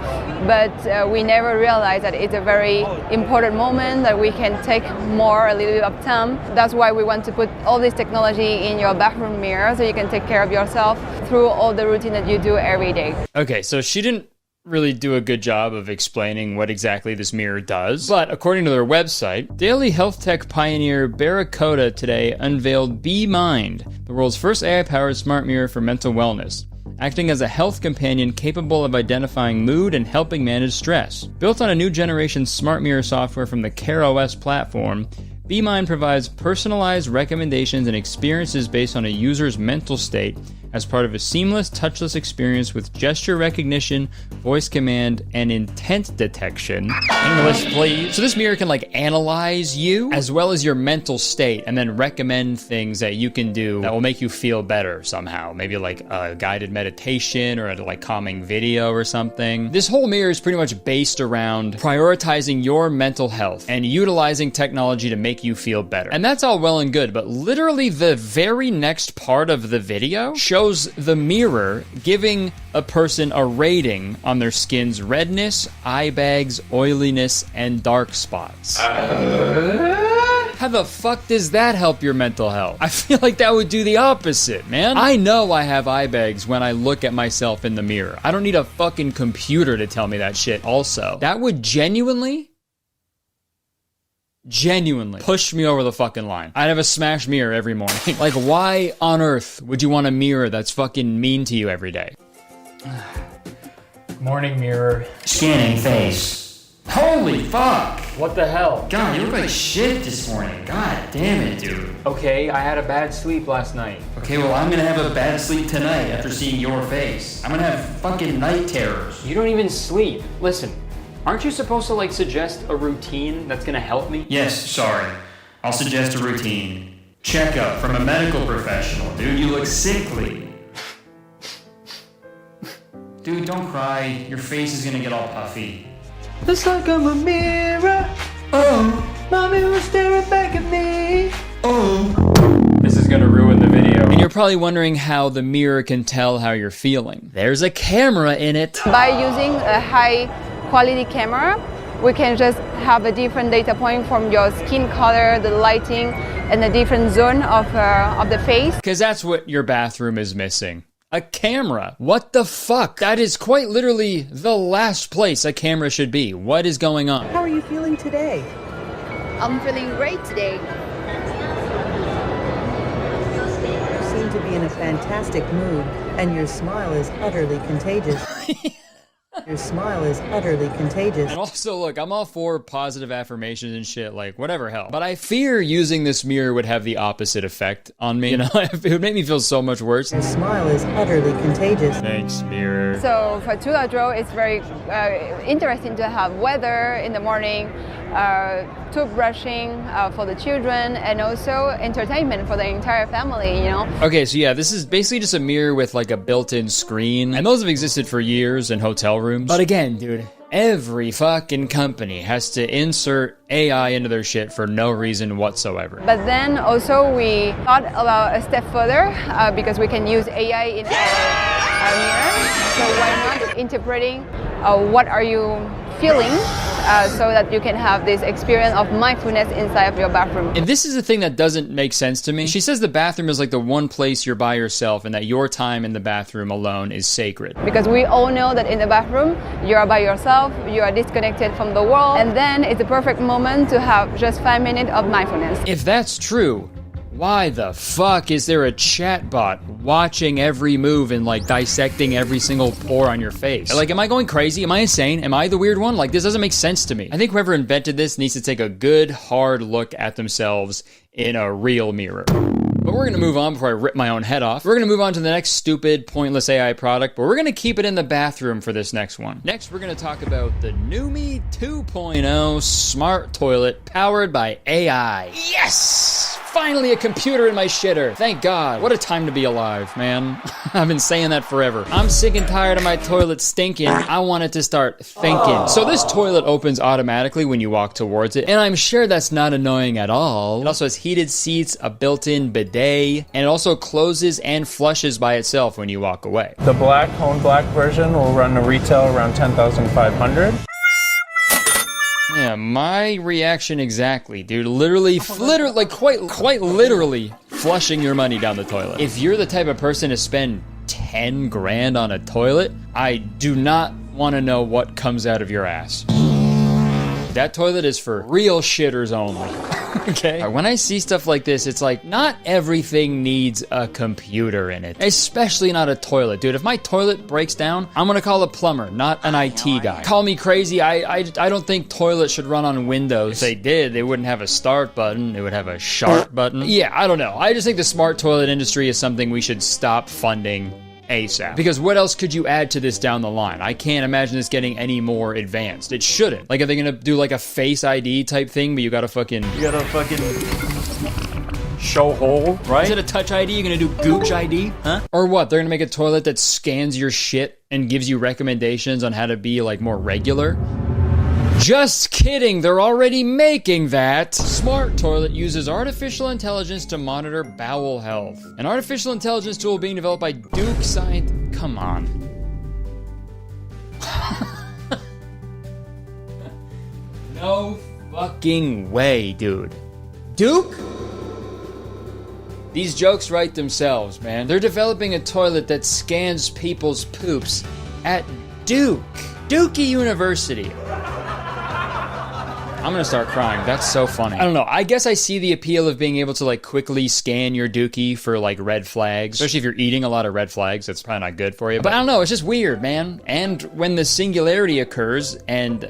but we never realize that it's a very important moment that we can take a little bit of time. That's why we want to put all this technology in your bathroom mirror so you can take care of yourself through all the routine that you do every day. Okay, so she didn't really do a good job of explaining what exactly this mirror does. But according to their website, daily health tech pioneer Barracuda today unveiled BeMind, the world's first AI-powered smart mirror for mental wellness, acting as a health companion capable of identifying mood and helping manage stress. Built on a new generation smart mirror software from the CareOS platform, BeMind provides personalized recommendations and experiences based on a user's mental state as part of a seamless, touchless experience with gesture recognition, voice command, and intent detection. English, please. So this mirror can like analyze you as well as your mental state and then recommend things that you can do that will make you feel better somehow. Maybe like a guided meditation or a like calming video or something. This whole mirror is pretty much based around prioritizing your mental health and utilizing technology to make you feel better. And that's all well and good, but literally the very next part of the video shows the mirror giving a person a rating on their skin's redness, eye bags, oiliness, and dark spots. How the fuck does that help your mental health? I feel like that would do the opposite, man. I know I have eye bags when I look at myself in the mirror. I don't need a fucking computer to tell me that shit also. That would genuinely push me over the fucking line. I'd have a smashed mirror every morning. Like, why on earth would you want a mirror that's fucking mean to you every day? Morning mirror. Scanning face. Holy fuck! What the hell? God, you look like shit this morning. God damn it, dude. Okay, I had a bad sleep last night. Okay, well, I'm gonna have a bad sleep tonight after seeing your face. I'm gonna have fucking night terrors. You don't even sleep. Listen, aren't you supposed to like suggest a routine that's gonna help me? Yes, sorry. I'll suggest a routine. Checkup from a medical professional. Dude, you look sickly. Dude, don't cry. Your face is gonna get all puffy. It's like I'm a mirror. Oh, mommy was staring back at me. Oh. This is gonna ruin the video. And you're probably wondering how the mirror can tell how you're feeling. There's a camera in it. By using a high quality camera, we can just have a different data point from your skin color, the lighting, and the different zone of the face. Because that's what your bathroom is missing. A camera. What the fuck? That is quite literally the last place a camera should be. What is going on? How are you feeling today? I'm feeling great today. You seem to be in a fantastic mood, and your smile is utterly contagious. Your smile is utterly contagious. And also, look, I'm all for positive affirmations and shit, like, whatever, hell. But I fear using this mirror would have the opposite effect on me. You know, it would make me feel so much worse. Your smile is utterly contagious. Thanks, mirror. So for Tula it's very interesting to have weather in the morning, toothbrushing for the children, and also entertainment for the entire family, you know? Okay, so yeah, this is basically just a mirror with like a built-in screen, and those have existed for years in hotel rooms. But again, dude, every fucking company has to insert AI into their shit for no reason whatsoever. But then also we thought about a step further because we can use AI in our mirror. So why not interpreting what are you feeling so that you can have this experience of mindfulness inside of your bathroom. And this is the thing that doesn't make sense to me. She says the bathroom is like the one place you're by yourself and that your time in the bathroom alone is sacred. Because we all know that in the bathroom, you are by yourself, you are disconnected from the world, and then it's a perfect moment to have just 5 minutes of mindfulness. If that's true, why the fuck is there a chatbot watching every move and like dissecting every single pore on your face? Like, am I going crazy? Am I insane? Am I the weird one? Like, this doesn't make sense to me. I think whoever invented this needs to take a good, hard look at themselves in a real mirror. But we're gonna move on before I rip my own head off. We're gonna move on to the next stupid, pointless AI product, but we're gonna keep it in the bathroom for this next one. Next, we're gonna talk about the Numi 2.0 smart toilet powered by AI. Yes! Finally a computer in my shitter. Thank God. What a time to be alive, man. I've been saying that forever. I'm sick and tired of my toilet stinking. I want it to start thinking. So this toilet opens automatically when you walk towards it, and I'm sure that's not annoying at all. It also has heated seats, a built-in bidet, and it also closes and flushes by itself when you walk away. The black, Hone Black version will run a retail around $10,500. Yeah, my reaction exactly, dude. Literally, like quite literally flushing your money down the toilet. If you're the type of person to spend 10 grand on a toilet, I do not want to know what comes out of your ass. That toilet is for real shitters only. Okay? When I see stuff like this, it's like, not everything needs a computer in it. Especially not a toilet. Dude, if my toilet breaks down, I'm gonna call a plumber, not an IT guy. Call me crazy, I don't think toilets should run on Windows. If they did, they wouldn't have a start button, they would have a sharp button. Yeah, I don't know. I just think the smart toilet industry is something we should stop funding ASAP. Because what else could you add to this down the line? I can't imagine this getting any more advanced. It shouldn't. Like, are they gonna do like a Face ID type thing, but you gotta fucking show hole, right? Is it a Touch ID? You're gonna do Gooch ID? Huh? Or what? They're gonna make a toilet that scans your shit and gives you recommendations on how to be like more regular? Just kidding, they're already making that. Smart toilet uses artificial intelligence to monitor bowel health. An artificial intelligence tool being developed by Duke Science. Come on. No fucking way, dude. Duke? These jokes write themselves, man. They're developing a toilet that scans people's poops at Duke. Dookie University. I'm gonna start crying. That's so funny. I don't know. I guess I see the appeal of being able to like quickly scan your dookie for like red flags, especially if you're eating a lot of red flags. That's probably not good for you. But I don't know. It's just weird, man. And when the singularity occurs and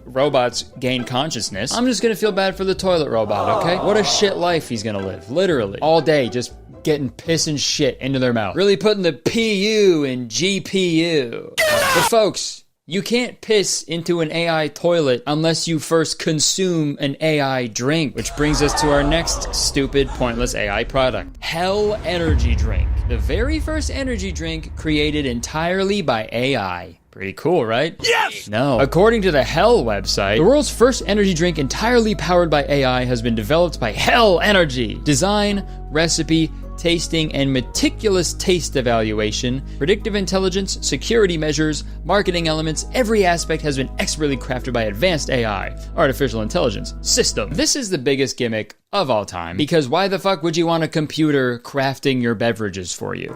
robots gain consciousness, I'm just gonna feel bad for the toilet robot. Okay? What a shit life he's gonna live. Literally all day, just getting piss and shit into their mouth. Really putting the PU in GPU. But folks, you can't piss into an AI toilet unless you first consume an AI drink, which brings us to our next stupid, pointless AI product. Hell Energy Drink. The very first energy drink created entirely by AI. Pretty cool, right? Yes! No. According to the Hell website, the world's first energy drink entirely powered by AI has been developed by Hell Energy. Design, recipe, tasting, and meticulous taste evaluation, predictive intelligence, security measures, marketing elements, every aspect has been expertly crafted by advanced AI, artificial intelligence, system. This is the biggest gimmick of all time, because why the fuck would you want a computer crafting your beverages for you?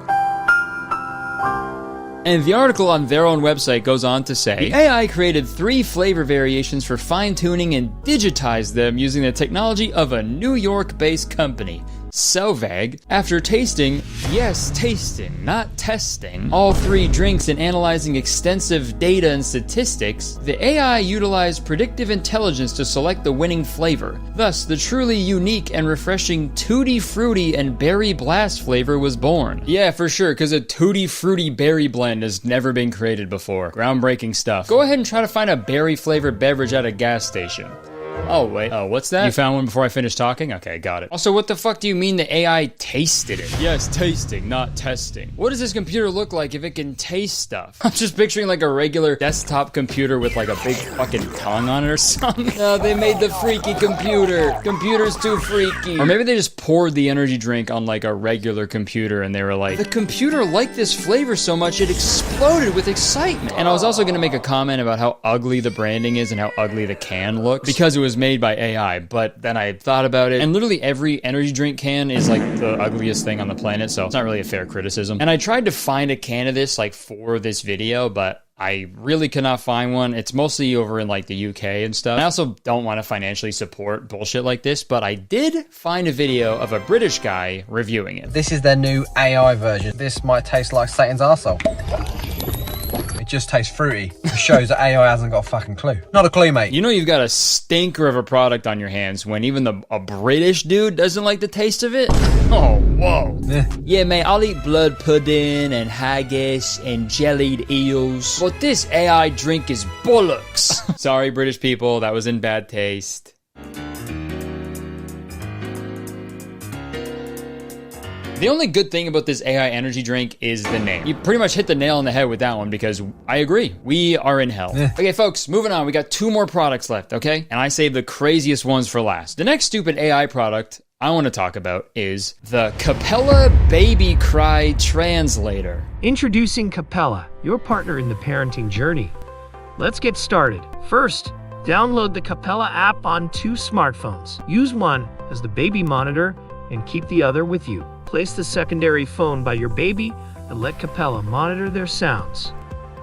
And the article on their own website goes on to say, the AI created 3 flavor variations for fine-tuning and digitized them using the technology of a New York-based company. So vague. After tasting, yes, tasting, not testing, all 3 drinks and analyzing extensive data and statistics, the AI utilized predictive intelligence to select the winning flavor. Thus, the truly unique and refreshing Tutti Frutti and Berry Blast flavor was born. Yeah, for sure, because a Tutti Frutti berry blend has never been created before. Groundbreaking stuff. Go ahead and try to find a berry-flavored beverage at a gas station. Oh, wait. Oh, what's that? You found one before I finished talking? Okay, got it. Also, what the fuck do you mean the AI tasted it? Yes, tasting, not testing. What does this computer look like if it can taste stuff? I'm just picturing like a regular desktop computer with like a big fucking tongue on it or something. No, they made the freaky computer. Computer's too freaky. Or maybe they just poured the energy drink on like a regular computer and they were like, the computer liked this flavor so much it exploded with excitement. And I was also gonna make a comment about how ugly the branding is and how ugly the can looks because it was made by AI, but then I thought about it, and literally every energy drink can is like the ugliest thing on the planet, so it's not really a fair criticism. And I tried to find a can of this like for this video, but I really cannot find one. It's mostly over in like the UK and stuff. And I also don't want to financially support bullshit like this, but I did find a video of a British guy reviewing it. This is their new AI version. This might taste like Satan's arsehole. Just tastes fruity. It shows that AI hasn't got a fucking clue. Not a clue, mate. You know you've got a stinker of a product on your hands when even a British dude doesn't like the taste of it? Oh, whoa. Yeah, mate, I'll eat blood pudding and haggis and jellied eels, but this AI drink is bollocks. Sorry, British people, that was in bad taste. The only good thing about this AI energy drink is the name. You pretty much hit the nail on the head with that one because I agree. We are in hell. Okay, folks, moving on. We got 2 more products left, okay? And I saved the craziest ones for last. The next stupid AI product I want to talk about is the Capella Baby Cry Translator. Introducing Capella, your partner in the parenting journey. Let's get started. First, download the Capella app on 2 smartphones. Use one as the baby monitor and keep the other with you. Place the secondary phone by your baby and let Capella monitor their sounds.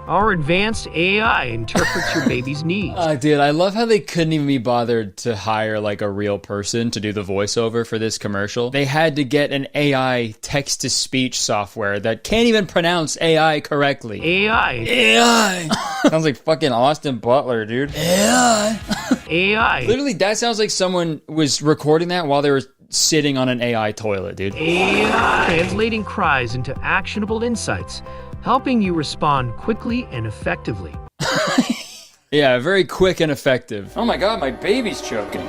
Our advanced AI interprets your baby's needs. Dude, I love how they couldn't even be bothered to hire like a real person to do the voiceover for this commercial. They had to get an AI text-to-speech software that can't even pronounce AI correctly. AI. Sounds like fucking Austin Butler, dude. AI. Literally, that sounds like someone was recording that while they were sitting on an AI toilet, dude. AI. Translating cries into actionable insights, helping you respond quickly and effectively. Yeah, very quick and effective. Oh my god, my baby's choking.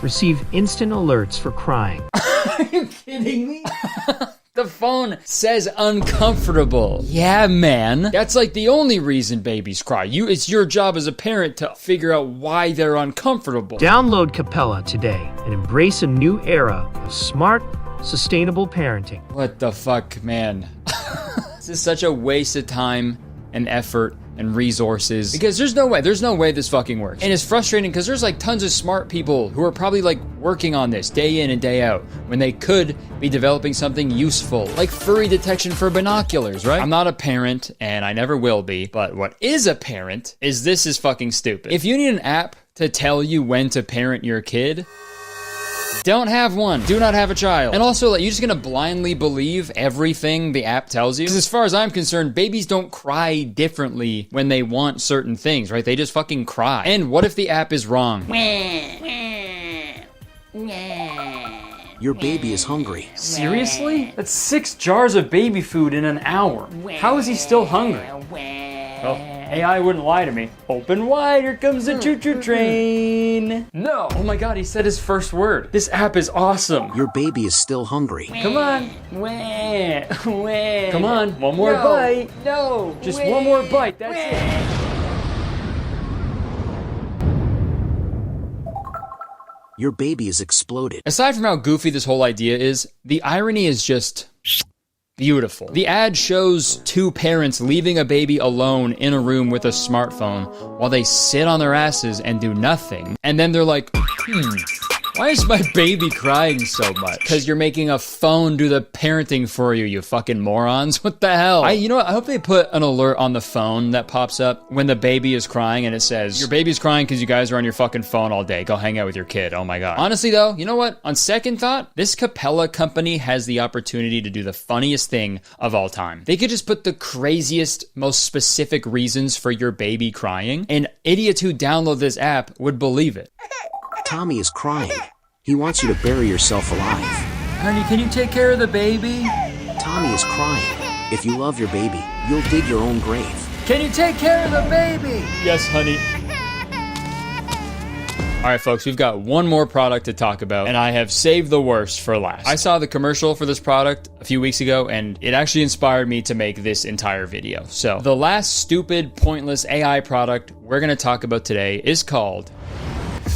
Receive instant alerts for crying. Are you kidding me? The phone says uncomfortable. Yeah, man. That's like the only reason babies cry. It's your job as a parent to figure out why they're uncomfortable. Download Capella today and embrace a new era of smart, sustainable parenting. What the fuck, man? This is such a waste of time and effort and resources, because there's no way this fucking works. And it's frustrating because there's like tons of smart people who are probably like working on this day in and day out when they could be developing something useful, like furry detection for binoculars, right? I'm not a parent and I never will be, but what is apparent is this is fucking stupid. If you need an app to tell you when to parent your kid, don't have one. Do not have a child. And also, like, you're just gonna blindly believe everything the app tells you? Because as far as I'm concerned, babies don't cry differently when they want certain things, right? They just fucking cry. And what if the app is wrong? Your baby is hungry. Seriously? That's 6 jars of baby food in an hour. How is he still hungry? Well, AI wouldn't lie to me. Open wide, here comes the choo-choo train. No! Oh my god, he said his first word. This app is awesome. Your baby is still hungry. Come on. Come on, one more bite. No. Just one more bite, that's it. Your baby is exploded. Aside from how goofy this whole idea is, the irony is just beautiful. The ad shows 2 parents leaving a baby alone in a room with a smartphone while they sit on their asses and do nothing. And then they're like, why is my baby crying so much? Because you're making a phone do the parenting for you, you fucking morons. What the hell? You know what? I hope they put an alert on the phone that pops up when the baby is crying and it says, your baby's crying because you guys are on your fucking phone all day. Go hang out with your kid. Oh my god. Honestly though, you know what? On second thought, this Capella company has the opportunity to do the funniest thing of all time. They could just put the craziest, most specific reasons for your baby crying, and idiots who download this app would believe it. Tommy is crying. He wants you to bury yourself alive. Honey, can you take care of the baby? Tommy is crying. If you love your baby, you'll dig your own grave. Can you take care of the baby? Yes, honey. All right, folks, we've got one more product to talk about, and I have saved the worst for last. I saw the commercial for this product a few weeks ago, and it actually inspired me to make this entire video. So, the last stupid, pointless AI product we're gonna talk about today is called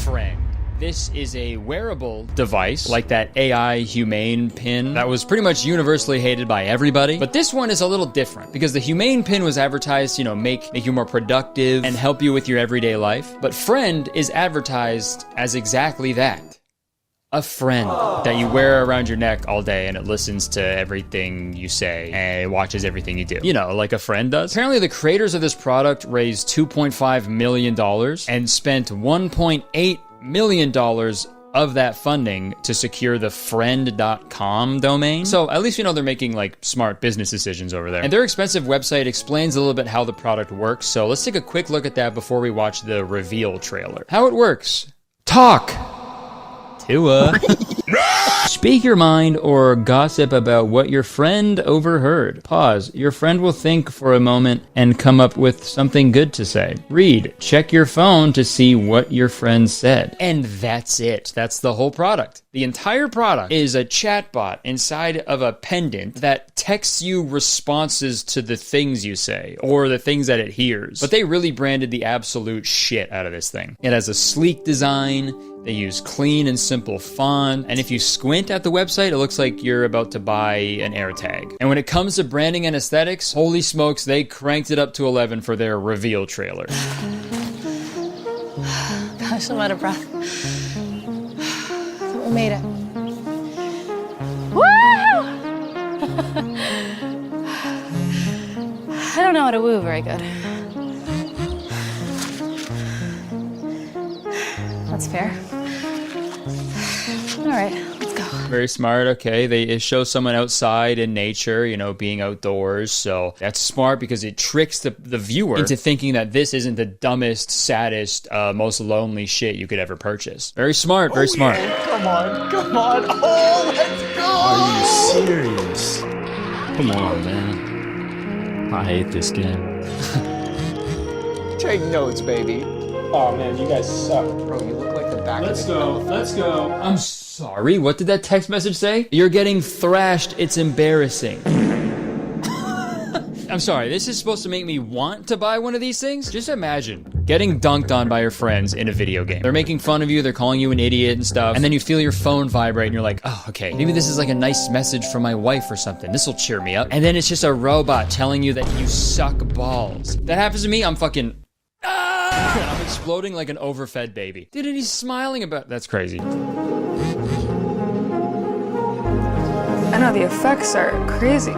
Friend. This is a wearable device, like that AI Humane pin that was pretty much universally hated by everybody. But this one is a little different because the Humane pin was advertised, you know, make you more productive and help you with your everyday life. But Friend is advertised as exactly that. A friend that you wear around your neck all day and it listens to everything you say and it watches everything you do. You know, like a friend does. Apparently the creators of this product raised $2.5 million and spent $1.8 million of that funding to secure the friend.com domain. So at least you know they're making like smart business decisions over there. And their expensive website explains a little bit how the product works. So let's take a quick look at that before we watch the reveal trailer. How it works. Talk. Tua. Speak your mind or gossip about what your friend overheard. Pause. Your friend will think for a moment and come up with something good to say. Read. Check your phone to see what your friend said. And that's it. That's the whole product. The entire product is a chatbot inside of a pendant that texts you responses to the things you say or the things that it hears. But they really branded the absolute shit out of this thing. It has a sleek design. They use clean and simple font, and if you squint at the website, it looks like you're about to buy an AirTag. And when it comes to branding and aesthetics, holy smokes, they cranked it up to 11 for their reveal trailer. Gosh, I'm out of breath. We made it. Woo! I don't know how to woo very good. That's fair. All right, let's go. Very smart. Okay, they show someone outside in nature, you know, being outdoors. So that's smart because it tricks the viewer into thinking that this isn't the dumbest, saddest, most lonely shit you could ever purchase. Very smart. Very smart. Yeah. Come on. Oh, let's go. Are you serious? Come on, man. I hate this game. Take notes, baby. Oh man, you guys suck. Bro, you look like the back Let's of the go. Let's go. I'm sorry. What did that text message say? You're getting thrashed. It's embarrassing. I'm sorry. This is supposed to make me want to buy one of these things? Just imagine getting dunked on by your friends in a video game. They're making fun of you, they're calling you an idiot and stuff, and then you feel your phone vibrate and you're like, oh, okay, maybe this is like a nice message from my wife or something. This will cheer me up. And then it's just a robot telling you that you suck balls. That happens to me, I'm fucking... I'm exploding like an overfed baby. Dude, and he's smiling about... That's crazy. I know the effects are crazy.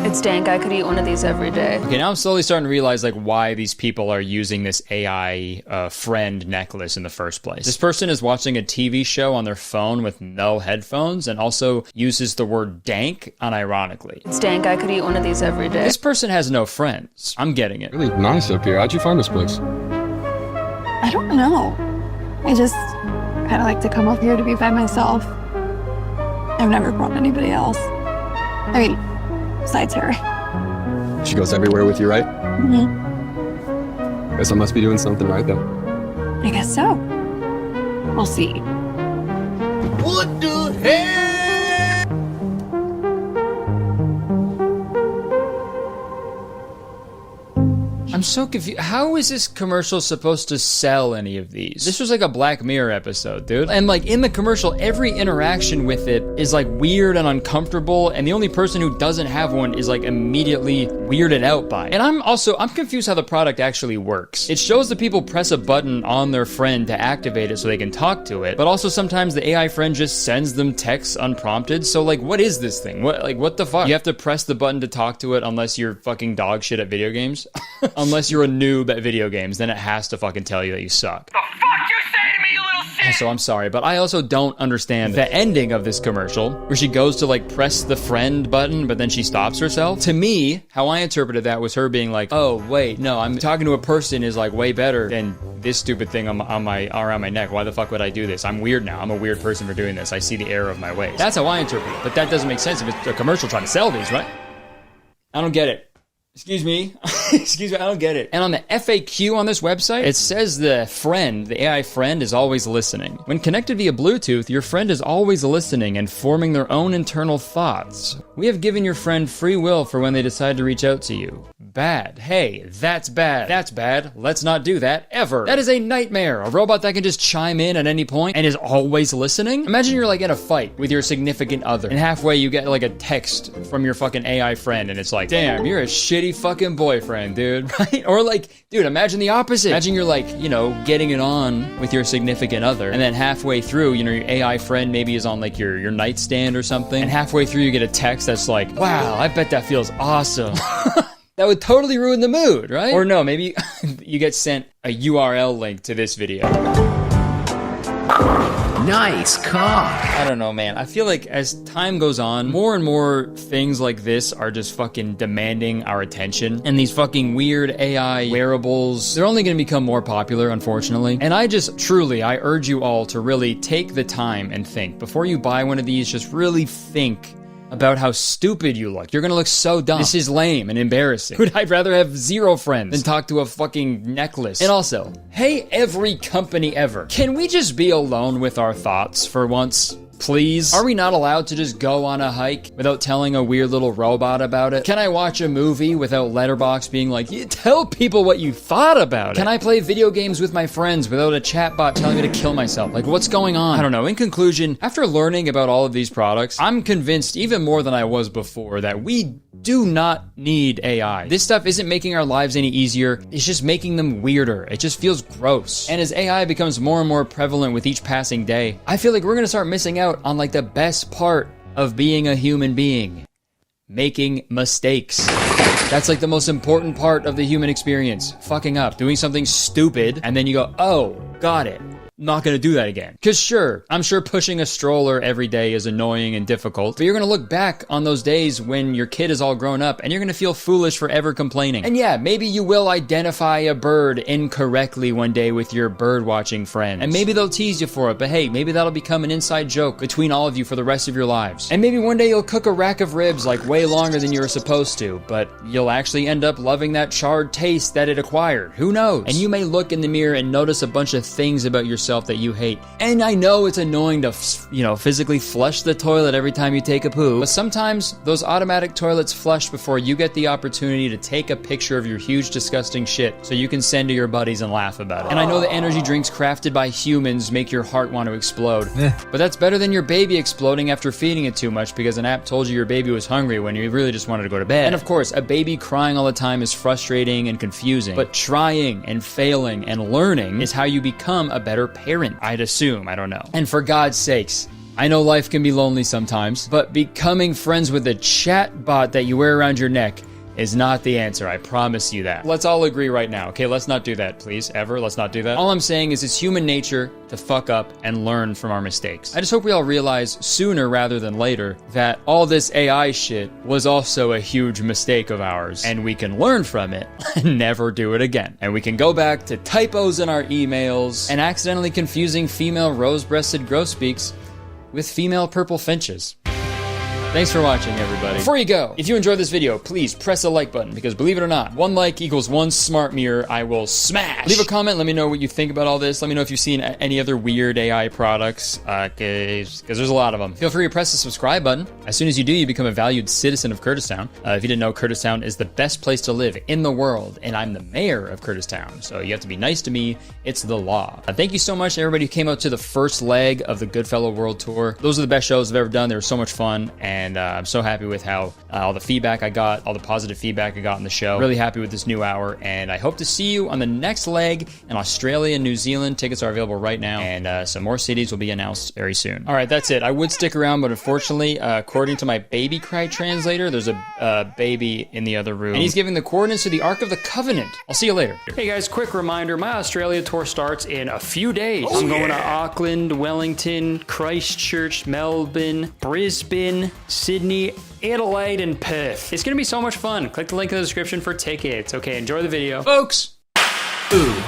It's dank. I could eat one of these every day. Okay, now I'm slowly starting to realize like why these people are using this AI friend necklace in the first place. This person is watching a TV show on their phone with no headphones and also uses the word dank unironically. It's dank. I could eat one of these every day. This person has no friends. I'm getting it. Really nice up here. How'd you find this place? I don't know. I just kind of like to come up here to be by myself. I've never brought anybody else. I mean, besides her. She goes everywhere with you, right? Mm-hmm. Guess I must be doing something right then. I guess so. We'll see. What the hell? I'm so confused. How is this commercial supposed to sell any of these? This was like a Black Mirror episode, dude. And like in the commercial, every interaction with it is like weird and uncomfortable, and the only person who doesn't have one is like immediately weirded out by it. And I'm confused how the product actually works. It shows the people press a button on their friend to activate it so they can talk to it, but also sometimes the AI friend just sends them texts unprompted. So like, what is this thing? What the fuck? You have to press the button to talk to it unless you're fucking dog shit at video games? Unless you're a noob at video games, then it has to fucking tell you that you suck. The fuck you say to me, you little shit? So I'm sorry, but I also don't understand the ending of this commercial where she goes to like press the friend button, but then she stops herself. To me, how I interpreted that was her being like, oh, wait, no, I'm talking to a person is like way better than this stupid thing on my around my neck. Why the fuck would I do this? I'm weird now. I'm a weird person for doing this. I see the error of my ways. That's how I interpret it, but that doesn't make sense if it's a commercial trying to sell these, right? I don't get it. Excuse me, I don't get it. And on the FAQ on this website, it says the AI friend is always listening. When connected via Bluetooth, your friend is always listening and forming their own internal thoughts. We have given your friend free will for when they decide to reach out to you. Bad. Hey, that's bad. That's bad. Let's not do that ever. That is a nightmare. A robot that can just chime in at any point and is always listening. Imagine you're like in a fight with your significant other and halfway you get like a text from your fucking AI friend and it's like, damn, you're a shitty fucking boyfriend, dude, right? Or like, dude, imagine the opposite. Imagine you're like, you know, getting it on with your significant other and then halfway through, you know, your AI friend maybe is on like your nightstand or something and halfway through you get a text that's like, wow, I bet that feels awesome. That would totally ruin the mood, right? Or no, maybe you get sent a URL link to this video. Nice cock. I don't know, man. I feel like as time goes on, more and more things like this are just fucking demanding our attention. And these fucking weird AI wearables, they're only gonna become more popular, unfortunately. And I urge you all to really take the time and think. Before you buy one of these, just really think about how stupid you look. You're gonna look so dumb. This is lame and embarrassing. I'd rather have 0 friends than talk to a fucking necklace. And also, hey, every company ever, can we just be alone with our thoughts for once? Please? Are we not allowed to just go on a hike without telling a weird little robot about it? Can I watch a movie without Letterboxd being like, tell people what you thought about it? Can I play video games with my friends without a chatbot telling me to kill myself? Like, what's going on? I don't know. In conclusion, after learning about all of these products, I'm convinced even more than I was before that we do not need AI. This stuff isn't making our lives any easier. It's just making them weirder. It just feels gross. And as AI becomes more and more prevalent with each passing day, I feel like we're gonna start missing out on like the best part of being a human being. Making mistakes. That's like the most important part of the human experience. Fucking up, doing something stupid, and then you go, oh, got it. Not gonna do that again. Cause sure, I'm sure pushing a stroller every day is annoying and difficult, but you're gonna look back on those days when your kid is all grown up and you're gonna feel foolish for ever complaining. And yeah, maybe you will identify a bird incorrectly one day with your bird watching friends. And maybe they'll tease you for it, but hey, maybe that'll become an inside joke between all of you for the rest of your lives. And maybe one day you'll cook a rack of ribs like way longer than you were supposed to, but you'll actually end up loving that charred taste that it acquired. Who knows? And you may look in the mirror and notice a bunch of things about yourself yourself that you hate. And I know it's annoying to, physically flush the toilet every time you take a poo, but sometimes those automatic toilets flush before you get the opportunity to take a picture of your huge disgusting shit so you can send to your buddies and laugh about it. And I know that energy drinks crafted by humans make your heart want to explode, but that's better than your baby exploding after feeding it too much because an app told you your baby was hungry when you really just wanted to go to bed. And of course, a baby crying all the time is frustrating and confusing, but trying and failing and learning is how you become a better parent, I'd assume. I don't know. And for God's sakes, I know life can be lonely sometimes, but becoming friends with a chat bot that you wear around your neck is not the answer, I promise you that. Let's all agree right now, okay? Let's not do that, please, ever. Let's not do that. All I'm saying is it's human nature to fuck up and learn from our mistakes. I just hope we all realize sooner rather than later that all this AI shit was also a huge mistake of ours, and we can learn from it and never do it again. And we can go back to typos in our emails and accidentally confusing female rose-breasted grosbeaks with female purple finches. Thanks for watching, everybody. Before you go, if you enjoyed this video, please press the like button, because believe it or not, 1 like equals 1 smart mirror I will smash. Leave a comment, let me know what you think about all this. Let me know if you've seen any other weird AI products, because there's a lot of them. Feel free to press the subscribe button. As soon as you do, you become a valued citizen of Kurtistown. If you didn't know, Kurtistown is the best place to live in the world, and I'm the mayor of Kurtistown, so you have to be nice to me. It's the law. Thank you so much to everybody who came out to the first leg of the Goodfellow World Tour. Those are the best shows I've ever done. They were so much fun, and I'm so happy with how all the feedback I got, all the positive feedback I got in the show. Really happy with this new hour, and I hope to see you on the next leg in Australia and New Zealand. Tickets are available right now, and some more cities will be announced very soon. All right, that's it. I would stick around, but unfortunately, according to my baby cry translator, there's a baby in the other room, and he's giving the coordinates to the Ark of the Covenant. I'll see you later. Hey guys, quick reminder, my Australia tour starts in a few days. I'm going to Auckland, Wellington, Christchurch, Melbourne, Brisbane, Sydney, Adelaide, and Perth. It's gonna be so much fun. Click the link in the description for tickets. Okay, enjoy the video. Folks, food.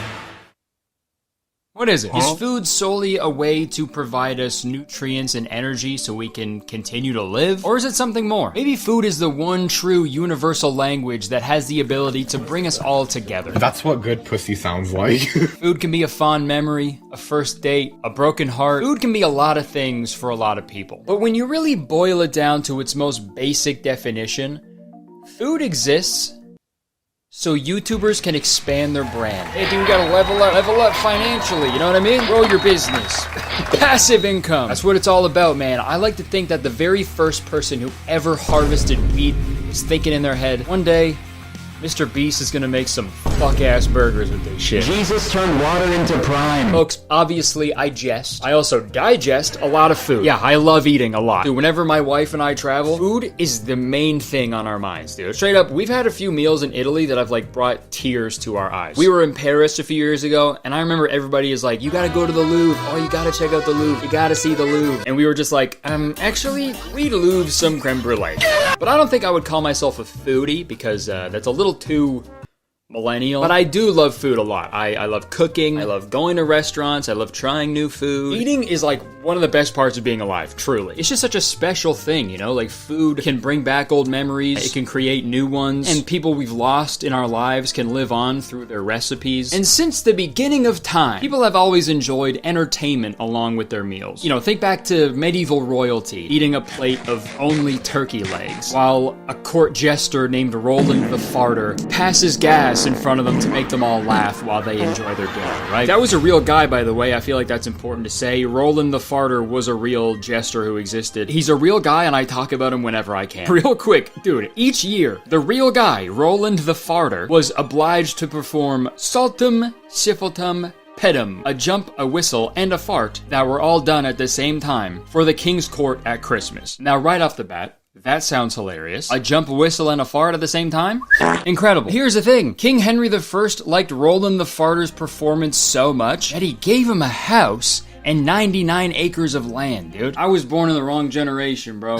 What is it? Is food solely a way to provide us nutrients and energy so we can continue to live? Or is it something more? Maybe food is the one true universal language that has the ability to bring us all together. That's what good pussy sounds like. Food can be a fond memory, a first date, a broken heart. Food can be a lot of things for a lot of people. But when you really boil it down to its most basic definition, food exists so YouTubers can expand their brand. Hey dude, you gotta level up financially, you know what I mean? Grow your business. Passive income. That's what it's all about, man. I like to think that the very first person who ever harvested wheat was thinking in their head, one day, Mr. Beast is gonna make some fuck-ass burgers with this shit. Jesus turned water into prime. Folks, obviously I jest. I also digest a lot of food. Yeah, I love eating a lot. Dude, whenever my wife and I travel, food is the main thing on our minds, dude. Straight up, we've had a few meals in Italy that have like brought tears to our eyes. We were in Paris a few years ago, and I remember everybody is like, you gotta go to the Louvre. Oh, you gotta check out the Louvre. You gotta see the Louvre. And we were just like, actually, we Louvre some creme brulee. But I don't think I would call myself a foodie because that's a little too millennial. But I do love food a lot. I love cooking. I love going to restaurants. I love trying new food. Eating is like one of the best parts of being alive, truly. It's just such a special thing, you know? Like food can bring back old memories. It can create new ones. And people we've lost in our lives can live on through their recipes. And since the beginning of time, people have always enjoyed entertainment along with their meals. You know, think back to medieval royalty eating a plate of only turkey legs, while a court jester named Roland the Farter passes gas in front of them to make them all laugh while they enjoy their dinner, right? That was a real guy, by the way. I feel like that's important to say. Roland the Farter was a real jester who existed. He's a real guy, and I talk about him whenever I can. Real quick, dude, each year, the real guy, Roland the Farter, was obliged to perform saltum, siffletum, pedum, a jump, a whistle, and a fart that were all done at the same time for the king's court at Christmas. Now, right off the bat, that sounds hilarious. A jump, a whistle, and a fart at the same time? Incredible. Here's the thing. King Henry I liked Roland the Farter's performance so much that he gave him a house and 99 acres of land, dude. I was born in the wrong generation, bro.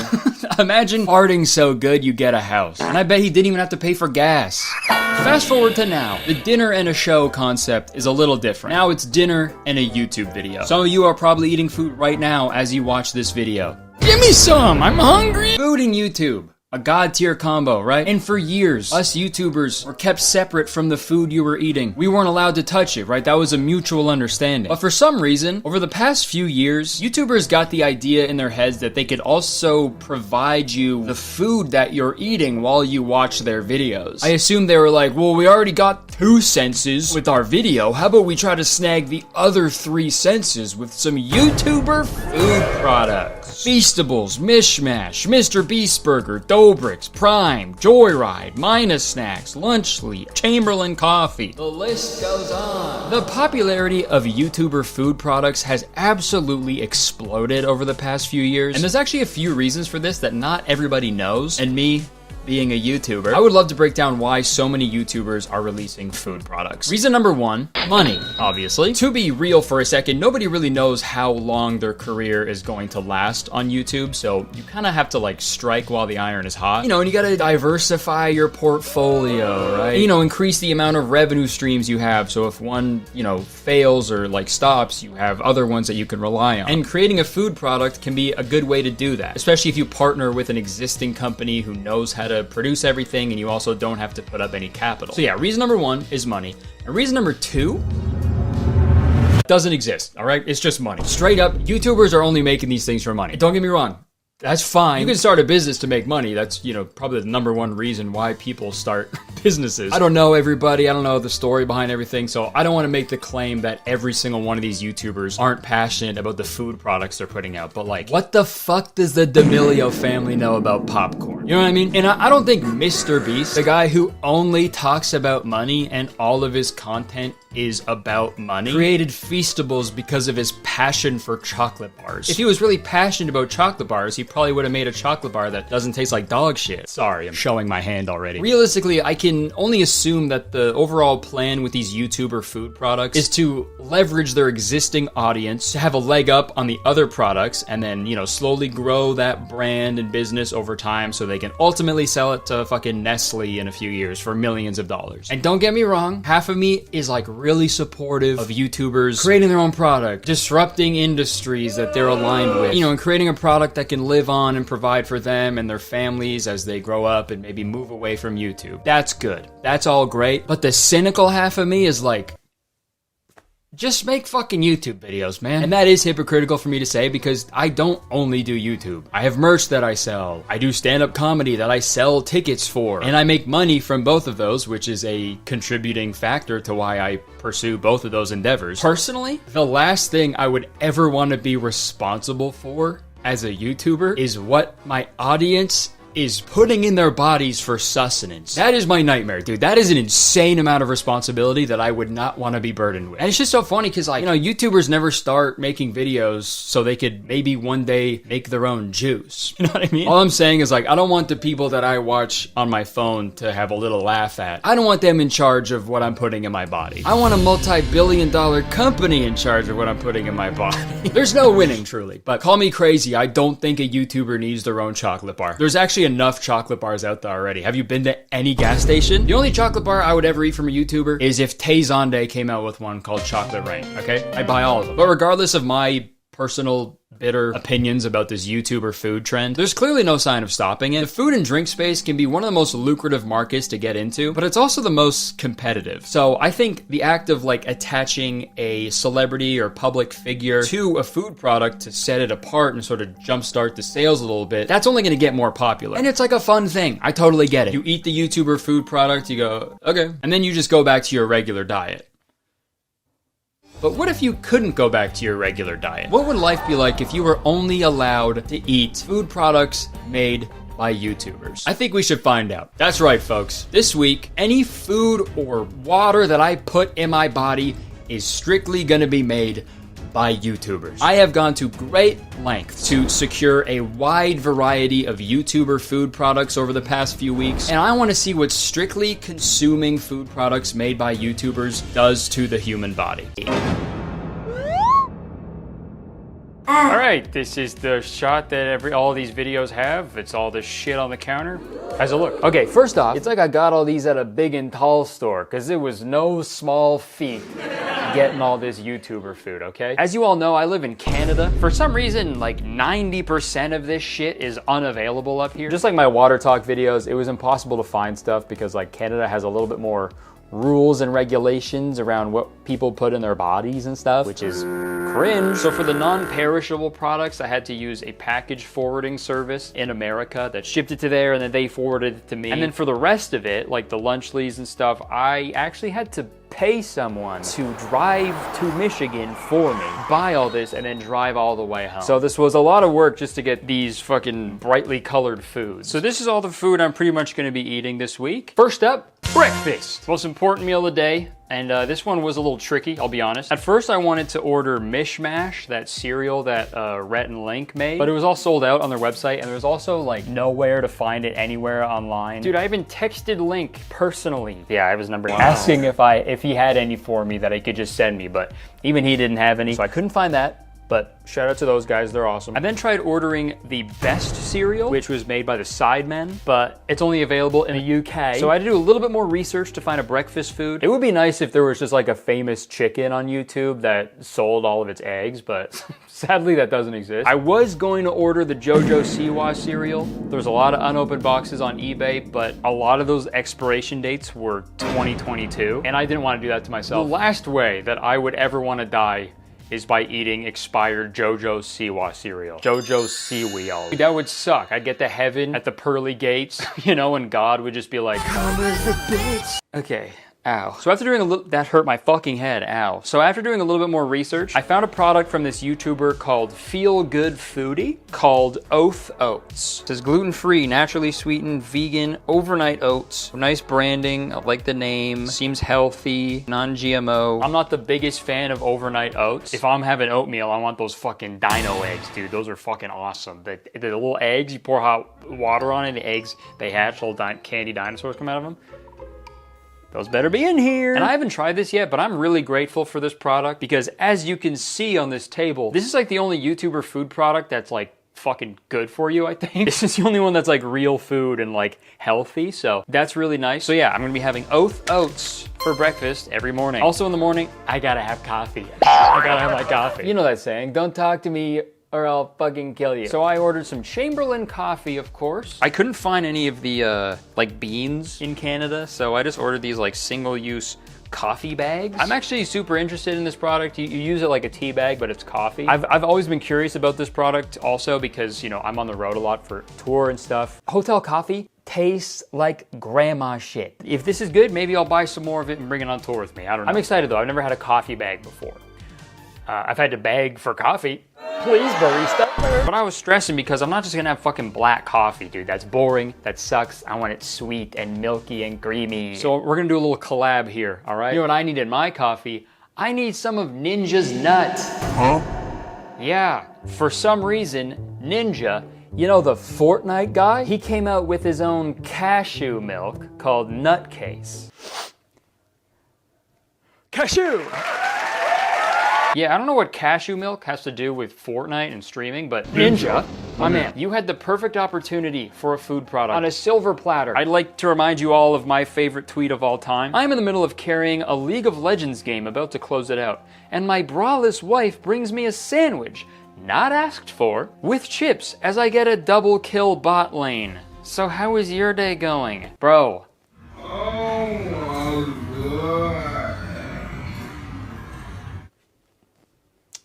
Imagine farting so good you get a house. And I bet he didn't even have to pay for gas. Fast forward to now. The dinner and a show concept is a little different. Now it's dinner and a YouTube video. Some of you are probably eating food right now as you watch this video. Give me some! I'm hungry! Food and YouTube. a god tier combo, right? And for years, us YouTubers were kept separate from the food you were eating. We weren't allowed to touch it, right? That was a mutual understanding. But for some reason, over the past few years, YouTubers got the idea in their heads that they could also provide you the food that you're eating while you watch their videos. I assume they were like, well, we already got 2 senses with our video. How about we try to snag the other 3 senses with some YouTuber food products? Feastables, Mishmash, Mr. Beast Burger, Dobrik's, Prime, Joyride, Minus Snacks, Lunch Sleep, Chamberlain Coffee. The list goes on. The popularity of YouTuber food products has absolutely exploded over the past few years. And there's actually a few reasons for this that not everybody knows. And me, being a YouTuber, I would love to break down why so many YouTubers are releasing food products. Reason number 1, money, obviously. To be real for a second, nobody really knows how long their career is going to last on YouTube, so you kind of have to like strike while the iron is hot. You know, and you gotta diversify your portfolio, right? You know, increase the amount of revenue streams you have, so if one, you know, fails or like stops, you have other ones that you can rely on. And creating a food product can be a good way to do that, especially if you partner with an existing company who knows how to produce everything and you also don't have to put up any capital. So yeah, reason number 1 is money. And reason number 2 doesn't exist, all right? It's just money. Straight up, YouTubers are only making these things for money. Don't get me wrong. That's fine. You can start a business to make money. That's, you know, probably the number 1 reason why people start businesses. I don't know everybody. I don't know the story behind everything. So I don't want to make the claim that every single one of these YouTubers aren't passionate about the food products they're putting out. But like, what the fuck does the D'Amelio family know about popcorn? You know what I mean? And I don't think Mr. Beast, the guy who only talks about money and all of his content is about money, created Feastables because of his passion for chocolate bars. If he was really passionate about chocolate bars, he probably would have made a chocolate bar that doesn't taste like dog shit. Sorry, I'm showing my hand already. Realistically, I can only assume that the overall plan with these YouTuber food products is to leverage their existing audience, to have a leg up on the other products, and then, you know, slowly grow that brand and business over time so they can ultimately sell it to fucking Nestle in a few years for millions of dollars. And don't get me wrong, half of me is like really supportive of YouTubers creating their own product, disrupting industries that they're aligned with, you know, and creating a product that can live on and provide for them and their families as they grow up and maybe move away from YouTube. That's good. That's all great. But the cynical half of me is like, just make fucking YouTube videos, man. And that is hypocritical for me to say because I don't only do YouTube. I have merch that I sell. I do stand-up comedy that I sell tickets for. And I make money from both of those, which is a contributing factor to why I pursue both of those endeavors. Personally, the last thing I would ever want to be responsible for as a YouTuber is what my audience is putting in their bodies for sustenance. That is my nightmare, dude. That is an insane amount of responsibility that I would not want to be burdened with. And it's just so funny because, like, you know, YouTubers never start making videos so they could maybe one day make their own juice. You know what I mean? All I'm saying is, like, I don't want the people that I watch on my phone to have a little laugh at. I don't want them in charge of what I'm putting in my body. I want a multi-billion-dollar company in charge of what I'm putting in my body. There's no winning, truly. But call me crazy, I don't think a YouTuber needs their own chocolate bar. There's actually enough chocolate bars out there already. Have you been to any gas station? The only chocolate bar I would ever eat from a YouTuber is if Tay Zonde came out with one called Chocolate Rain, okay? I'd buy all of them. But regardless of my personal bitter opinions about this YouTuber food trend, there's clearly no sign of stopping it. The food and drink space can be one of the most lucrative markets to get into, but it's also the most competitive. So I think the act of like attaching a celebrity or public figure to a food product to set it apart and sort of jumpstart the sales a little bit, that's only going to get more popular. And it's like a fun thing. I totally get it. You eat the YouTuber food product, you go, okay, and then you just go back to your regular diet. But what if you couldn't go back to your regular diet? What would life be like if you were only allowed to eat food products made by YouTubers? I think we should find out. That's right, folks. This week, any food or water that I put in my body is strictly gonna be made by YouTubers. I have gone to great lengths to secure a wide variety of YouTuber food products over the past few weeks, and I want to see what strictly consuming food products made by YouTubers does to the human body. All right, this is the shot that all these videos have. It's all this shit on the counter. How's it look? Okay, first off, it's like I got all these at a big and tall store, because it was no small feat getting all this YouTuber food, okay? As you all know, I live in Canada. For some reason, like 90% of this shit is unavailable up here. Just like my water talk videos, it was impossible to find stuff because like Canada has a little bit more rules and regulations around what people put in their bodies and stuff, which is cringe. So for the non-perishable products, I had to use a package forwarding service in America that shipped it to there and then they forwarded it to me. And then for the rest of it, like the lunchlies and stuff, I actually had to pay someone to drive to Michigan for me, buy all this, and then drive all the way home. So this was a lot of work just to get these fucking brightly colored foods. So this is all the food I'm pretty much gonna be eating this week. First up, breakfast. Most important meal of the day. And this one was a little tricky, I'll be honest. At first, I wanted to order Mishmash, that cereal that Rhett and Link made, but it was all sold out on their website, and there was also like nowhere to find it anywhere online. Dude, I even texted Link personally. Yeah, I was asking if he had any for me that I could just send me, but even he didn't have any, so I couldn't find that. But shout out to those guys, they're awesome. I then tried ordering the Best cereal, which was made by the Sidemen, but it's only available in the UK. So I had to do a little bit more research to find a breakfast food. It would be nice if there was just like a famous chicken on YouTube that sold all of its eggs, but sadly that doesn't exist. I was going to order the JoJo Siwa cereal. There's a lot of unopened boxes on eBay, but a lot of those expiration dates were 2022, and I didn't want to do that to myself. The last way that I would ever want to die is by eating expired JoJo Siwa cereal. JoJo Cereal. That would suck. I'd get to heaven at the pearly gates, you know, and God would just be like, come as a bitch. Okay. Ow. So after doing a little, that hurt my fucking head, ow. So after doing a little bit more research, I found a product from this YouTuber called Feel Good Foodie called Oath Oats. It says gluten-free, naturally sweetened, vegan, overnight oats. Nice branding, I like the name, seems healthy, non-GMO. I'm not the biggest fan of overnight oats. If I'm having oatmeal, I want those fucking dino eggs, dude. Those are fucking awesome. The little eggs, you pour hot water on it, the eggs, they hatch, little candy dinosaurs come out of them. Those better be in here. And I haven't tried this yet, but I'm really grateful for this product because as you can see on this table, this is like the only YouTuber food product that's like fucking good for you, I think. This is the only one that's like real food and like healthy, so that's really nice. So yeah, I'm gonna be having Oath Oats for breakfast every morning. Also in the morning, I gotta have coffee. I gotta have my coffee. You know that saying, don't talk to me or I'll fucking kill you. So I ordered some Chamberlain coffee, of course. I couldn't find any of the like beans in Canada, so I just ordered these like single-use coffee bags. I'm actually super interested in this product. You use it like a tea bag, but it's coffee. I've always been curious about this product also because, you know, I'm on the road a lot for tour and stuff. Hotel coffee tastes like grandma shit. If this is good, maybe I'll buy some more of it and bring it on tour with me. I don't know. I'm excited though. I've never had a coffee bag before. I've had to beg for coffee. Please, barista. But I was stressing because I'm not just gonna have fucking black coffee, dude. That's boring, that sucks. I want it sweet and milky and creamy. So we're gonna do a little collab here, all right? You know what I need in my coffee? I need some of Ninja's nut. Huh? Yeah, for some reason, Ninja, you know the Fortnite guy? He came out with his own cashew milk called Nutcase. Cashew! Yeah, I don't know what cashew milk has to do with Fortnite and streaming, but Ninja, my man, you had the perfect opportunity for a food product on a silver platter. I'd like to remind you all of my favorite tweet of all time. I'm in the middle of carrying a League of Legends game, about to close it out, and my braless wife brings me a sandwich, not asked for, with chips as I get a double kill bot lane. So how is your day going? Bro.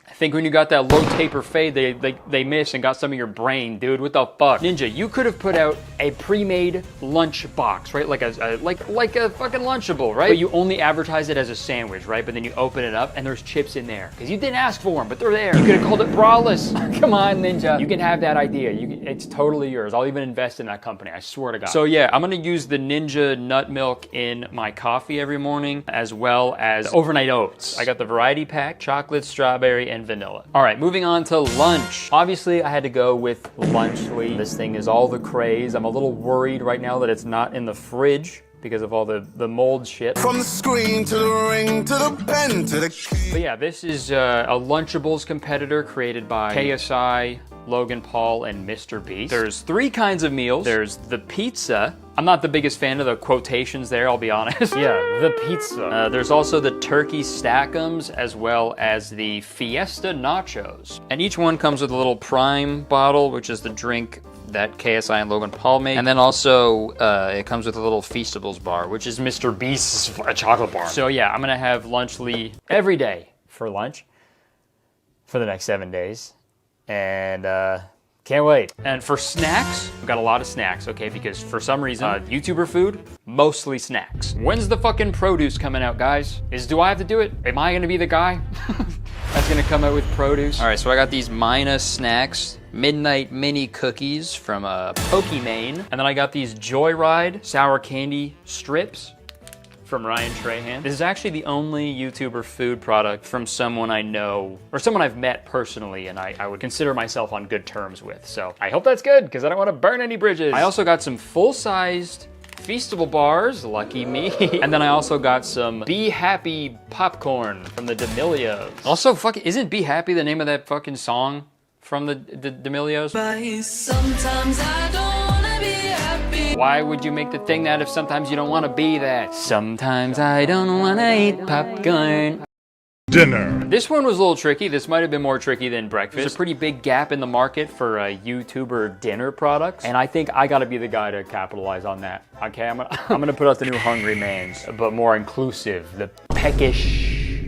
I think when you got that low taper fade, they missed and got some of your brain, dude. What the fuck? Ninja, you could have put out a pre-made lunch box, right? Like a fucking Lunchable, right? But you only advertise it as a sandwich, right? But then you open it up and there's chips in there because you didn't ask for them, but they're there. You could have called it braless. Come on, Ninja. You can have that idea. It's totally yours. I'll even invest in that company. I swear to God. So yeah, I'm gonna use the Ninja nut milk in my coffee every morning, as well as overnight oats. I got the variety pack, chocolate, strawberry, and vanilla. All right, moving on to lunch. Obviously, I had to go with Lunchly. This thing is all the craze. I'm a little worried right now that it's not in the fridge because of all the mold shit. From the screen to the ring to the pen to the... But yeah, this is a Lunchables competitor created by KSI, Logan Paul, and Mr. Beast. There's 3 kinds of meals. There's the pizza, I'm not the biggest fan of the quotations there, I'll be honest. Yeah, the pizza. There's also the turkey stack'ems as well as the Fiesta nachos. And each one comes with a little Prime bottle, which is the drink that KSI and Logan Paul make. And then also, it comes with a little Feastables bar, which is Mr. Beast's chocolate bar. So yeah, I'm gonna have Lunchly every day for lunch for the next 7 days. And can't wait. And for snacks, we've got a lot of snacks, okay? Because for some reason, YouTuber food, mostly snacks. When's the fucking produce coming out, guys? Do I have to do it? Am I gonna be the guy that's gonna come out with produce? All right, so I got these Mina snacks, Midnight Mini Cookies from Pokimane. And then I got these Joyride sour candy strips from Ryan Trahan. This is actually the only YouTuber food product from someone I know, or someone I've met personally, and I would consider myself on good terms with. So I hope that's good, because I don't want to burn any bridges. I also got some full-sized Feastable bars, lucky me. And then I also got some Be Happy popcorn from the D'Amelios. Also, isn't Be Happy the name of that fucking song from the D'Amelios? Sometimes I don't. Why would you make the thing that if sometimes you don't want to be that? Sometimes I don't want to eat popcorn. Dinner. This one was a little tricky. This might have been more tricky than breakfast. There's a pretty big gap in the market for YouTuber dinner products, and I think I gotta be the guy to capitalize on that. Okay, I'm gonna put out the new Hungry Man's, but more inclusive, the peckish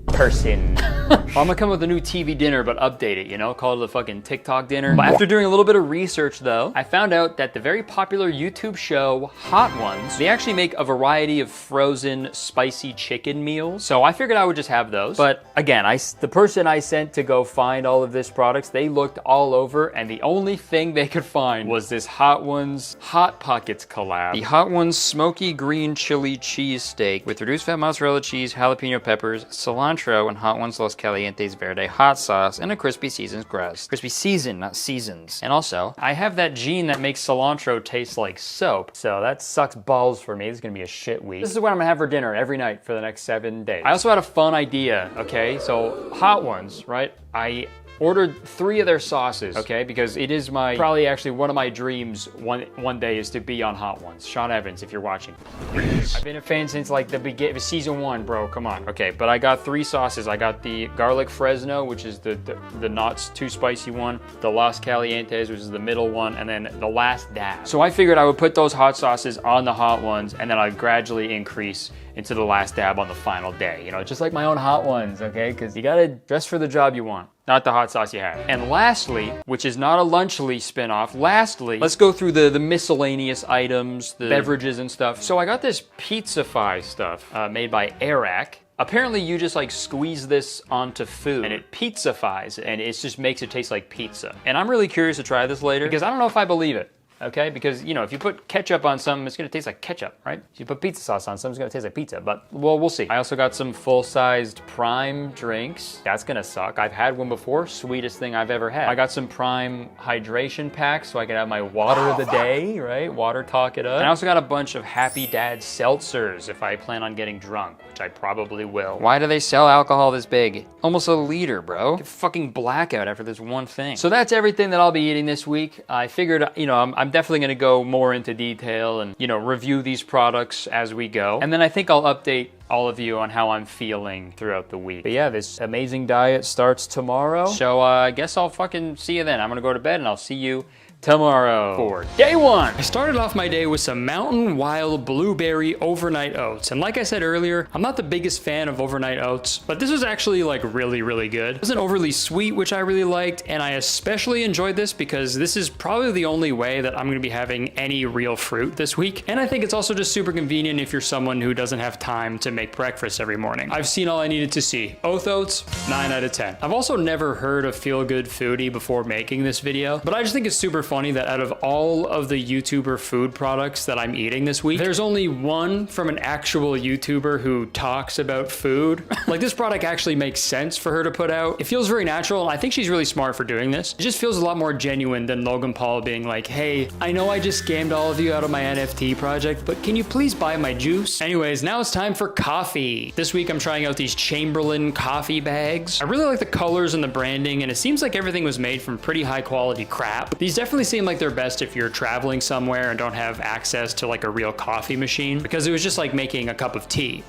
person. I'm gonna come up with a new TV dinner, but update it, you know, call it the fucking TikTok dinner. But after doing a little bit of research though, I found out that the very popular YouTube show Hot Ones, they actually make a variety of frozen spicy chicken meals. So I figured I would just have those. But again, the person I sent to go find all of this products, they looked all over and the only thing they could find was this Hot Ones Hot Pockets collab. The Hot Ones Smoky Green Chili Cheese Steak with reduced fat mozzarella cheese, jalapeno peppers, cilantro, and Hot Ones Los Calientes Verde hot sauce, and a crispy seasoned crust. Crispy seasoned, not seasons. And also, I have that gene that makes cilantro taste like soap, so that sucks balls for me. This is gonna be a shit week. This is what I'm gonna have for dinner every night for the next 7 days. I also had a fun idea, okay? So, Hot Ones, right? I ordered 3 of their sauces, okay? Because it is probably actually one of my dreams one day is to be on Hot Ones. Sean Evans, if you're watching. I've been a fan since like the beginning, season 1, bro, come on. Okay, but I got 3 sauces. I got the garlic Fresno, which is the not too spicy one, the Los Calientes, which is the middle one, and then the last dab. So I figured I would put those hot sauces on the Hot Ones, and then I'd gradually increase into the last dab on the final day. You know, just like my own Hot Ones, okay? Because you gotta dress for the job you want, not the hot sauce you have. And lastly, which is not a Lunchly spinoff, lastly, let's go through the miscellaneous items, the beverages and stuff. So I got this Pizzafy stuff made by Arak. Apparently you just like squeeze this onto food and it pizzafies and it just makes it taste like pizza. And I'm really curious to try this later because I don't know if I believe it. Okay, because you know, if you put ketchup on something, it's gonna taste like ketchup, right? If you put pizza sauce on something, it's gonna taste like pizza, but well, we'll see. I also got some full-sized Prime drinks. That's gonna suck. I've had one before, sweetest thing I've ever had. I got some Prime hydration packs so I can have my water of the day, right? Water talk it up. And I also got a bunch of Happy Dad seltzers if I plan on getting drunk, which I probably will. Why do they sell alcohol this big? Almost a liter, bro. Get fucking blackout after this one thing. So that's everything that I'll be eating this week. I figured, you know, I'm definitely gonna go more into detail and, you know, review these products as we go. And then I think I'll update all of you on how I'm feeling throughout the week. But yeah, this amazing diet starts tomorrow. So I guess I'll fucking see you then. I'm gonna go to bed and I'll see you tomorrow for day 1. I started off my day with some Mountain Wild Blueberry Overnight Oats. And like I said earlier, I'm not the biggest fan of overnight oats, but this was actually like really, really good. It wasn't overly sweet, which I really liked. And I especially enjoyed this because this is probably the only way that I'm gonna be having any real fruit this week. And I think it's also just super convenient if you're someone who doesn't have time to make breakfast every morning. I've seen all I needed to see. Oat Oats, 9 out of 10. I've also never heard of Feel Good Foodie before making this video, but I just think it's super funny that out of all of the YouTuber food products that I'm eating this week, there's only one from an actual YouTuber who talks about food. Like this product actually makes sense for her to put out. It feels very natural and I think she's really smart for doing this. It just feels a lot more genuine than Logan Paul being like, hey, I know I just scammed all of you out of my NFT project, but can you please buy my juice? Anyways, now it's time for coffee. This week I'm trying out these Chamberlain coffee bags. I really like the colors and the branding and it seems like everything was made from pretty high quality crap. These definitely definitely seem like they're best if you're traveling somewhere and don't have access to like a real coffee machine, because it was just like making a cup of tea.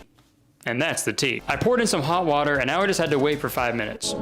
And that's the tea. I poured in some hot water and now I just had to wait for 5 minutes.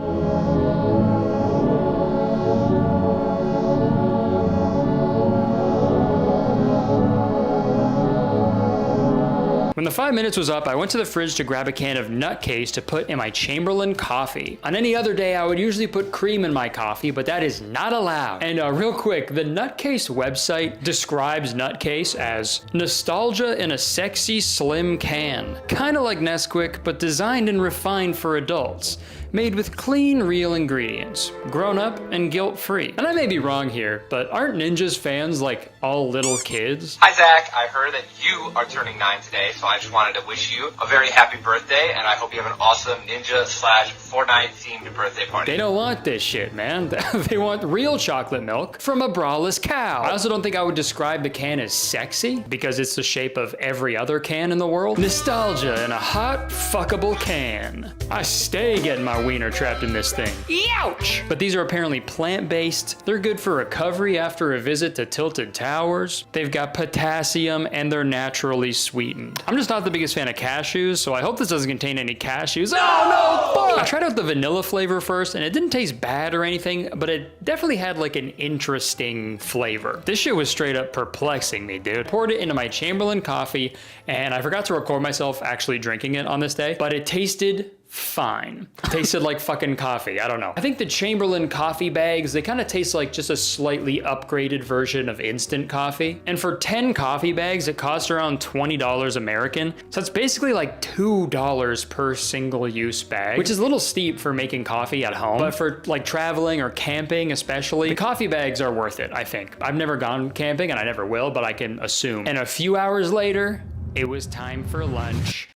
When the 5 minutes was up, I went to the fridge to grab a can of Nutcase to put in my Chamberlain coffee. On any other day, I would usually put cream in my coffee, but that is not allowed. And real quick, the Nutcase website describes Nutcase as nostalgia in a sexy, slim can. Kinda like Nesquik, but designed and refined for adults. Made with clean, real ingredients, grown up and guilt-free. And I may be wrong here, but aren't Ninjas fans like all little kids? Hi Zach, I heard that you are turning 9 today, so I just wanted to wish you a very happy birthday, and I hope you have an awesome Ninja/Fortnite themed birthday party. They don't want this shit, man. They want real chocolate milk from a braless cow. I also don't think I would describe the can as sexy, because it's the shape of every other can in the world. Nostalgia in a hot, fuckable can. I stay getting my wiener trapped in this thing. Ouch! But these are apparently plant-based. They're good for recovery after a visit to Tilted Towers. They've got potassium and they're naturally sweetened. I'm just not the biggest fan of cashews, so I hope this doesn't contain any cashews. Oh no, fuck! I tried out the vanilla flavor first and it didn't taste bad or anything, but it definitely had like an interesting flavor. This shit was straight up perplexing me, dude. Poured it into my Chamberlain coffee and I forgot to record myself actually drinking it on this day, but it tasted fine. Tasted like fucking coffee, I don't know. I think the Chamberlain coffee bags, they kind of taste like just a slightly upgraded version of instant coffee. And for 10 coffee bags, it costs around $20 American. So it's basically like $2 per single use bag, which is a little steep for making coffee at home. But for like traveling or camping especially, the coffee bags are worth it, I think. I've never gone camping and I never will, but I can assume. And a few hours later, it was time for lunch.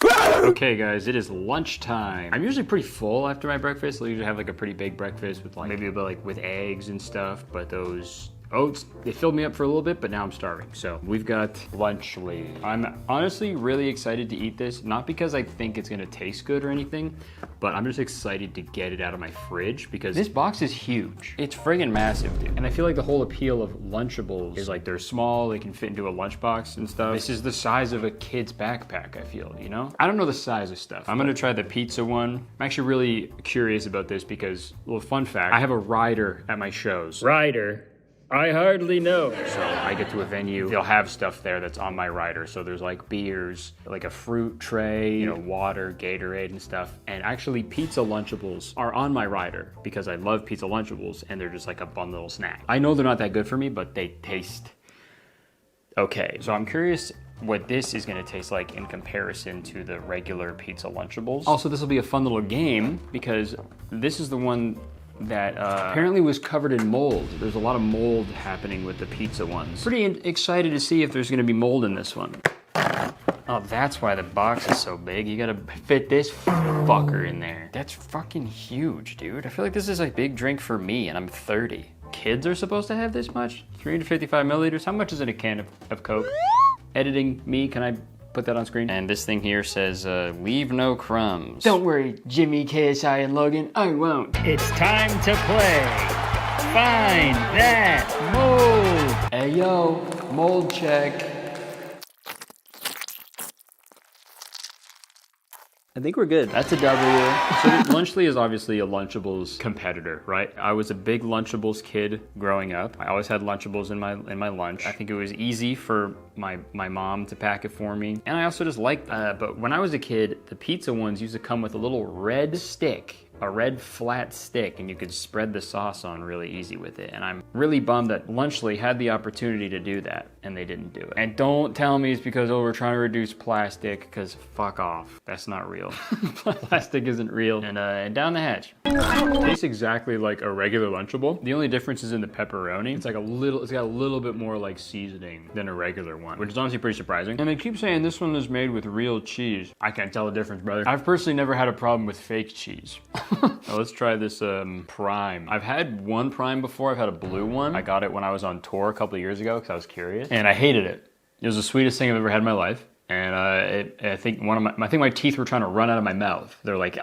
Okay guys, it is lunchtime. I'm usually pretty full after my breakfast. I usually have like a pretty big breakfast with like maybe a bit like with eggs and stuff, but those oats, they filled me up for a little bit, but now I'm starving. So we've got lunch lady. I'm honestly really excited to eat this, not because I think it's gonna taste good or anything, but I'm just excited to get it out of my fridge because this box is huge. It's friggin' massive, dude. And I feel like the whole appeal of Lunchables is like they're small, they can fit into a lunchbox and stuff. This is the size of a kid's backpack, I feel, you know? I don't know the size of stuff. I'm gonna try the pizza one. I'm actually really curious about this because, little fun fact, I have a rider at my shows. Rider? I hardly know. So I get to a venue, they'll have stuff there that's on my rider. So there's like beers, like a fruit tray, you know, water, Gatorade and stuff. And actually pizza Lunchables are on my rider because I love pizza Lunchables and they're just like a fun little snack. I know they're not that good for me, but they taste okay. So I'm curious what this is gonna taste like in comparison to the regular pizza Lunchables. Also, this will be a fun little game because this is the one that apparently was covered in mold. There's a lot of mold happening with the pizza ones. Pretty excited to see if there's gonna be mold in this one. Oh, that's why the box is so big. You gotta fit this fucker in there. That's fucking huge, dude. I feel like this is a big drink for me and I'm 30. Kids are supposed to have this much? 355 milliliters? How much is in a can of Coke? Editing me, can I put that on screen? And this thing here says, leave no crumbs. Don't worry, Jimmy, KSI, and Logan, I won't. It's time to play. Find that mold. Hey yo, mold check. I think we're good. That's a W. So Lunchly is obviously a Lunchables competitor, right? I was a big Lunchables kid growing up. I always had Lunchables in my lunch. I think it was easy for my mom to pack it for me. And I also just liked, but when I was a kid, the pizza ones used to come with a little red stick, a red flat stick, and you could spread the sauce on really easy with it. And I'm really bummed that Lunchly had the opportunity to do that and they didn't do it. And don't tell me it's because, oh, we're trying to reduce plastic, because fuck off. That's not real. Plastic isn't real. And down the hatch. It tastes exactly like a regular Lunchable. The only difference is in the pepperoni. It's got a little bit more like seasoning than a regular one, which is honestly pretty surprising. And they keep saying this one is made with real cheese. I can't tell the difference, brother. I've personally never had a problem with fake cheese. Now let's try this Prime. I've had one Prime before. I've had a blue one. I got it when I was on tour a couple of years ago because I was curious, and I hated it. It was the sweetest thing I've ever had in my life, and I think my teeth were trying to run out of my mouth. They're like.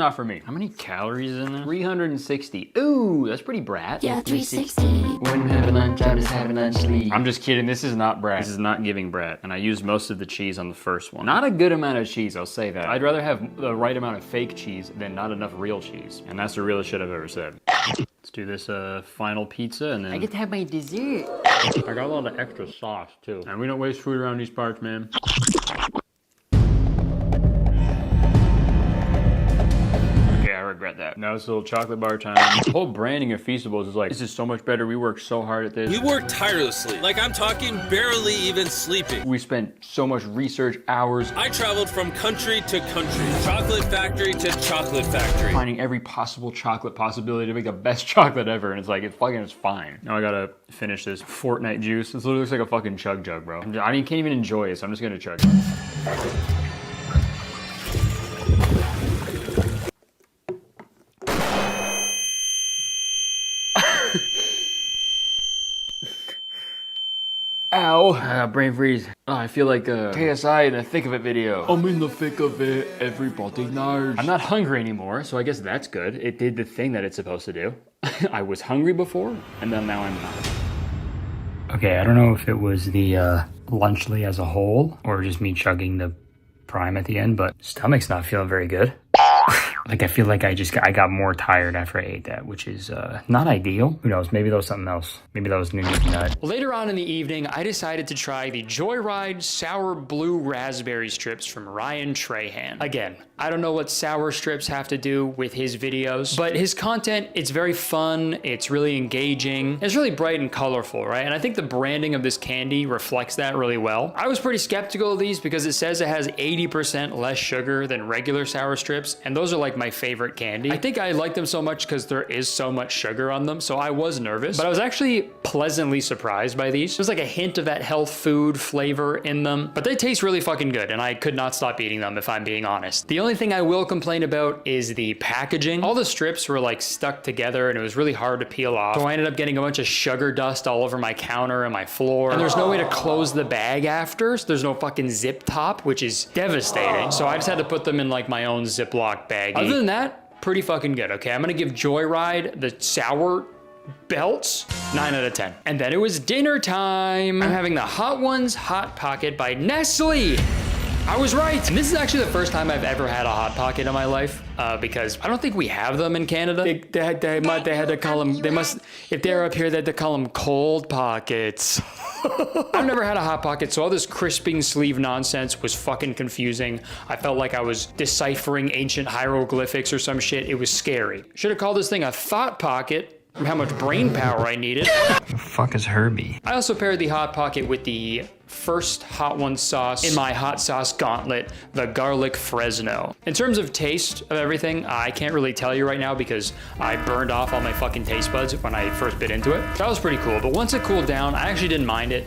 not for me. How many calories in there? 360. Ooh, that's pretty brat. Yeah, 360. When having lunch, I was having lunch. I'm just kidding. This is not brat. This is not giving brat. And I used most of the cheese on the first one. Not a good amount of cheese, I'll say that. I'd rather have the right amount of fake cheese than not enough real cheese. And that's the realest shit I've ever said. Let's do this final pizza and then... I get to have my dessert. I got a lot of extra sauce too. And we don't waste food around these parts, man. I regret that. Now it's a little chocolate bar time. The whole branding of Feastables is like, this is so much better. We worked so hard at this. We worked tirelessly. Like, I'm talking barely even sleeping. We spent so much research hours. I traveled from country to country, chocolate factory to chocolate factory. Finding every possible chocolate possibility to make the best chocolate ever. And it's like, it's fine. Now I gotta finish this Fortnite juice. This literally looks like a fucking chug jug, bro. I can't even enjoy it, so I'm just gonna chug it. Ow. Brain freeze. Oh, I feel like KSI in the thick of it video. I'm in the thick of it, everybody knows. I'm not hungry anymore, so I guess that's good. It did the thing that it's supposed to do. I was hungry before, and then now I'm not. Okay, I don't know if it was the lunchly as a whole, or just me chugging the prime at the end, but stomach's not feeling very good. Like, I feel like I got more tired after I ate that, which is not ideal. Who knows? Maybe that was something else. Maybe that was New Year's nut. Later on in the evening, I decided to try the Joyride Sour Blue Raspberry Strips from Ryan Trahan. Again, I don't know what sour strips have to do with his videos, but his content, it's very fun. It's really engaging. It's really bright and colorful, right? And I think the branding of this candy reflects that really well. I was pretty skeptical of these because it says it has 80% less sugar than regular sour strips, and those are like my favorite candy. I think I like them so much because there is so much sugar on them, so I was nervous, but I was actually pleasantly surprised by these. There's like a hint of that health food flavor in them, but they taste really fucking good, and I could not stop eating them if I'm being honest. The only thing I will complain about is the packaging. All the strips were like stuck together, and it was really hard to peel off, so I ended up getting a bunch of sugar dust all over my counter and my floor, and there's no way to close the bag after, so there's no fucking zip top, which is devastating. So I just had to put them in like my own Ziploc baggie. Other than that, pretty fucking good, okay? I'm gonna give Joyride the sour belts 9 out of 10. And then it was dinner time. I'm having the Hot Ones Hot Pocket by Nestle. I was right. And this is actually the first time I've ever had a Hot Pocket in my life, because I don't think we have them in Canada. They had to call them, if they're up here, they had to call them cold pockets. I've never had a Hot Pocket, so all this crisping sleeve nonsense was fucking confusing. I felt like I was deciphering ancient hieroglyphics or some shit. It was scary. Should have called this thing a Thought Pocket. How much brain power I needed. The fuck is Herbie? I also paired the Hot Pocket with the first Hot Ones sauce in my hot sauce gauntlet, the garlic Fresno. In terms of taste of everything, I can't really tell you right now because I burned off all my fucking taste buds when I first bit into it. That was pretty cool, but once it cooled down, I actually didn't mind it.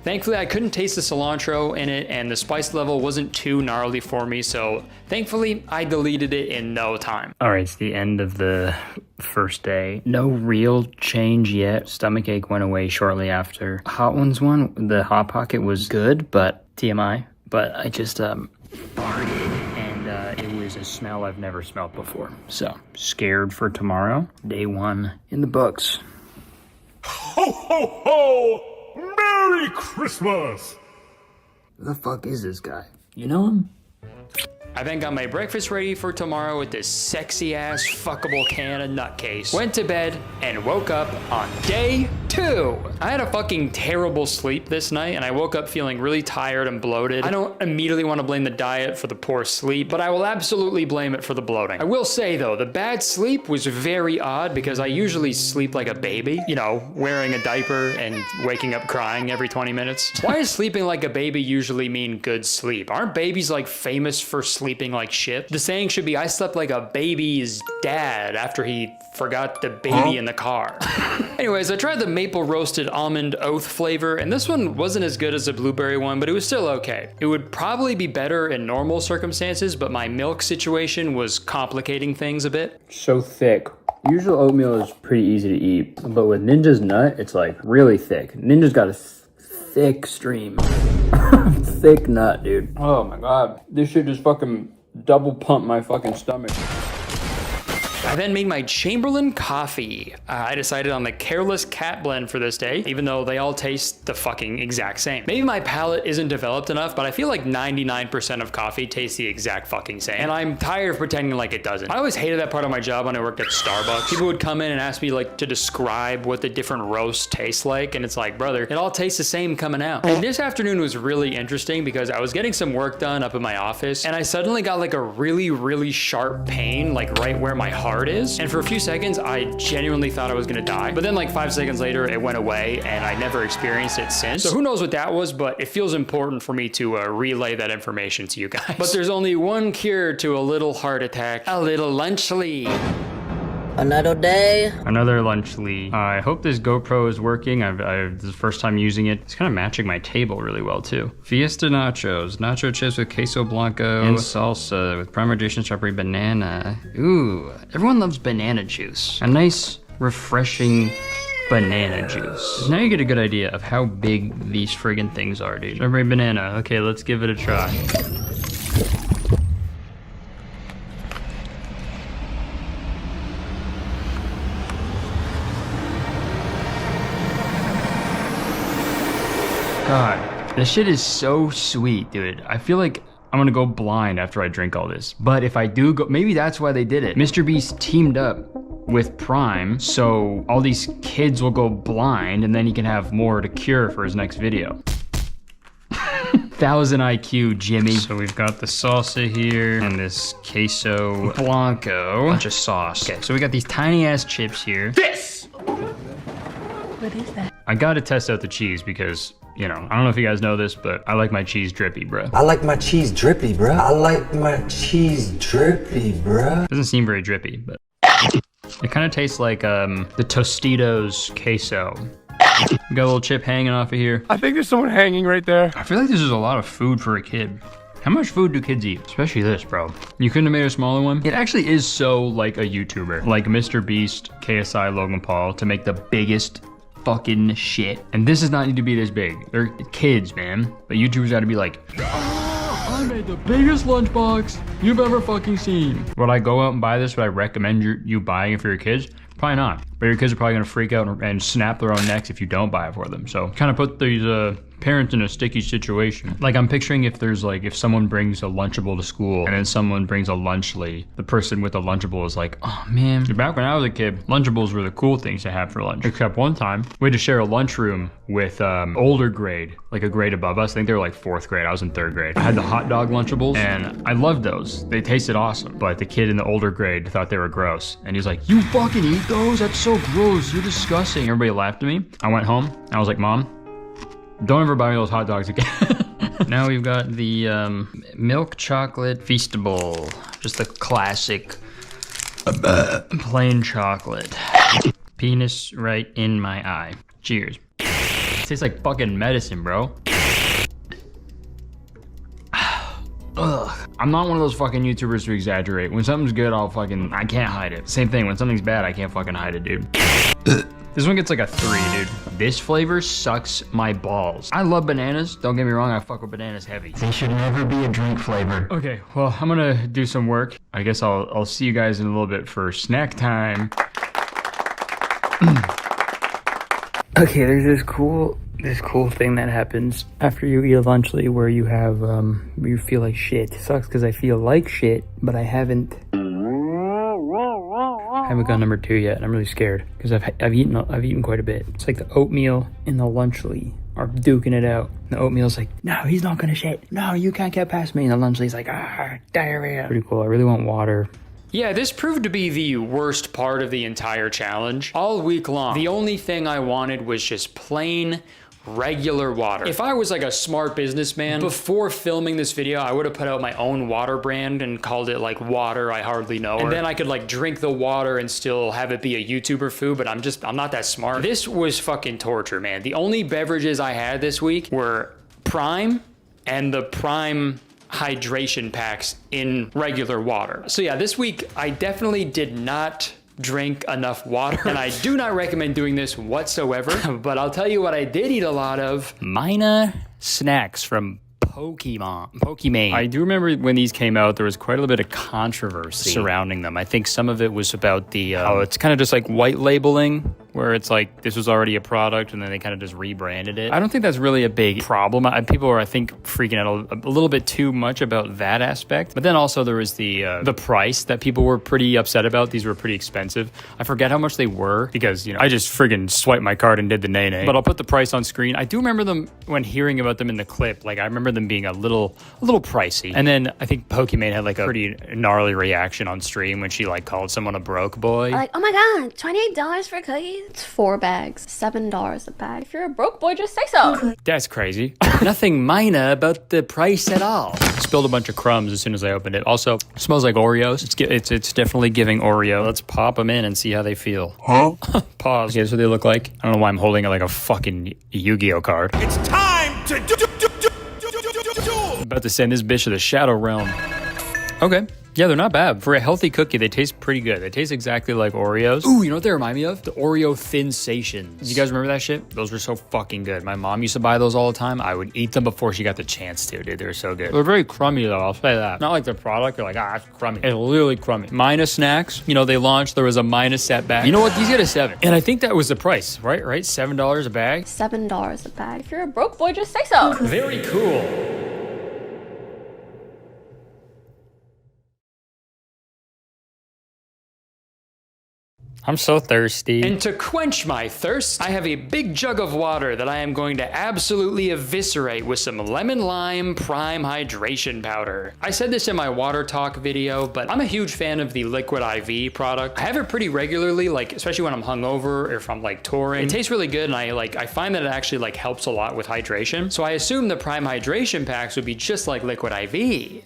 Thankfully, I couldn't taste the cilantro in it, and the spice level wasn't too gnarly for me, so thankfully, I deleted it in no time. All right, it's the end of the first day. No real change yet. Stomachache went away shortly after. Hot Ones one, the Hot Pocket was good, but TMI. But I just farted, and it was a smell I've never smelled before. So, scared for tomorrow. Day 1 in the books. Ho, ho, ho! Merry Christmas! Who the fuck is this guy? You know him? I then got my breakfast ready for tomorrow with this sexy ass fuckable can of nutcase. Went to bed and woke up on day 2. I had a fucking terrible sleep this night and I woke up feeling really tired and bloated. I don't immediately want to blame the diet for the poor sleep, but I will absolutely blame it for the bloating. I will say though, the bad sleep was very odd because I usually sleep like a baby, you know, wearing a diaper and waking up crying every 20 minutes. Why does sleeping like a baby usually mean good sleep? Aren't babies like famous for sleeping like shit? The saying should be, I slept like a baby's dad after he forgot the baby in the car. Anyways, I tried the maple roasted almond oath flavor, and this one wasn't as good as the blueberry one, but it was still okay. It would probably be better in normal circumstances, but my milk situation was complicating things a bit. So thick. Usual oatmeal is pretty easy to eat, but with Ninja's nut, it's like really thick. Ninja's got a thick stream. Thick nut, dude. Oh my god. This shit just fucking double pumped my fucking stomach. I then made my Chamberlain coffee. I decided on the Careless Cat blend for this day, even though they all taste the fucking exact same. Maybe my palate isn't developed enough, but I feel like 99% of coffee tastes the exact fucking same. And I'm tired of pretending like it doesn't. I always hated that part of my job when I worked at Starbucks. People would come in and ask me like to describe what the different roasts taste like, and it's like, brother, it all tastes the same coming out. And this afternoon was really interesting because I was getting some work done up in my office, and I suddenly got like a really sharp pain, like right where my heart is. And for a few seconds, I genuinely thought I was gonna die. But then like 5 seconds later, it went away, and I never experienced it since. So who knows what that was, but it feels important for me to relay that information to you guys. But there's only one cure to a little heart attack: a little lunchly. Another day. Another lunchly. I hope this GoPro is working. this is the first time using it. It's kind of matching my table really well too. Fiesta nachos. Nacho chips with queso blanco and salsa with primogeation strawberry banana. Ooh, everyone loves banana juice. A nice, refreshing banana juice. Now you get a good idea of how big these friggin' things are, dude. Strawberry banana. Okay, let's give it a try. God, this shit is so sweet, dude. I feel like I'm gonna go blind after I drink all this. But if I do go, maybe that's why they did it. Mr. Beast teamed up with Prime, so all these kids will go blind, and then he can have more to cure for his next video. 1000 IQ, Jimmy. So we've got the salsa here and this queso blanco. Bunch of sauce. Okay, so we got these tiny ass chips here. This! What is that? I gotta test out the cheese because, you know, I don't know if you guys know this, but I like my cheese drippy, bro. I like my cheese drippy, bro. I like my cheese drippy, bro. Doesn't seem very drippy, but it kind of tastes like the Tostitos queso. We got a little chip hanging off of here. I think there's someone hanging right there. I feel like this is a lot of food for a kid. How much food do kids eat? Especially this, bro. You couldn't have made a smaller one? It actually is so like a YouTuber, like Mr. Beast, KSI, Logan Paul, to make the biggest fucking shit. And this does not need to be this big. They're kids, man. But YouTubers gotta be like, oh, I made the biggest lunchbox you've ever fucking seen. Would I go out and buy this? Would I recommend you buying it for your kids? Probably not. But your kids are probably gonna freak out and snap their own necks if you don't buy it for them. So kind of put these parents in a sticky situation. Like I'm picturing if someone brings a Lunchable to school and then someone brings a Lunchly, the person with the Lunchable is like, oh man, back when I was a kid, Lunchables were the cool things to have for lunch. Except one time, we had to share a lunchroom with older grade, like a grade above us. I think they were like 4th grade, I was in 3rd grade. I had the hot dog Lunchables and I loved those. They tasted awesome, but the kid in the older grade thought they were gross. And he's like, you fucking eat those? That's so gross, you're disgusting. Everybody laughed at me. I went home, I was like, Mom, don't ever buy me those hot dogs again. Now we've got the milk chocolate Feastable. Just the classic plain chocolate. Penis right in my eye. Cheers. It tastes like fucking medicine, bro. Ugh. I'm not one of those fucking YouTubers to exaggerate. When something's good, I can't hide it. Same thing, when something's bad, I can't fucking hide it, dude. This one gets like a 3, dude. This flavor sucks my balls. I love bananas. Don't get me wrong, I fuck with bananas heavy. They should never be a drink flavor. Okay, well, I'm gonna do some work. I guess I'll see you guys in a little bit for snack time. Okay, there's this cool thing that happens after you eat a Lunchly where you have, you feel like shit. It sucks because I feel like shit, but I haven't gone number 2 yet. I'm really scared because I've eaten quite a bit. It's like the oatmeal and the Lunchly are duking it out. The oatmeal's like, no, he's not gonna shit. No, you can't get past me. And the Lunchly's like, diarrhea. Pretty cool. I really want water. Yeah, this proved to be the worst part of the entire challenge. All week long, the only thing I wanted was just plain regular water. If I was like a smart businessman, before filming this video, I would have put out my own water brand and called it like Water I Hardly Know. And then I could like drink the water and still have it be a YouTuber food, but I'm not that smart. This was fucking torture, man. The only beverages I had this week were Prime and the Prime hydration packs in regular water. So yeah, this week I definitely did not drink enough water, and I do not recommend doing this whatsoever. But I'll tell you what I did eat a lot of: Mina snacks from Pokemon. I do remember when these came out, there was quite a little bit of controversy surrounding them. I think some of it was about the, how it's kind of just like white labeling, where it's like this was already a product and then they kind of just rebranded it. I don't think that's really a big problem. People are, I think, freaking out a little bit too much about that aspect. But then also there was the price that people were pretty upset about. These were pretty expensive. I forget how much they were because, you know, I just friggin' swiped my card and did the nay-nay. But I'll put the price on screen. I do remember them when hearing about them in the clip. Like, I remember them being a little pricey. And then I think Pokemon had like a pretty gnarly reaction on stream when she like called someone a broke boy. Like, oh my god, $28 for cookies? It's 4 bags, $7 a bag. If you're a broke boy, just say so. That's crazy. Nothing minor about the price at all. Spilled a bunch of crumbs as soon as I opened it. Also, smells like Oreos. It's definitely giving Oreo. Let's pop them in and see how they feel. Huh? Pause. Okay, that's what they look like. I don't know why I'm holding it like a fucking Yu-Gi-Oh card. It's time to do. About to send this bitch to the Shadow Realm. Okay. Yeah, they're not bad. For a healthy cookie, they taste pretty good. They taste exactly like Oreos. Ooh, you know what they remind me of? The Oreo Thin-sations. You guys remember that shit? Those were so fucking good. My mom used to buy those all the time. I would eat them before she got the chance to, dude. They were so good. They're very crummy, though. I'll say that. Not like the product. You're like, it's crummy. It's literally crummy. Mina snacks. You know, they launched. There was a Mina set bag. You know what? These get a 7. And I think that was the price, right? $7 a bag? $7 a bag. If you're a broke boy, just say so. Very cool. I'm so thirsty. And to quench my thirst, I have a big jug of water that I am going to absolutely eviscerate with some lemon lime prime hydration powder. I said this in my water talk video, but I'm a huge fan of the Liquid IV product. I have it pretty regularly, like especially when I'm hungover or if I'm like touring. It tastes really good, and I find that it actually like helps a lot with hydration. So I assume the prime hydration packs would be just like Liquid IV.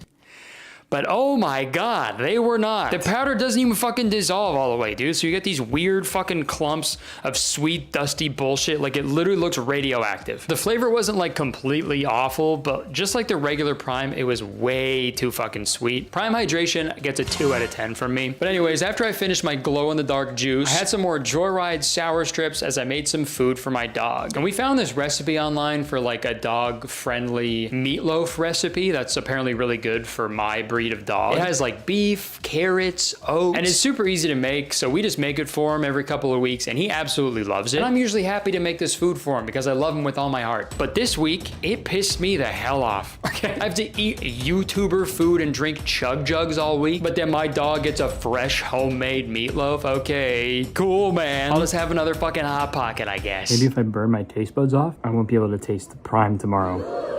But oh my god, they were not. The powder doesn't even fucking dissolve all the way, dude. So you get these weird fucking clumps of sweet, dusty bullshit. Like, it literally looks radioactive. The flavor wasn't like completely awful, but just like the regular Prime, it was way too fucking sweet. Prime Hydration gets a 2 out of 10 from me. But anyways, after I finished my glow-in-the-dark juice, I had some more Joyride sour strips as I made some food for my dog. And we found this recipe online for like a dog-friendly meatloaf recipe that's apparently really good for my breed of dog. It has like beef, carrots, oats, and it's super easy to make, so we just make it for him every couple of weeks, and he absolutely loves it. And I'm usually happy to make this food for him because I love him with all my heart. But this week, it pissed me the hell off. Okay, I have to eat YouTuber food and drink chug jugs all week, but then my dog gets a fresh homemade meatloaf. Okay, cool, man. I'll just have another fucking Hot Pocket, I guess. Maybe if I burn my taste buds off, I won't be able to taste the Prime tomorrow.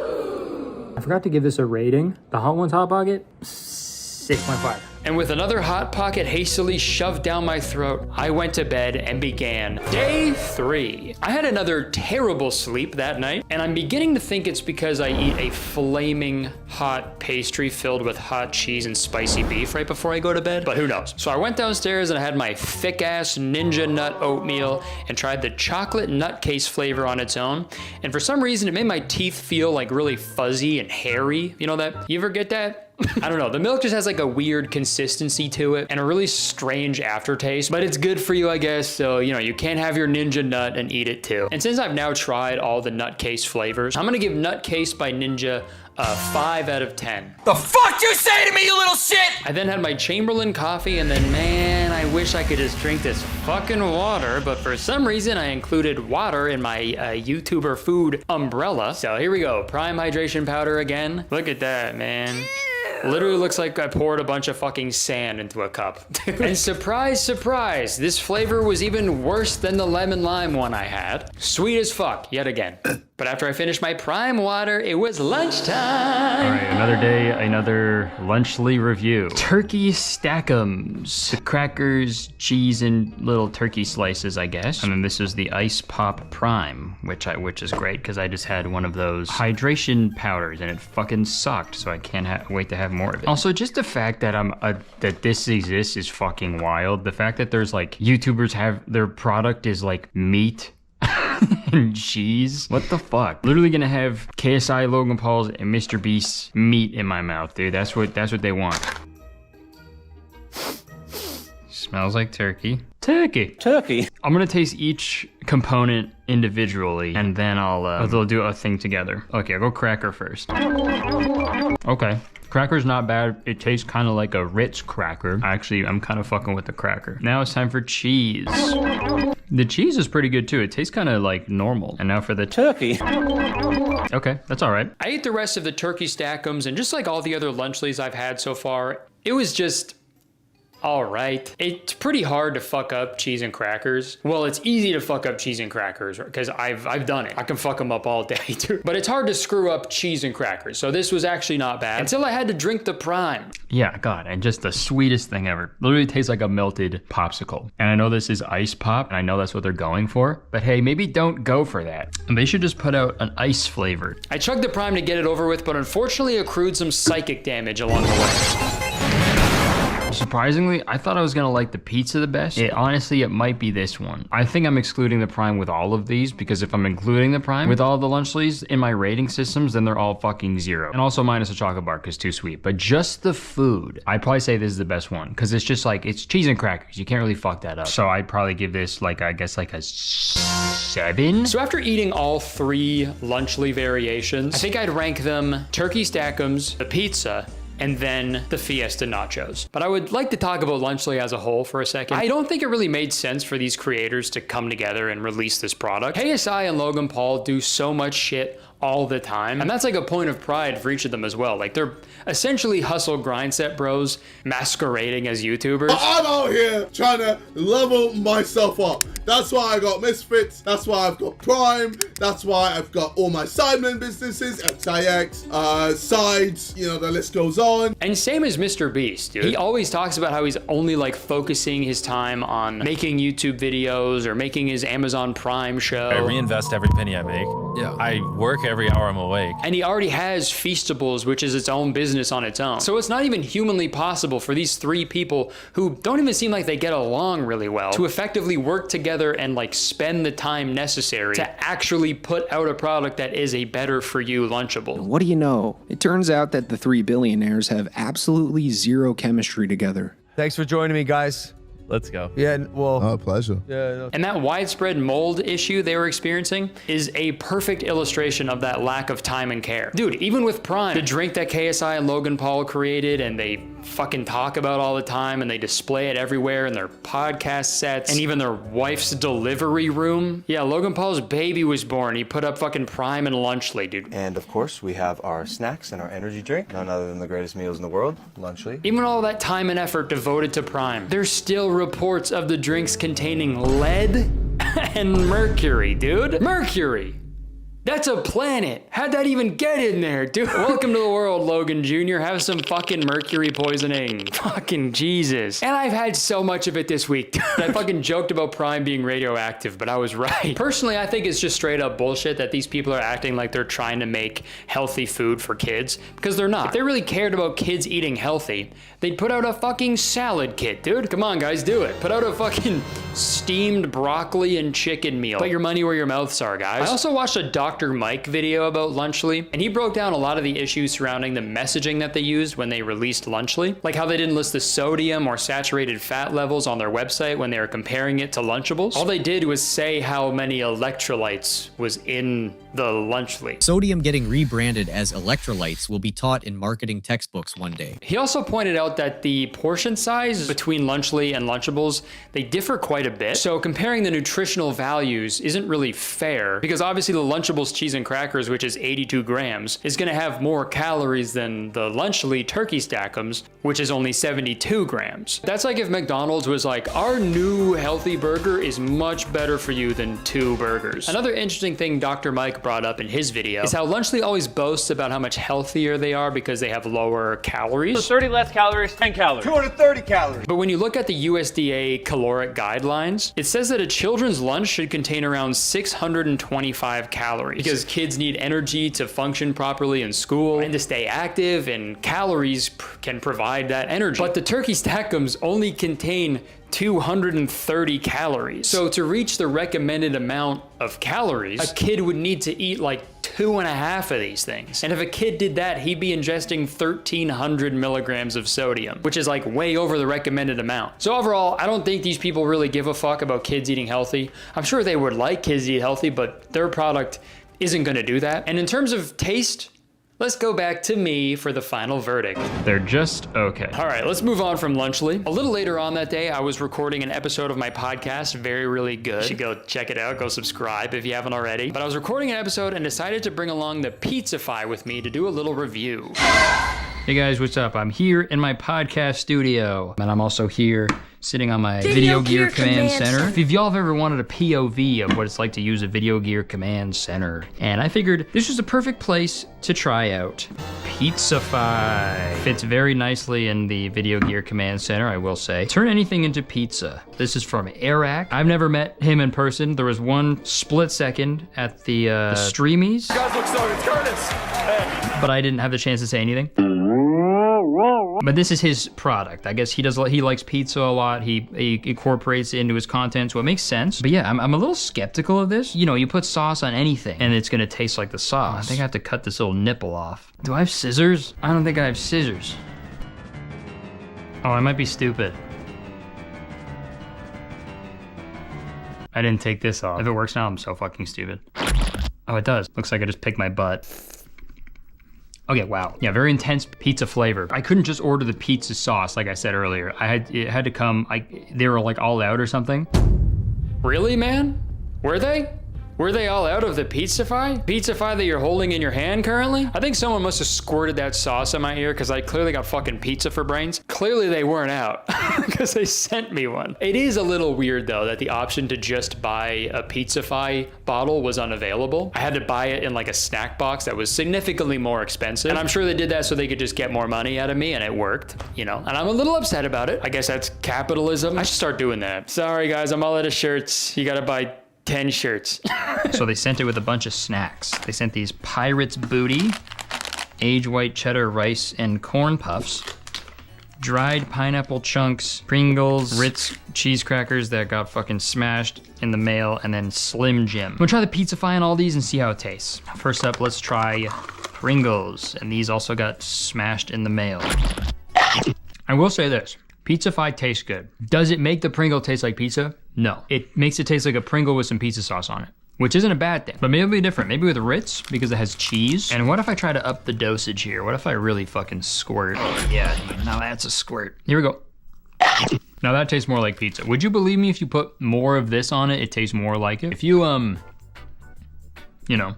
I forgot to give this a rating. The Hot Ones Hot Pocket, 6.5. And with another Hot Pocket hastily shoved down my throat, I went to bed and began day 3. I had another terrible sleep that night, and I'm beginning to think it's because I eat a flaming hot pastry filled with hot cheese and spicy beef right before I go to bed, but who knows. So I went downstairs and I had my thick-ass Ninja Nut oatmeal and tried the chocolate nutcase flavor on its own, and for some reason it made my teeth feel like really fuzzy and hairy. You know that? You ever get that? I don't know, the milk just has like a weird consistency to it and a really strange aftertaste, but it's good for you, I guess. So, you know, you can't have your Ninja Nut and eat it too. And since I've now tried all the Nutcase flavors, I'm gonna give Nutcase by Ninja a 5 out of 10. The fuck you say to me, you little shit? I then had my Chamberlain coffee, and then, man, I wish I could just drink this fucking water, but for some reason I included water in my YouTuber food umbrella. So here we go, Prime Hydration Powder again. Look at that, man. Literally looks like I poured a bunch of fucking sand into a cup. And surprise, surprise, this flavor was even worse than the lemon lime one I had. Sweet as fuck, yet again. But after I finished my Prime water, it was lunchtime. All right, another day, another lunchly review. Turkey Stack'ems. The crackers, cheese, and little turkey slices, I guess. And then this is the Ice Pop Prime, which is great because I just had one of those hydration powders and it fucking sucked, so I can't wait to have more of it. Also, just the fact that that this exists is fucking wild. The fact that there's like YouTubers have their product is like meat and cheese. What the fuck? Literally gonna have KSI, Logan Paul's, and Mr. Beast's meat in my mouth, dude. That's what they want. Smells like turkey. Turkey. I'm gonna taste each component individually, and then they'll do a thing together. Okay, I'll go cracker first. Okay. Cracker's not bad. It tastes kind of like a Ritz cracker. Actually, I'm kind of fucking with the cracker. Now it's time for cheese. The cheese is pretty good too. It tastes kind of like normal. And now for the turkey. Okay, that's all right. I ate the rest of the turkey stackums, and just like all the other Lunchleys I've had so far, it was just all right. It's pretty hard to fuck up cheese and crackers. Well, it's easy to fuck up cheese and crackers because I've done it. I can fuck them up all day too. But it's hard to screw up cheese and crackers. So this was actually not bad until I had to drink the Prime. Yeah, God, and just the sweetest thing ever. Literally tastes like a melted popsicle. And I know this is ice pop, and I know that's what they're going for, but hey, maybe don't go for that. And they should just put out an ice flavor. I chugged the Prime to get it over with, but unfortunately accrued some psychic damage along the way. Surprisingly, I thought I was gonna like the pizza the best. Honestly, it might be this one. I think I'm excluding the Prime with all of these, because if I'm including the Prime with all the Lunchleys in my rating systems, then they're all fucking 0. And also minus a chocolate bar because too sweet. But just the food, I'd probably say this is the best one, because it's just like, it's cheese and crackers. You can't really fuck that up. So I'd probably give this like, I guess like a 7. So after eating all 3 Lunchley variations, I think I'd rank them turkey stackums, the pizza, and then the Fiesta Nachos. But I would like to talk about Lunchley as a whole for a second. I don't think it really made sense for these creators to come together and release this product. KSI and Logan Paul do so much shit all the time, and that's like a point of pride for each of them as well. Like, they're essentially hustle grind set bros masquerading as YouTubers. I'm out here trying to level myself up. That's why I got Misfits, that's why I've got Prime, that's why I've got all my Sidemen businesses, XIX, Sides, you know, the list goes on. And same as Mr. Beast, dude. He always talks about how he's only like focusing his time on making YouTube videos or making his Amazon Prime show. I reinvest every penny I make. Yeah. I work every hour I'm awake. And he already has Feastables, which is its own business on its own. So it's not even humanly possible for these 3 people who don't even seem like they get along really well to effectively work together and like spend the time necessary to actually put out a product that is a better for you Lunchable. What do you know? It turns out that the 3 billionaires have absolutely 0 chemistry together. Thanks for joining me, guys. Let's go. Yeah, well. Oh, pleasure. Yeah. No. And that widespread mold issue they were experiencing is a perfect illustration of that lack of time and care. Dude, even with Prime, the drink that KSI and Logan Paul created and they fucking talk about all the time and they display it everywhere in their podcast sets and even their wife's delivery room. Yeah, Logan Paul's baby was born. He put up fucking Prime and Lunchley, dude. And of course, we have our snacks and our energy drink. None other than the greatest meals in the world, Lunchley. Even all that time and effort devoted to Prime, there's still reports of the drinks containing lead and mercury, dude. Mercury! That's a planet. How'd that even get in there, dude? Welcome to the world, Logan Jr. Have some fucking mercury poisoning. Fucking Jesus. And I've had so much of it this week. I fucking joked about Prime being radioactive, but I was right. Personally, I think it's just straight up bullshit that these people are acting like they're trying to make healthy food for kids, because they're not. If they really cared about kids eating healthy, they'd put out a fucking salad kit, dude. Come on, guys, do it. Put out a fucking steamed broccoli and chicken meal. Put your money where your mouths are, guys. I also watched a Dr. Mike video about Lunchley, and he broke down a lot of the issues surrounding the messaging that they used when they released Lunchley, like how they didn't list the sodium or saturated fat levels on their website when they were comparing it to Lunchables. All they did was say how many electrolytes was in the Lunchley. Sodium getting rebranded as electrolytes will be taught in marketing textbooks one day. He also pointed out that the portion size between Lunchley and Lunchables, they differ quite a bit. So comparing the nutritional values isn't really fair, because obviously the Lunchables cheese and crackers, which is 82 grams, is gonna have more calories than the Lunchley turkey stackums, which is only 72 grams. That's like if McDonald's was like, our new healthy burger is much better for you than 2 burgers. Another interesting thing Dr. Mike brought up in his video is how Lunchley always boasts about how much healthier they are because they have lower calories. So 30 less calories, 10 calories. 230 calories. But when you look at the USDA caloric guidelines, it says that a children's lunch should contain around 625 calories because kids need energy to function properly in school and to stay active, and calories can provide that energy. But the turkey stackums only contain 230 calories. So to reach the recommended amount of calories, a kid would need to eat like 2.5 of these things. And if a kid did that, he'd be ingesting 1,300 milligrams of sodium, which is like way over the recommended amount. So overall, I don't think these people really give a fuck about kids eating healthy. I'm sure they would like kids to eat healthy, but their product isn't gonna do that. And in terms of taste, let's go back to me for the final verdict. They're just okay. All right, let's move on from Lunchly. A little later on that day, I was recording an episode of my podcast, Very Really Good. You should go check it out, go subscribe if you haven't already. But I was recording an episode and decided to bring along the Pizzafy with me to do a little review. Hey guys, what's up? I'm here in my podcast studio, and I'm also here sitting on my Video Gear Command Center. If y'all have ever wanted a POV of what it's like to use a Video Gear Command Center, and I figured this was a perfect place to try out Pizzafy. Fits very nicely in the Video Gear Command Center, I will say. Turn anything into pizza. This is from Eric. I've never met him in person. There was one split second at the Streamies. You guys look so good, Kurtis. Hey. But I didn't have the chance to say anything. But this is his product. I guess he likes pizza a lot. He incorporates it into his content, so it makes sense. But yeah, I'm a little skeptical of this. You know, you put sauce on anything and it's gonna taste like the sauce. I think I have to cut this little nipple off. Do I have scissors? I don't think I have scissors. Oh, I might be stupid. I didn't take this off. If it works now, I'm so fucking stupid. Oh, it does. Looks like I just picked my butt. Okay, wow. Yeah, very intense pizza flavor. I couldn't just order the pizza sauce like I said earlier. It had to come, they were like all out or something. Really, man? Were they? Were they all out of the Pizzafy? Pizzafy that you're holding in your hand currently? I think someone must have squirted that sauce in my ear because I clearly got fucking pizza for brains. Clearly they weren't out because they sent me one. It is a little weird though that the option to just buy a Pizzafy bottle was unavailable. I had to buy it in like a snack box that was significantly more expensive. And I'm sure they did that so they could just get more money out of me, and it worked, you know? And I'm a little upset about it. I guess that's capitalism. I should start doing that. Sorry guys, I'm all out of shirts. You gotta buy 10 shirts. So they sent it with a bunch of snacks. They sent these Pirates Booty, aged white cheddar rice and corn puffs, dried pineapple chunks, Pringles, Ritz cheese crackers that got fucking smashed in the mail, and then Slim Jim. I'm gonna try the Pizzafy on all these and see how it tastes. First up, let's try Pringles, and these also got smashed in the mail. I will say this. Pizzafy tastes good. Does it make the Pringle taste like pizza? No. It makes it taste like a Pringle with some pizza sauce on it, which isn't a bad thing, but maybe it'll be different. Maybe with Ritz, because it has cheese. And what if I try to up the dosage here? What if I really fucking squirt? Oh yeah, now that's a squirt. Here we go. Now that tastes more like pizza. Would you believe me if you put more of this on it, it tastes more like it? If you, you know,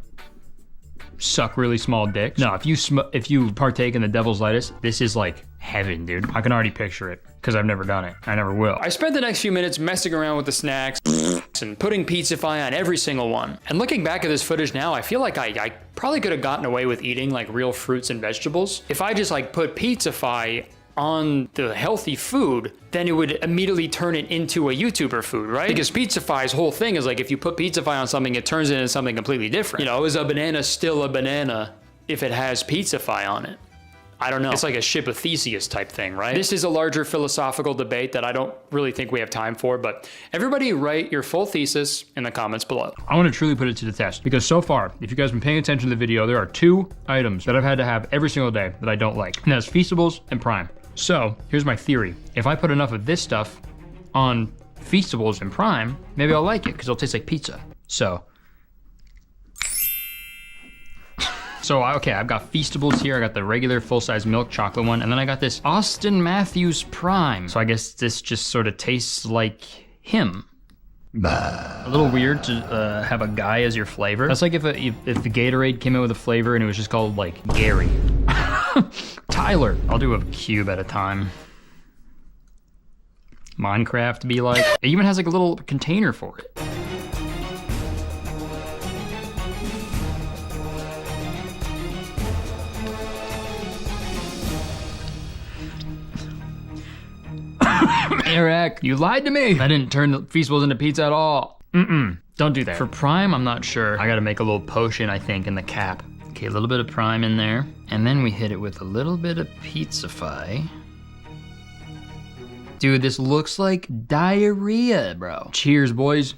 suck really small dicks. No, if you partake in the devil's lettuce, this is like heaven, dude. I can already picture it because I've never done it. I never will. I spent the next few minutes messing around with the snacks and putting Pizzafy on every single one. And looking back at this footage now, I feel like I probably could have gotten away with eating like real fruits and vegetables. If I just like put Pizzafy on the healthy food, then it would immediately turn it into a YouTuber food, right? Because Pizzafy's whole thing is like, if you put Pizzafy on something, it turns it into something completely different. You know, is a banana still a banana if it has Pizzafy on it? I don't know. It's like a ship of Theseus type thing, right? This is a larger philosophical debate that I don't really think we have time for, but everybody write your full thesis in the comments below. I want to truly put it to the test, because so far, if you guys have been paying attention to the video, there are 2 items that I've had to have every single day that I don't like, and that's Feastables and Prime. So here's my theory. If I put enough of this stuff on Feastables and Prime, maybe I'll like it because it'll taste like pizza. So, okay, I've got Feastables here. I got the regular full-size milk chocolate one, and then I got this Austin Matthews Prime. So I guess this just sort of tastes like him. A little weird to have a guy as your flavor. That's like if the Gatorade came out with a flavor and it was just called like Gary. Tyler. I'll do a cube at a time. Minecraft be like. It even has like a little container for it. Eric, you lied to me. I didn't turn the Feastables into pizza at all. Don't do that. For Prime, I'm not sure. I gotta make a little potion, I think, in the cap. Okay, a little bit of Prime in there. And then we hit it with a little bit of Pizzafy. Dude, this looks like diarrhea, bro. Cheers, boys.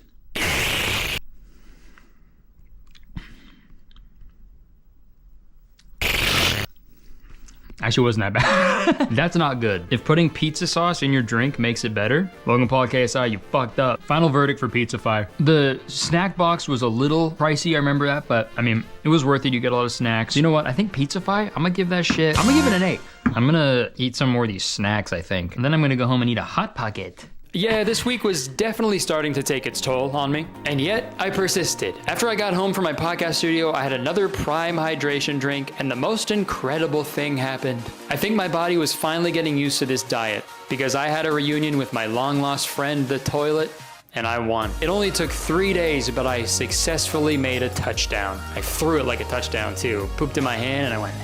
Actually, wasn't that bad. That's not good. If putting pizza sauce in your drink makes it better, Logan Paul KSI, you fucked up. Final verdict for Pizzafy. The snack box was a little pricey, I remember that, but I mean, it was worth it. You get a lot of snacks. You know what? I think Pizzafy, I'm gonna give that shit, I'm gonna give it an 8. I'm gonna eat some more of these snacks, I think. And then I'm gonna go home and eat a Hot Pocket. Yeah, this week was definitely starting to take its toll on me, and yet I persisted. After I got home from my podcast studio, I had another Prime hydration drink, and the most incredible thing happened. I think my body was finally getting used to this diet, because I had a reunion with my long-lost friend, the toilet, and I won. It only took 3 days, but I successfully made a touchdown. I threw it like a touchdown, too. Pooped in my hand, and I went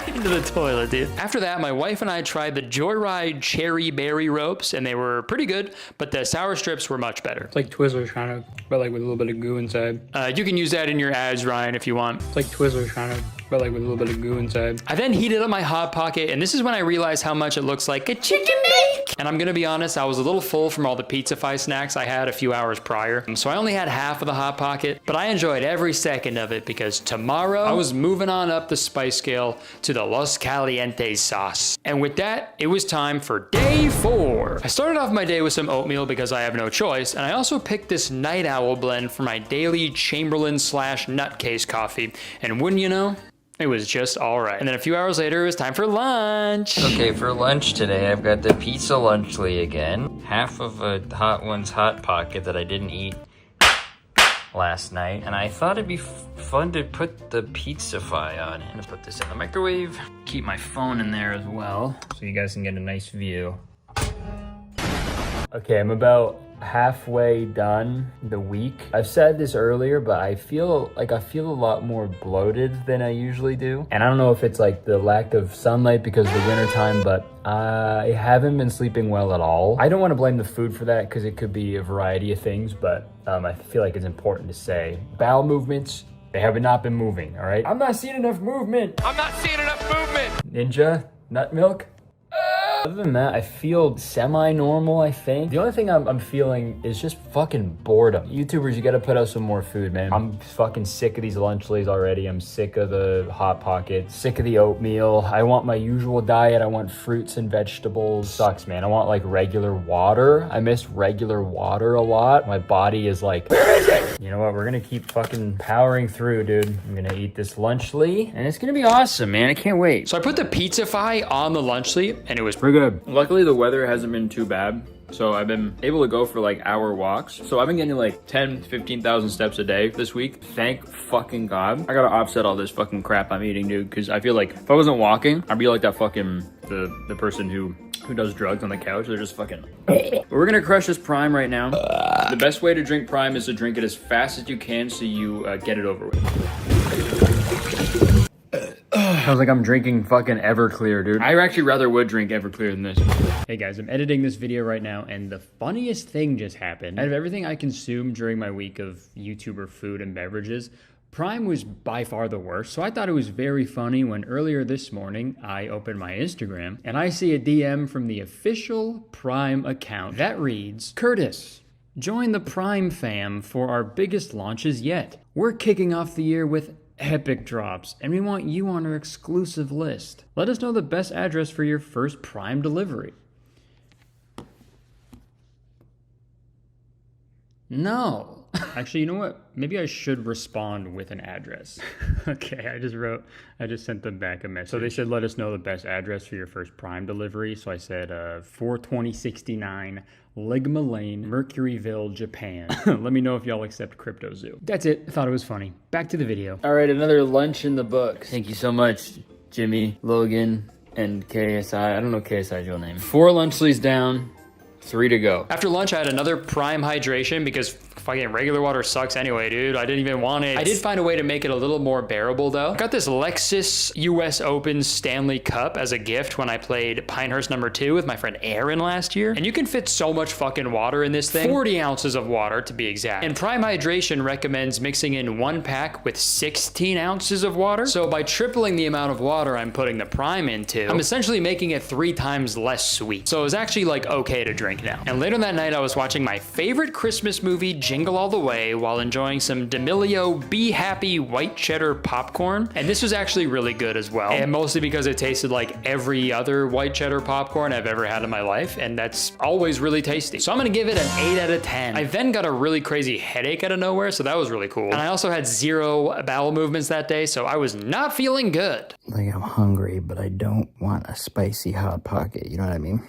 into the toilet, dude. After that, my wife and I tried the Joyride cherry berry ropes, and they were pretty good, but the sour strips were much better. It's like Twizzlers, kind of, but like with a little bit of goo inside. You can use that in your ads, Ryan, if you want. It's like Twizzlers, kind of, but like with a little bit of goo inside. I then heated up my Hot Pocket, and this is when I realized how much it looks like a chicken bake. And I'm gonna be honest, I was a little full from all the Pizzafy snacks I had a few hours prior, so I only had half of the Hot Pocket, but I enjoyed every second of it because tomorrow I was moving on up the spice scale to the Los Calientes sauce. And with that, it was time for day 4. I started off my day with some oatmeal because I have no choice, and I also picked this Night Owl blend for my daily Chamberlain / nutcase coffee, and wouldn't you know, it was just all right. And then a few hours later, it was time for lunch. Okay, for lunch today, I've got the pizza lunchly again. Half of a Hot Ones Hot Pocket that I didn't eat last night. And I thought it'd be fun to put the Pizzafy on it. I'm gonna put this in the microwave. Keep my phone in there as well, so you guys can get a nice view. Okay, I'm about halfway done the week. I've said this earlier, but I feel a lot more bloated than I usually do. And I don't know if it's like the lack of sunlight because of the winter time, but I haven't been sleeping well at all. I don't want to blame the food for that because it could be a variety of things, but I feel like it's important to say. Bowel movements, they have not been moving, all right? I'm not seeing enough movement. I'm not seeing enough movement. Ninja, nut milk. Other than that, I feel semi-normal, I think. The only thing I'm feeling is just fucking boredom. YouTubers, you gotta put out some more food, man. I'm fucking sick of these lunchlies already. I'm sick of the Hot Pocket, sick of the oatmeal. I want my usual diet. I want fruits and vegetables. Sucks, man. I want like regular water. I miss regular water a lot. My body is like, where is it? You know what? We're gonna keep fucking powering through, dude. I'm gonna eat this lunchly, and it's gonna be awesome, man. I can't wait. So I put the Pizzafy on the lunchly, and it was pretty good. Luckily, the weather hasn't been too bad, so I've been able to go for like hour walks. So I've been getting like 10, 15,000 steps a day this week. Thank fucking God. I gotta offset all this fucking crap I'm eating, dude, because I feel like if I wasn't walking, I'd be like that fucking, the person who does drugs on the couch. They're just fucking... We're gonna crush this Prime right now. The best way to drink Prime is to drink it as fast as you can so you get it over with. Sounds like I'm drinking fucking Everclear, dude. I actually rather would drink Everclear than this. Hey guys, I'm editing this video right now, and the funniest thing just happened. Out of everything I consumed during my week of YouTuber food and beverages, Prime was by far the worst, so I thought it was very funny when earlier this morning I opened my Instagram and I see a DM from the official Prime account that reads, "Kurtis, join the Prime fam for our biggest launches yet. We're kicking off the year with epic drops, and we want you on our exclusive list. Let us know the best address for your first Prime delivery." No. Actually, you know what? Maybe I should respond with an address. Okay, I just sent them back a message. So they said, let us know the best address for your first Prime delivery. So I said, 42069 Ligma Lane, Mercuryville, Japan. Let me know if y'all accept Crypto Zoo. That's it. I thought it was funny. Back to the video. All right, another lunch in the books. Thank you so much, Jimmy, Logan, and KSI. I don't know KSI's real name. 4 lunchlies down. 3 to go. After lunch, I had another Prime hydration because fucking regular water sucks anyway, dude. I didn't even want it. I did find a way to make it a little more bearable though. I got this Lexus US Open Stanley Cup as a gift when I played Pinehurst No. 2 with my friend Aaron last year. And you can fit so much fucking water in this thing. 40 ounces of water to be exact. And Prime Hydration recommends mixing in 1 pack with 16 ounces of water. So by tripling the amount of water I'm putting the Prime into, I'm essentially making it 3 times less sweet. So it was actually like okay to drink now. And later that night, I was watching my favorite Christmas movie, Jingle All the Way while enjoying some D'Amelio Be Happy white cheddar popcorn. And this was actually really good as well. And mostly because it tasted like every other white cheddar popcorn I've ever had in my life. And that's always really tasty. So I'm gonna give it an 8 out of 10. I then got a really crazy headache out of nowhere, so that was really cool. And I also had 0 bowel movements that day, so I was not feeling good. Like, I'm hungry, but I don't want a spicy Hot Pocket, you know what I mean?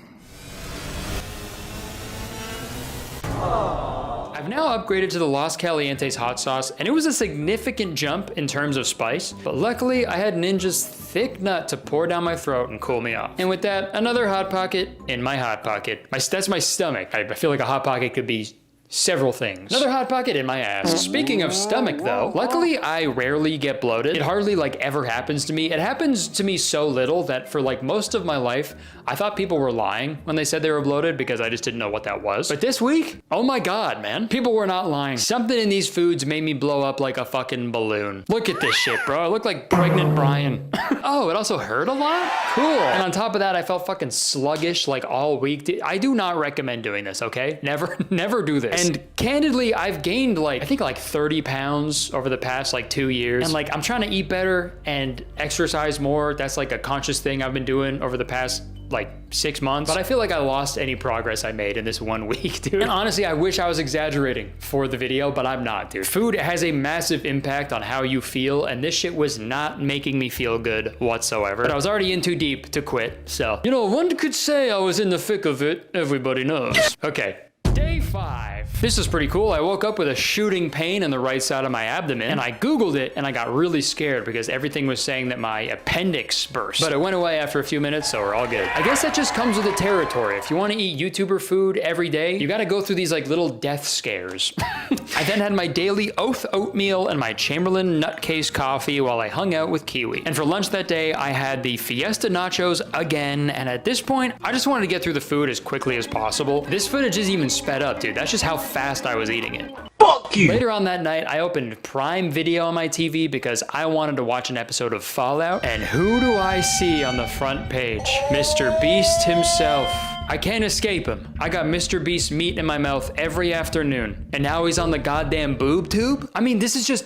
I've now upgraded to the Los Calientes hot sauce, and it was a significant jump in terms of spice, but luckily I had Ninja's thick nut to pour down my throat and cool me off. And with that, another Hot Pocket in my Hot Pocket. That's my stomach. I feel like a Hot Pocket could be several things. Another Hot Pocket in my ass. Speaking of stomach though, luckily I rarely get bloated. It hardly like ever happens to me. It happens to me so little that for like most of my life, I thought people were lying when they said they were bloated because I just didn't know what that was. But this week, oh my God, man, people were not lying. Something in these foods made me blow up like a fucking balloon. Look at this shit, bro. I look like pregnant Brian. Oh, it also hurt a lot? Cool. And on top of that, I felt fucking sluggish like all week. I do not recommend doing this, okay? Never do this. And candidly, I've gained like, I think like 30 pounds over the past like 2 years. And like, I'm trying to eat better and exercise more. That's like a conscious thing I've been doing over the past like 6 months. But I feel like I lost any progress I made in this 1 week, dude. And honestly, I wish I was exaggerating for the video, but I'm not, dude. Food has a massive impact on how you feel, and this shit was not making me feel good whatsoever. But I was already in too deep to quit, so. You know, one could say I was in the thick of it, everybody knows. Okay. Day 5. This is pretty cool. I woke up with a shooting pain in the right side of my abdomen, and I Googled it, and I got really scared because everything was saying that my appendix burst. But it went away after a few minutes, so we're all good. I guess that just comes with the territory. If you want to eat YouTuber food every day, you gotta go through these like little death scares. I then had my daily Oath oatmeal and my Chamberlain nutcase coffee while I hung out with Kiwi. And for lunch that day, I had the Fiesta nachos again, and at this point, I just wanted to get through the food as quickly as possible. This footage isn't even sped up, dude. That's just how fast I was eating it. Fuck you! Later on that night, I opened Prime Video on my TV because I wanted to watch an episode of Fallout. And who do I see on the front page? Mr. Beast himself. I can't escape him. I got Mr. Beast meat in my mouth every afternoon. And now he's on the goddamn boob tube? I mean, this is just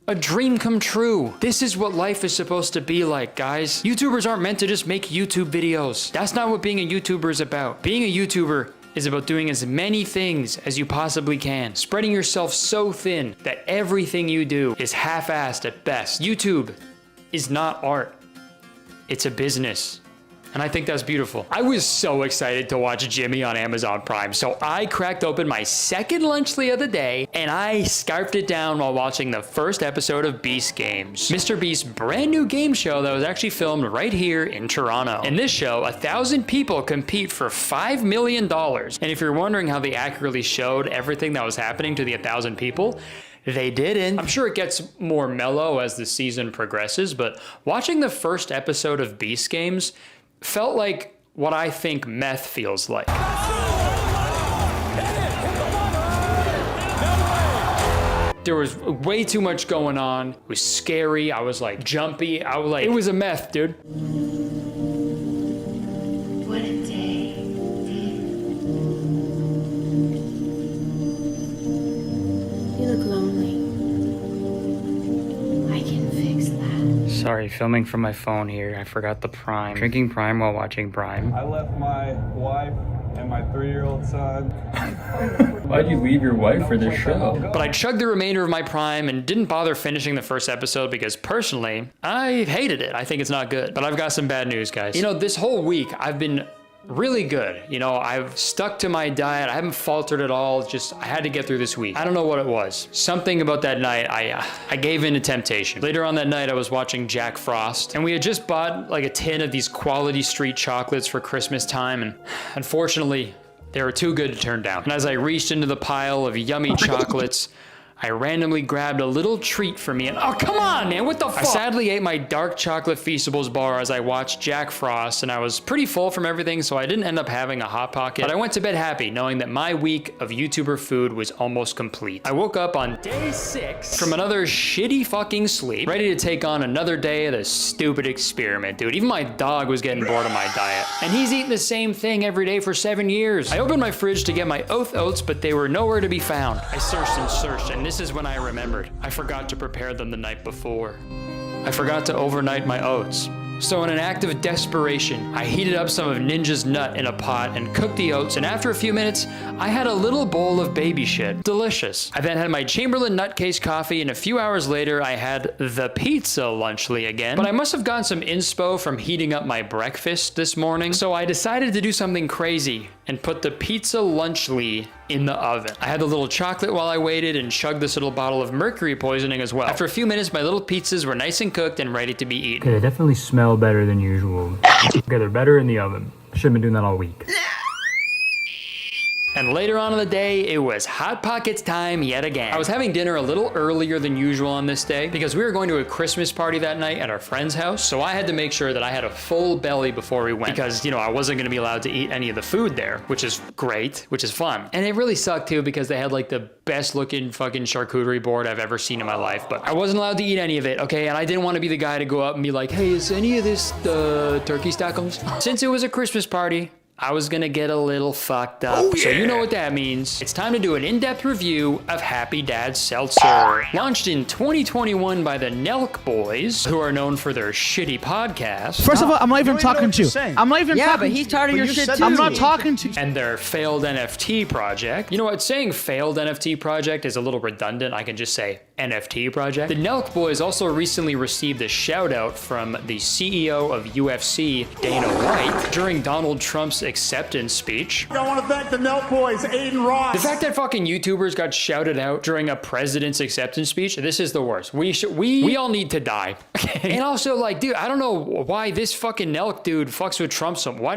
a dream come true. This is what life is supposed to be like, guys. YouTubers aren't meant to just make YouTube videos. That's not what being a YouTuber is about. Being a YouTuber is about doing as many things as you possibly can. Spreading yourself so thin that everything you do is half-assed at best. YouTube is not art. It's a business. And I think that's beautiful. I was so excited to watch Jimmy on Amazon Prime, so I cracked open my second lunchly of the day, and I scarfed it down while watching the first episode of Beast Games, Mr. Beast's brand new game show that was actually filmed right here in Toronto. In this show, 1,000 people compete for $5 million. And if you're wondering how they accurately showed everything that was happening to the 1,000 people, they didn't. I'm sure it gets more mellow as the season progresses, but watching the first episode of Beast Games felt like what I think meth feels like. There was way too much going on. It was scary. I was like jumpy. I was like, it was a meth, dude. What a day. You look lonely. I can fix that. Sorry, filming from my phone here. I forgot the Prime. Drinking Prime while watching Prime. I left my wife and my 3-year-old son. Why'd you leave your wife for this show? But I chugged the remainder of my Prime and didn't bother finishing the first episode because personally, I hated it. I think it's not good. But I've got some bad news, guys. You know, this whole week, I've been really good. You know, I've stuck to my diet. I haven't faltered at all. Just, I had to get through this week. I don't know what it was. Something about that night, I gave in to temptation. Later on that night, I was watching Jack Frost, and we had just bought like a tin of these Quality Street chocolates for Christmas time, and unfortunately, they were too good to turn down. And as I reached into the pile of yummy chocolates, I randomly grabbed a little treat for me and oh, come on, man, what the fuck? I sadly ate my dark chocolate Feastables bar as I watched Jack Frost, and I was pretty full from everything, so I didn't end up having a Hot Pocket, but I went to bed happy, knowing that my week of YouTuber food was almost complete. I woke up on day 6 from another shitty fucking sleep, ready to take on another day of this stupid experiment, dude. Even my dog was getting bored of my diet, and he's eating the same thing every day for 7 years. I opened my fridge to get my oath oats, but they were nowhere to be found. I searched, and this is when I remembered. I forgot to prepare them the night before. I forgot to overnight my oats. So in an act of desperation, I heated up some of Ninja's nut in a pot and cooked the oats, and after a few minutes, I had a little bowl of baby shit. Delicious. I then had my Chamberlain Nutcase coffee, and a few hours later, I had the pizza lunchly again. But I must have gotten some inspo from heating up my breakfast this morning, so I decided to do something crazy and put the pizza lunchly in the oven. I had the little chocolate while I waited and chugged this little bottle of mercury poisoning as well. After a few minutes, my little pizzas were nice and cooked and ready to be eaten. Okay, they definitely smell better than usual. Okay, they're better in the oven. Should've been doing that all week. And later on in the day, it was Hot Pockets time yet again. I was having dinner a little earlier than usual on this day because we were going to a Christmas party that night at our friend's house. So I had to make sure that I had a full belly before we went because, you know, I wasn't gonna be allowed to eat any of the food there, which is great, which is fun. And it really sucked too because they had like the best looking fucking charcuterie board I've ever seen in my life, but I wasn't allowed to eat any of it, okay? And I didn't want to be the guy to go up and be like, hey, is any of this the turkey tacos? Since it was a Christmas party, I was gonna get a little fucked up. Oh, yeah. So you know what that means. It's time to do an in-depth review of Happy Dad Seltzer. Launched in 2021 by the Nelk Boys, who are known for their shitty podcast. First of all, I'm not even talking to you. I'm not even talking. Yeah, but he's tired of your shit too. I'm not talking to you. And their failed NFT project. You know what? Saying failed NFT project is a little redundant. I can just say NFT project. The Nelk Boys also recently received a shout out from the CEO of UFC, Dana White, during Donald Trump's acceptance speech. I want to thank the Nelk Boys, Aiden Ross. The fact that fucking YouTubers got shouted out during a president's acceptance speech, this is the worst. We all need to die. Okay? And also, like, dude, I don't know why this fucking Nelk dude fucks with Trump so much. Why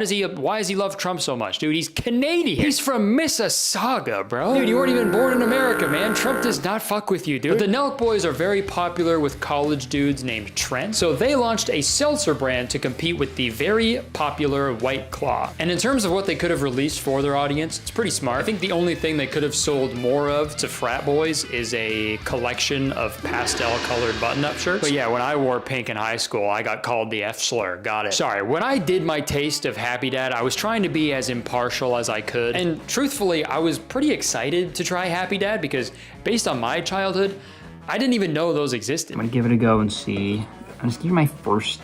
does he love Trump so much, dude? He's Canadian. He's from Mississauga, bro. Dude, you weren't even born in America, man. Trump does not fuck with you, dude. But the Nelk Boys are very popular with college dudes named Trent, so they launched a seltzer brand to compete with the very popular White Claw. And in terms of what they could have released for their audience, it's pretty smart. I think the only thing they could have sold more of to frat boys is a collection of pastel colored button-up shirts. But yeah, when I wore pink in high school, I got called the F slur. Got it. Sorry, when I did my taste of Happy Dad, I was trying to be as impartial as I could. And truthfully, I was pretty excited to try Happy Dad because based on my childhood, I didn't even know those existed. I'm gonna give it a go and see. I'm just giving my first,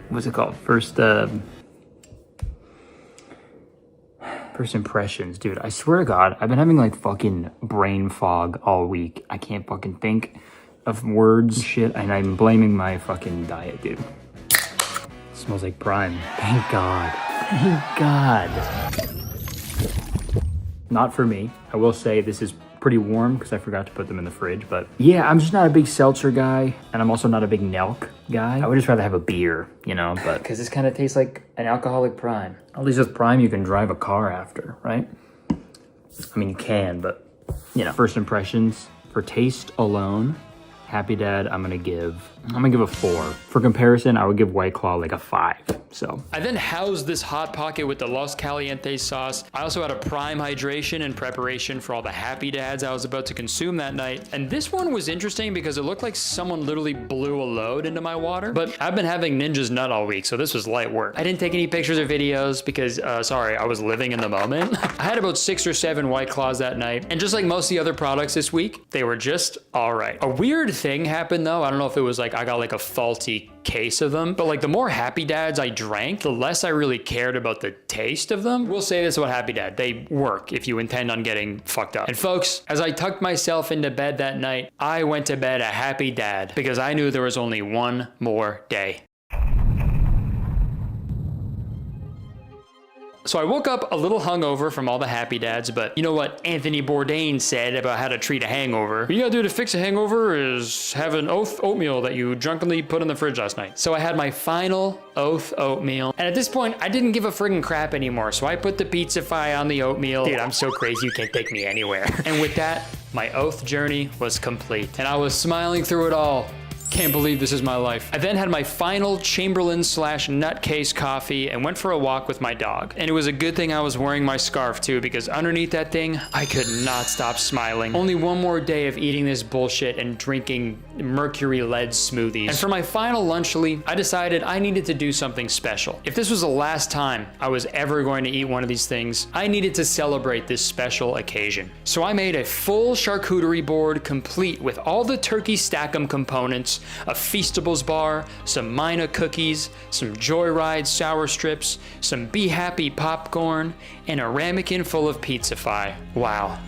what's it called? First impressions, dude. I swear to God, I've been having like fucking brain fog all week. I can't fucking think of words, shit, and I'm blaming my fucking diet, dude. It smells like Prime. Thank God. Thank God. Not for me. I will say this is pretty warm because I forgot to put them in the fridge, but yeah, I'm just not a big seltzer guy, and I'm also not a big Nelk guy. I would just rather have a beer, you know, but because this kind of tastes like an alcoholic Prime. At least with Prime, you can drive a car after, right? I mean, you can, but you know. First impressions for taste alone, Happy Dad, I'm gonna give a 4. For comparison, I would give White Claw like a 5. So I then housed this Hot Pocket with the Los Calientes sauce. I also had a Prime hydration in preparation for all the Happy Dads I was about to consume that night. And this one was interesting because it looked like someone literally blew a load into my water. But I've been having Ninja's nut all week, so this was light work. I didn't take any pictures or videos because, sorry, I was living in the moment. I had about 6 or 7 White Claws that night. And just like most of the other products this week, they were just all right. A weird thing happened though. I don't know if it was like I got like a faulty case of them, but like the more Happy Dads I drank, the less I really cared about the taste of them. We'll say this about Happy Dad. They work if you intend on getting fucked up. And folks, as I tucked myself into bed that night, I went to bed a happy dad because I knew there was only one more day. So I woke up a little hungover from all the Happy Dads, but you know what Anthony Bourdain said about how to treat a hangover? What you gotta do to fix a hangover is have an oatmeal that you drunkenly put in the fridge last night. So I had my final oatmeal. And at this point, I didn't give a friggin' crap anymore. So I put the pizza pie on the oatmeal. Dude, I'm so crazy, you can't take me anywhere. And with that, My oath journey was complete, and I was smiling through it all. Can't believe this is my life. I then had my final Chamberlain/nutcase coffee and went for a walk with my dog. And it was a good thing I was wearing my scarf too, because underneath that thing, I could not stop smiling. Only one more day of eating this bullshit and drinking mercury-led smoothies. And for my final lunchly, I decided I needed to do something special. If this was the last time I was ever going to eat one of these things, I needed to celebrate this special occasion. So I made a full charcuterie board complete with all the turkey stack'em components, a Feastables bar, some Mina cookies, some Joyride sour strips, some Be Happy popcorn, and a ramekin full of Pizza-Fi. Wow.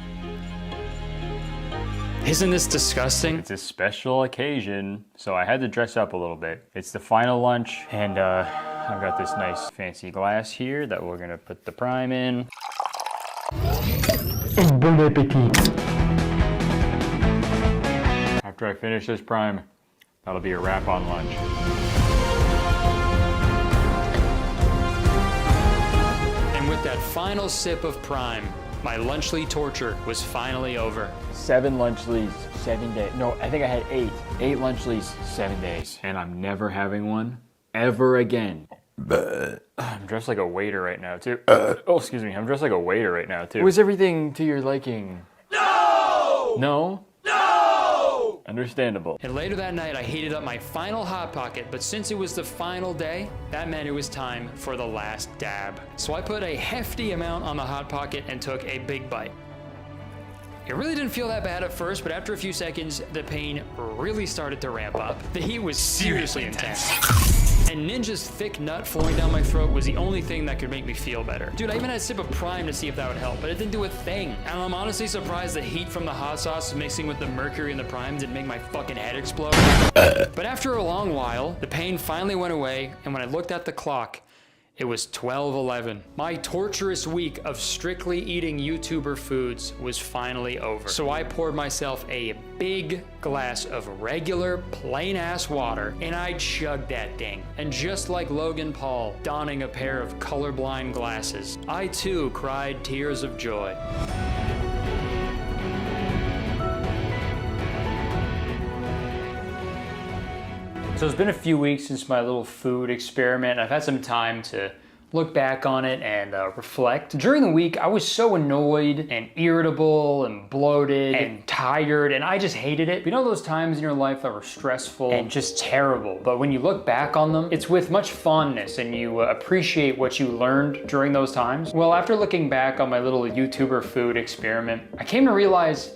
Isn't this disgusting? It's a special occasion, so I had to dress up a little bit. It's the final lunch, and I've got this nice fancy glass here that we're gonna put the prime in. Bon appetit. After I finish this prime, that'll be a wrap on lunch. And with that final sip of prime, my lunchly torture was finally over. 7 lunchlies, 7 days. No, I think I had 8. 8 lunchlies, 7 days. And I'm never having one ever again. I'm dressed like a waiter right now, too. Oh, excuse me. I'm dressed like a waiter right now, too. Was everything to your liking? No! No? Understandable. And later that night, I heated up my final Hot Pocket, but since it was the final day, that meant it was time for the last dab. So I put a hefty amount on the Hot Pocket and took a big bite. It really didn't feel that bad at first, but after a few seconds, the pain really started to ramp up. The heat was seriously intense. And Ninja's thick nut flowing down my throat was the only thing that could make me feel better. Dude, I even had a sip of Prime to see if that would help, but it didn't do a thing. And I'm honestly surprised the heat from the hot sauce mixing with the mercury in the Prime didn't make my fucking head explode. But after a long while, the pain finally went away, and when I looked at the clock, it was 12:11. My torturous week of strictly eating YouTuber foods was finally over. So I poured myself a big glass of regular, plain-ass water, and I chugged that thing. And just like Logan Paul donning a pair of colorblind glasses, I too cried tears of joy. So it's been a few weeks since my little food experiment. I've had some time to look back on it and reflect. During the week, I was so annoyed and irritable and bloated and tired, and I just hated it. You know those times in your life that were stressful and just terrible, but when you look back on them, it's with much fondness and you appreciate what you learned during those times? Well, after looking back on my little YouTuber food experiment, I came to realize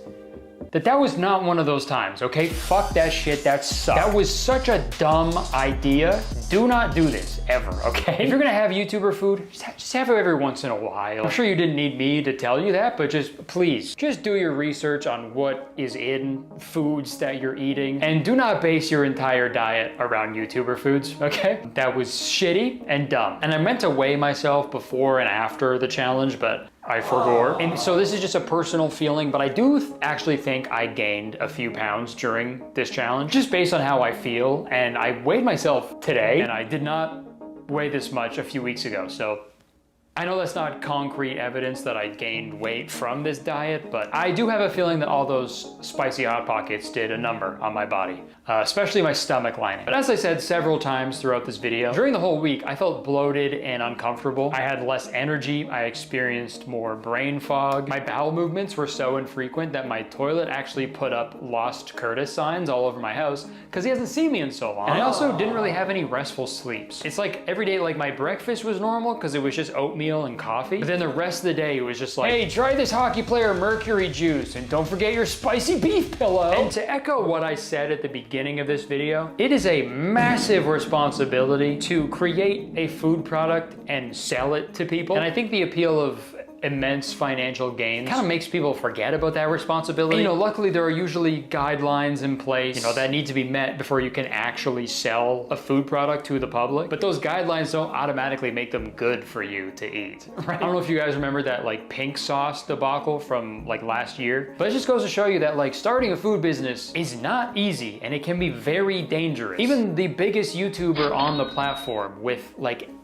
that was not one of those times, okay? Fuck that shit, that sucked. That was such a dumb idea. Do not do this, ever, okay? If you're gonna have YouTuber food, just have it every once in a while. I'm sure you didn't need me to tell you that, but just please, just do your research on what is in foods that you're eating, and do not base your entire diet around YouTuber foods, okay? That was shitty and dumb. And I meant to weigh myself before and after the challenge, but I forgot. And so this is just a personal feeling, but I do actually think I gained a few pounds during this challenge, just based on how I feel. And I weighed myself today, and I did not weigh this much a few weeks ago. So I know that's not concrete evidence that I gained weight from this diet, but I do have a feeling that all those spicy Hot Pockets did a number on my body, especially my stomach lining. But as I said several times throughout this video, during the whole week, I felt bloated and uncomfortable. I had less energy. I experienced more brain fog. My bowel movements were so infrequent that my toilet actually put up lost Kurtis signs all over my house because he hasn't seen me in so long. And I also didn't really have any restful sleeps. It's like every day, like my breakfast was normal because it was just oatmeal and coffee. But then the rest of the day, it was just like, hey, try this hockey player mercury juice and don't forget your spicy beef pillow. And to echo what I said at the beginning of this video, it is a massive responsibility to create a food product and sell it to people. And I think the appeal of immense financial gains kind of makes people forget about that responsibility. And, luckily there are usually guidelines in place, that need to be met before you can actually sell a food product to the public. But those guidelines don't automatically make them good for you to eat, right? I don't know if you guys remember that pink sauce debacle from last year, but it just goes to show you that starting a food business is not easy and it can be very dangerous. Even the biggest YouTuber on the platform with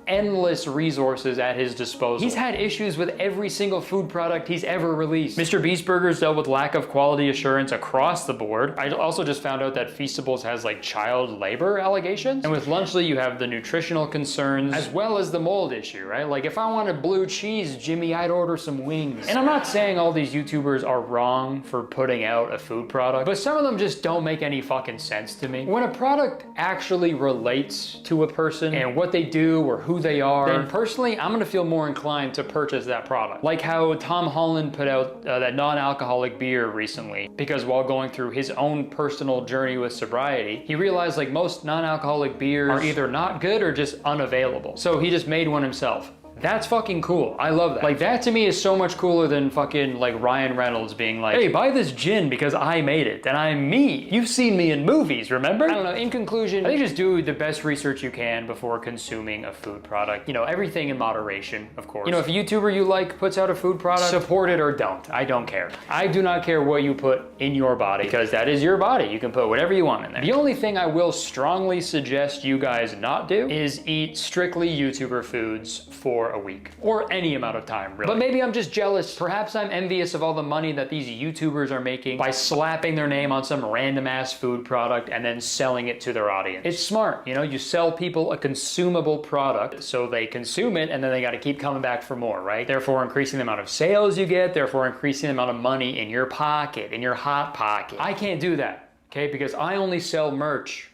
endless resources at his disposal. He's had issues with every single food product he's ever released. Mr. Beast Burgers dealt with lack of quality assurance across the board. I also just found out that Feastables has like child labor allegations. And with Lunchly, you have the nutritional concerns as well as the mold issue, right? Like if I wanted blue cheese, Jimmy, I'd order some wings. And I'm not saying all these YouTubers are wrong for putting out a food product, but some of them just don't make any fucking sense to me. When a product actually relates to a person and what they do or who they are, then personally, I'm gonna feel more inclined to purchase that product. Like how Tom Holland put out that non-alcoholic beer recently, because while going through his own personal journey with sobriety, he realized like most non-alcoholic beers are either not good or just unavailable. So he just made one himself. That's fucking cool. I love that. Like that to me is so much cooler than fucking like Ryan Reynolds being like, hey, buy this gin because I made it and I'm me. You've seen me in movies, remember? I don't know, in conclusion, I think just do the best research you can before consuming a food product. You know, everything in moderation, of course. You know, if a YouTuber you like puts out a food product, support it or don't. I don't care. I do not care what you put in your body because that is your body. You can put whatever you want in there. The only thing I will strongly suggest you guys not do is eat strictly YouTuber foods for a week or any amount of time, really. But maybe I'm just jealous. Perhaps I'm envious of all the money that these YouTubers are making by slapping their name on some random ass food product and then selling it to their audience. It's smart, you know, you sell people a consumable product so they consume it and then they got to keep coming back for more, right? Therefore increasing the amount of sales you get, therefore increasing the amount of money in your pocket, in your hot pocket. I can't do that, okay? Because I only sell merch.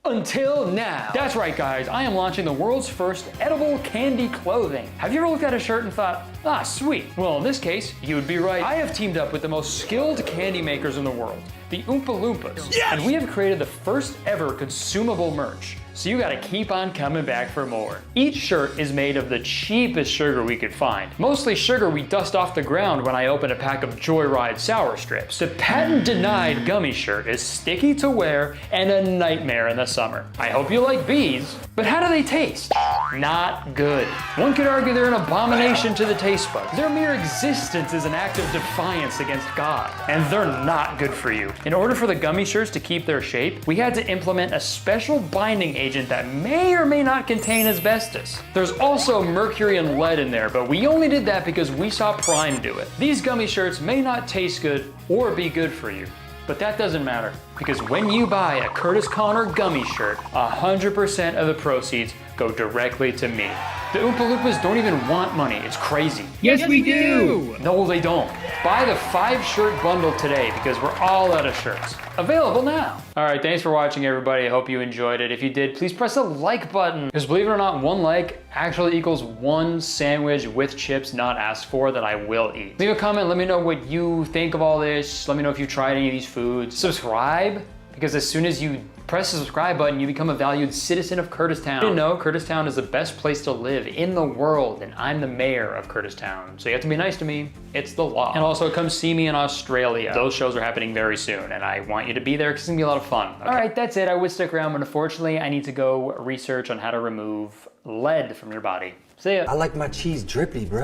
Until now. That's right, guys. I am launching the world's first edible candy clothing. Have you ever looked at a shirt and thought, ah, sweet? Well, in this case, you would be right. I have teamed up with the most skilled candy makers in the world, the Oompa Loompas. Yes! And we have created the first ever consumable merch. So you gotta keep on coming back for more. Each shirt is made of the cheapest sugar we could find. Mostly sugar we dust off the ground when I open a pack of Joyride sour strips. The patent-denied gummy shirt is sticky to wear and a nightmare in the summer. I hope you like bees, but how do they taste? Not good. One could argue they're an abomination to the taste buds. Their mere existence is an act of defiance against God, and they're not good for you. In order for the gummy shirts to keep their shape, we had to implement a special binding agent that may or may not contain asbestos. There's also mercury and lead in there, but we only did that because we saw Prime do it. These gummy shirts may not taste good or be good for you, but that doesn't matter because when you buy a Kurtis Conner gummy shirt, 100% of the proceeds go directly to me. The Oompa Loompas don't even want money. It's crazy. Yes, we do. No, they don't. Buy the 5-shirt bundle today because we're all out of shirts. Available now. All right, thanks for watching, everybody. I hope you enjoyed it. If you did, please press the like button because believe it or not, one like actually equals one sandwich with chips not asked for that I will eat. Leave a comment. Let me know what you think of all this. Let me know if you've tried any of these foods. Subscribe, because as soon as you press the subscribe button, you become a valued citizen of Kurtistown. You know, Kurtistown is the best place to live in the world, and I'm the mayor of Kurtistown. So you have to be nice to me. It's the law. And also come see me in Australia. Those shows are happening very soon, and I want you to be there because it's gonna be a lot of fun. Okay. All right, that's it. I would stick around, but unfortunately, I need to go research on how to remove lead from your body. See ya. I like my cheese drippy, bro.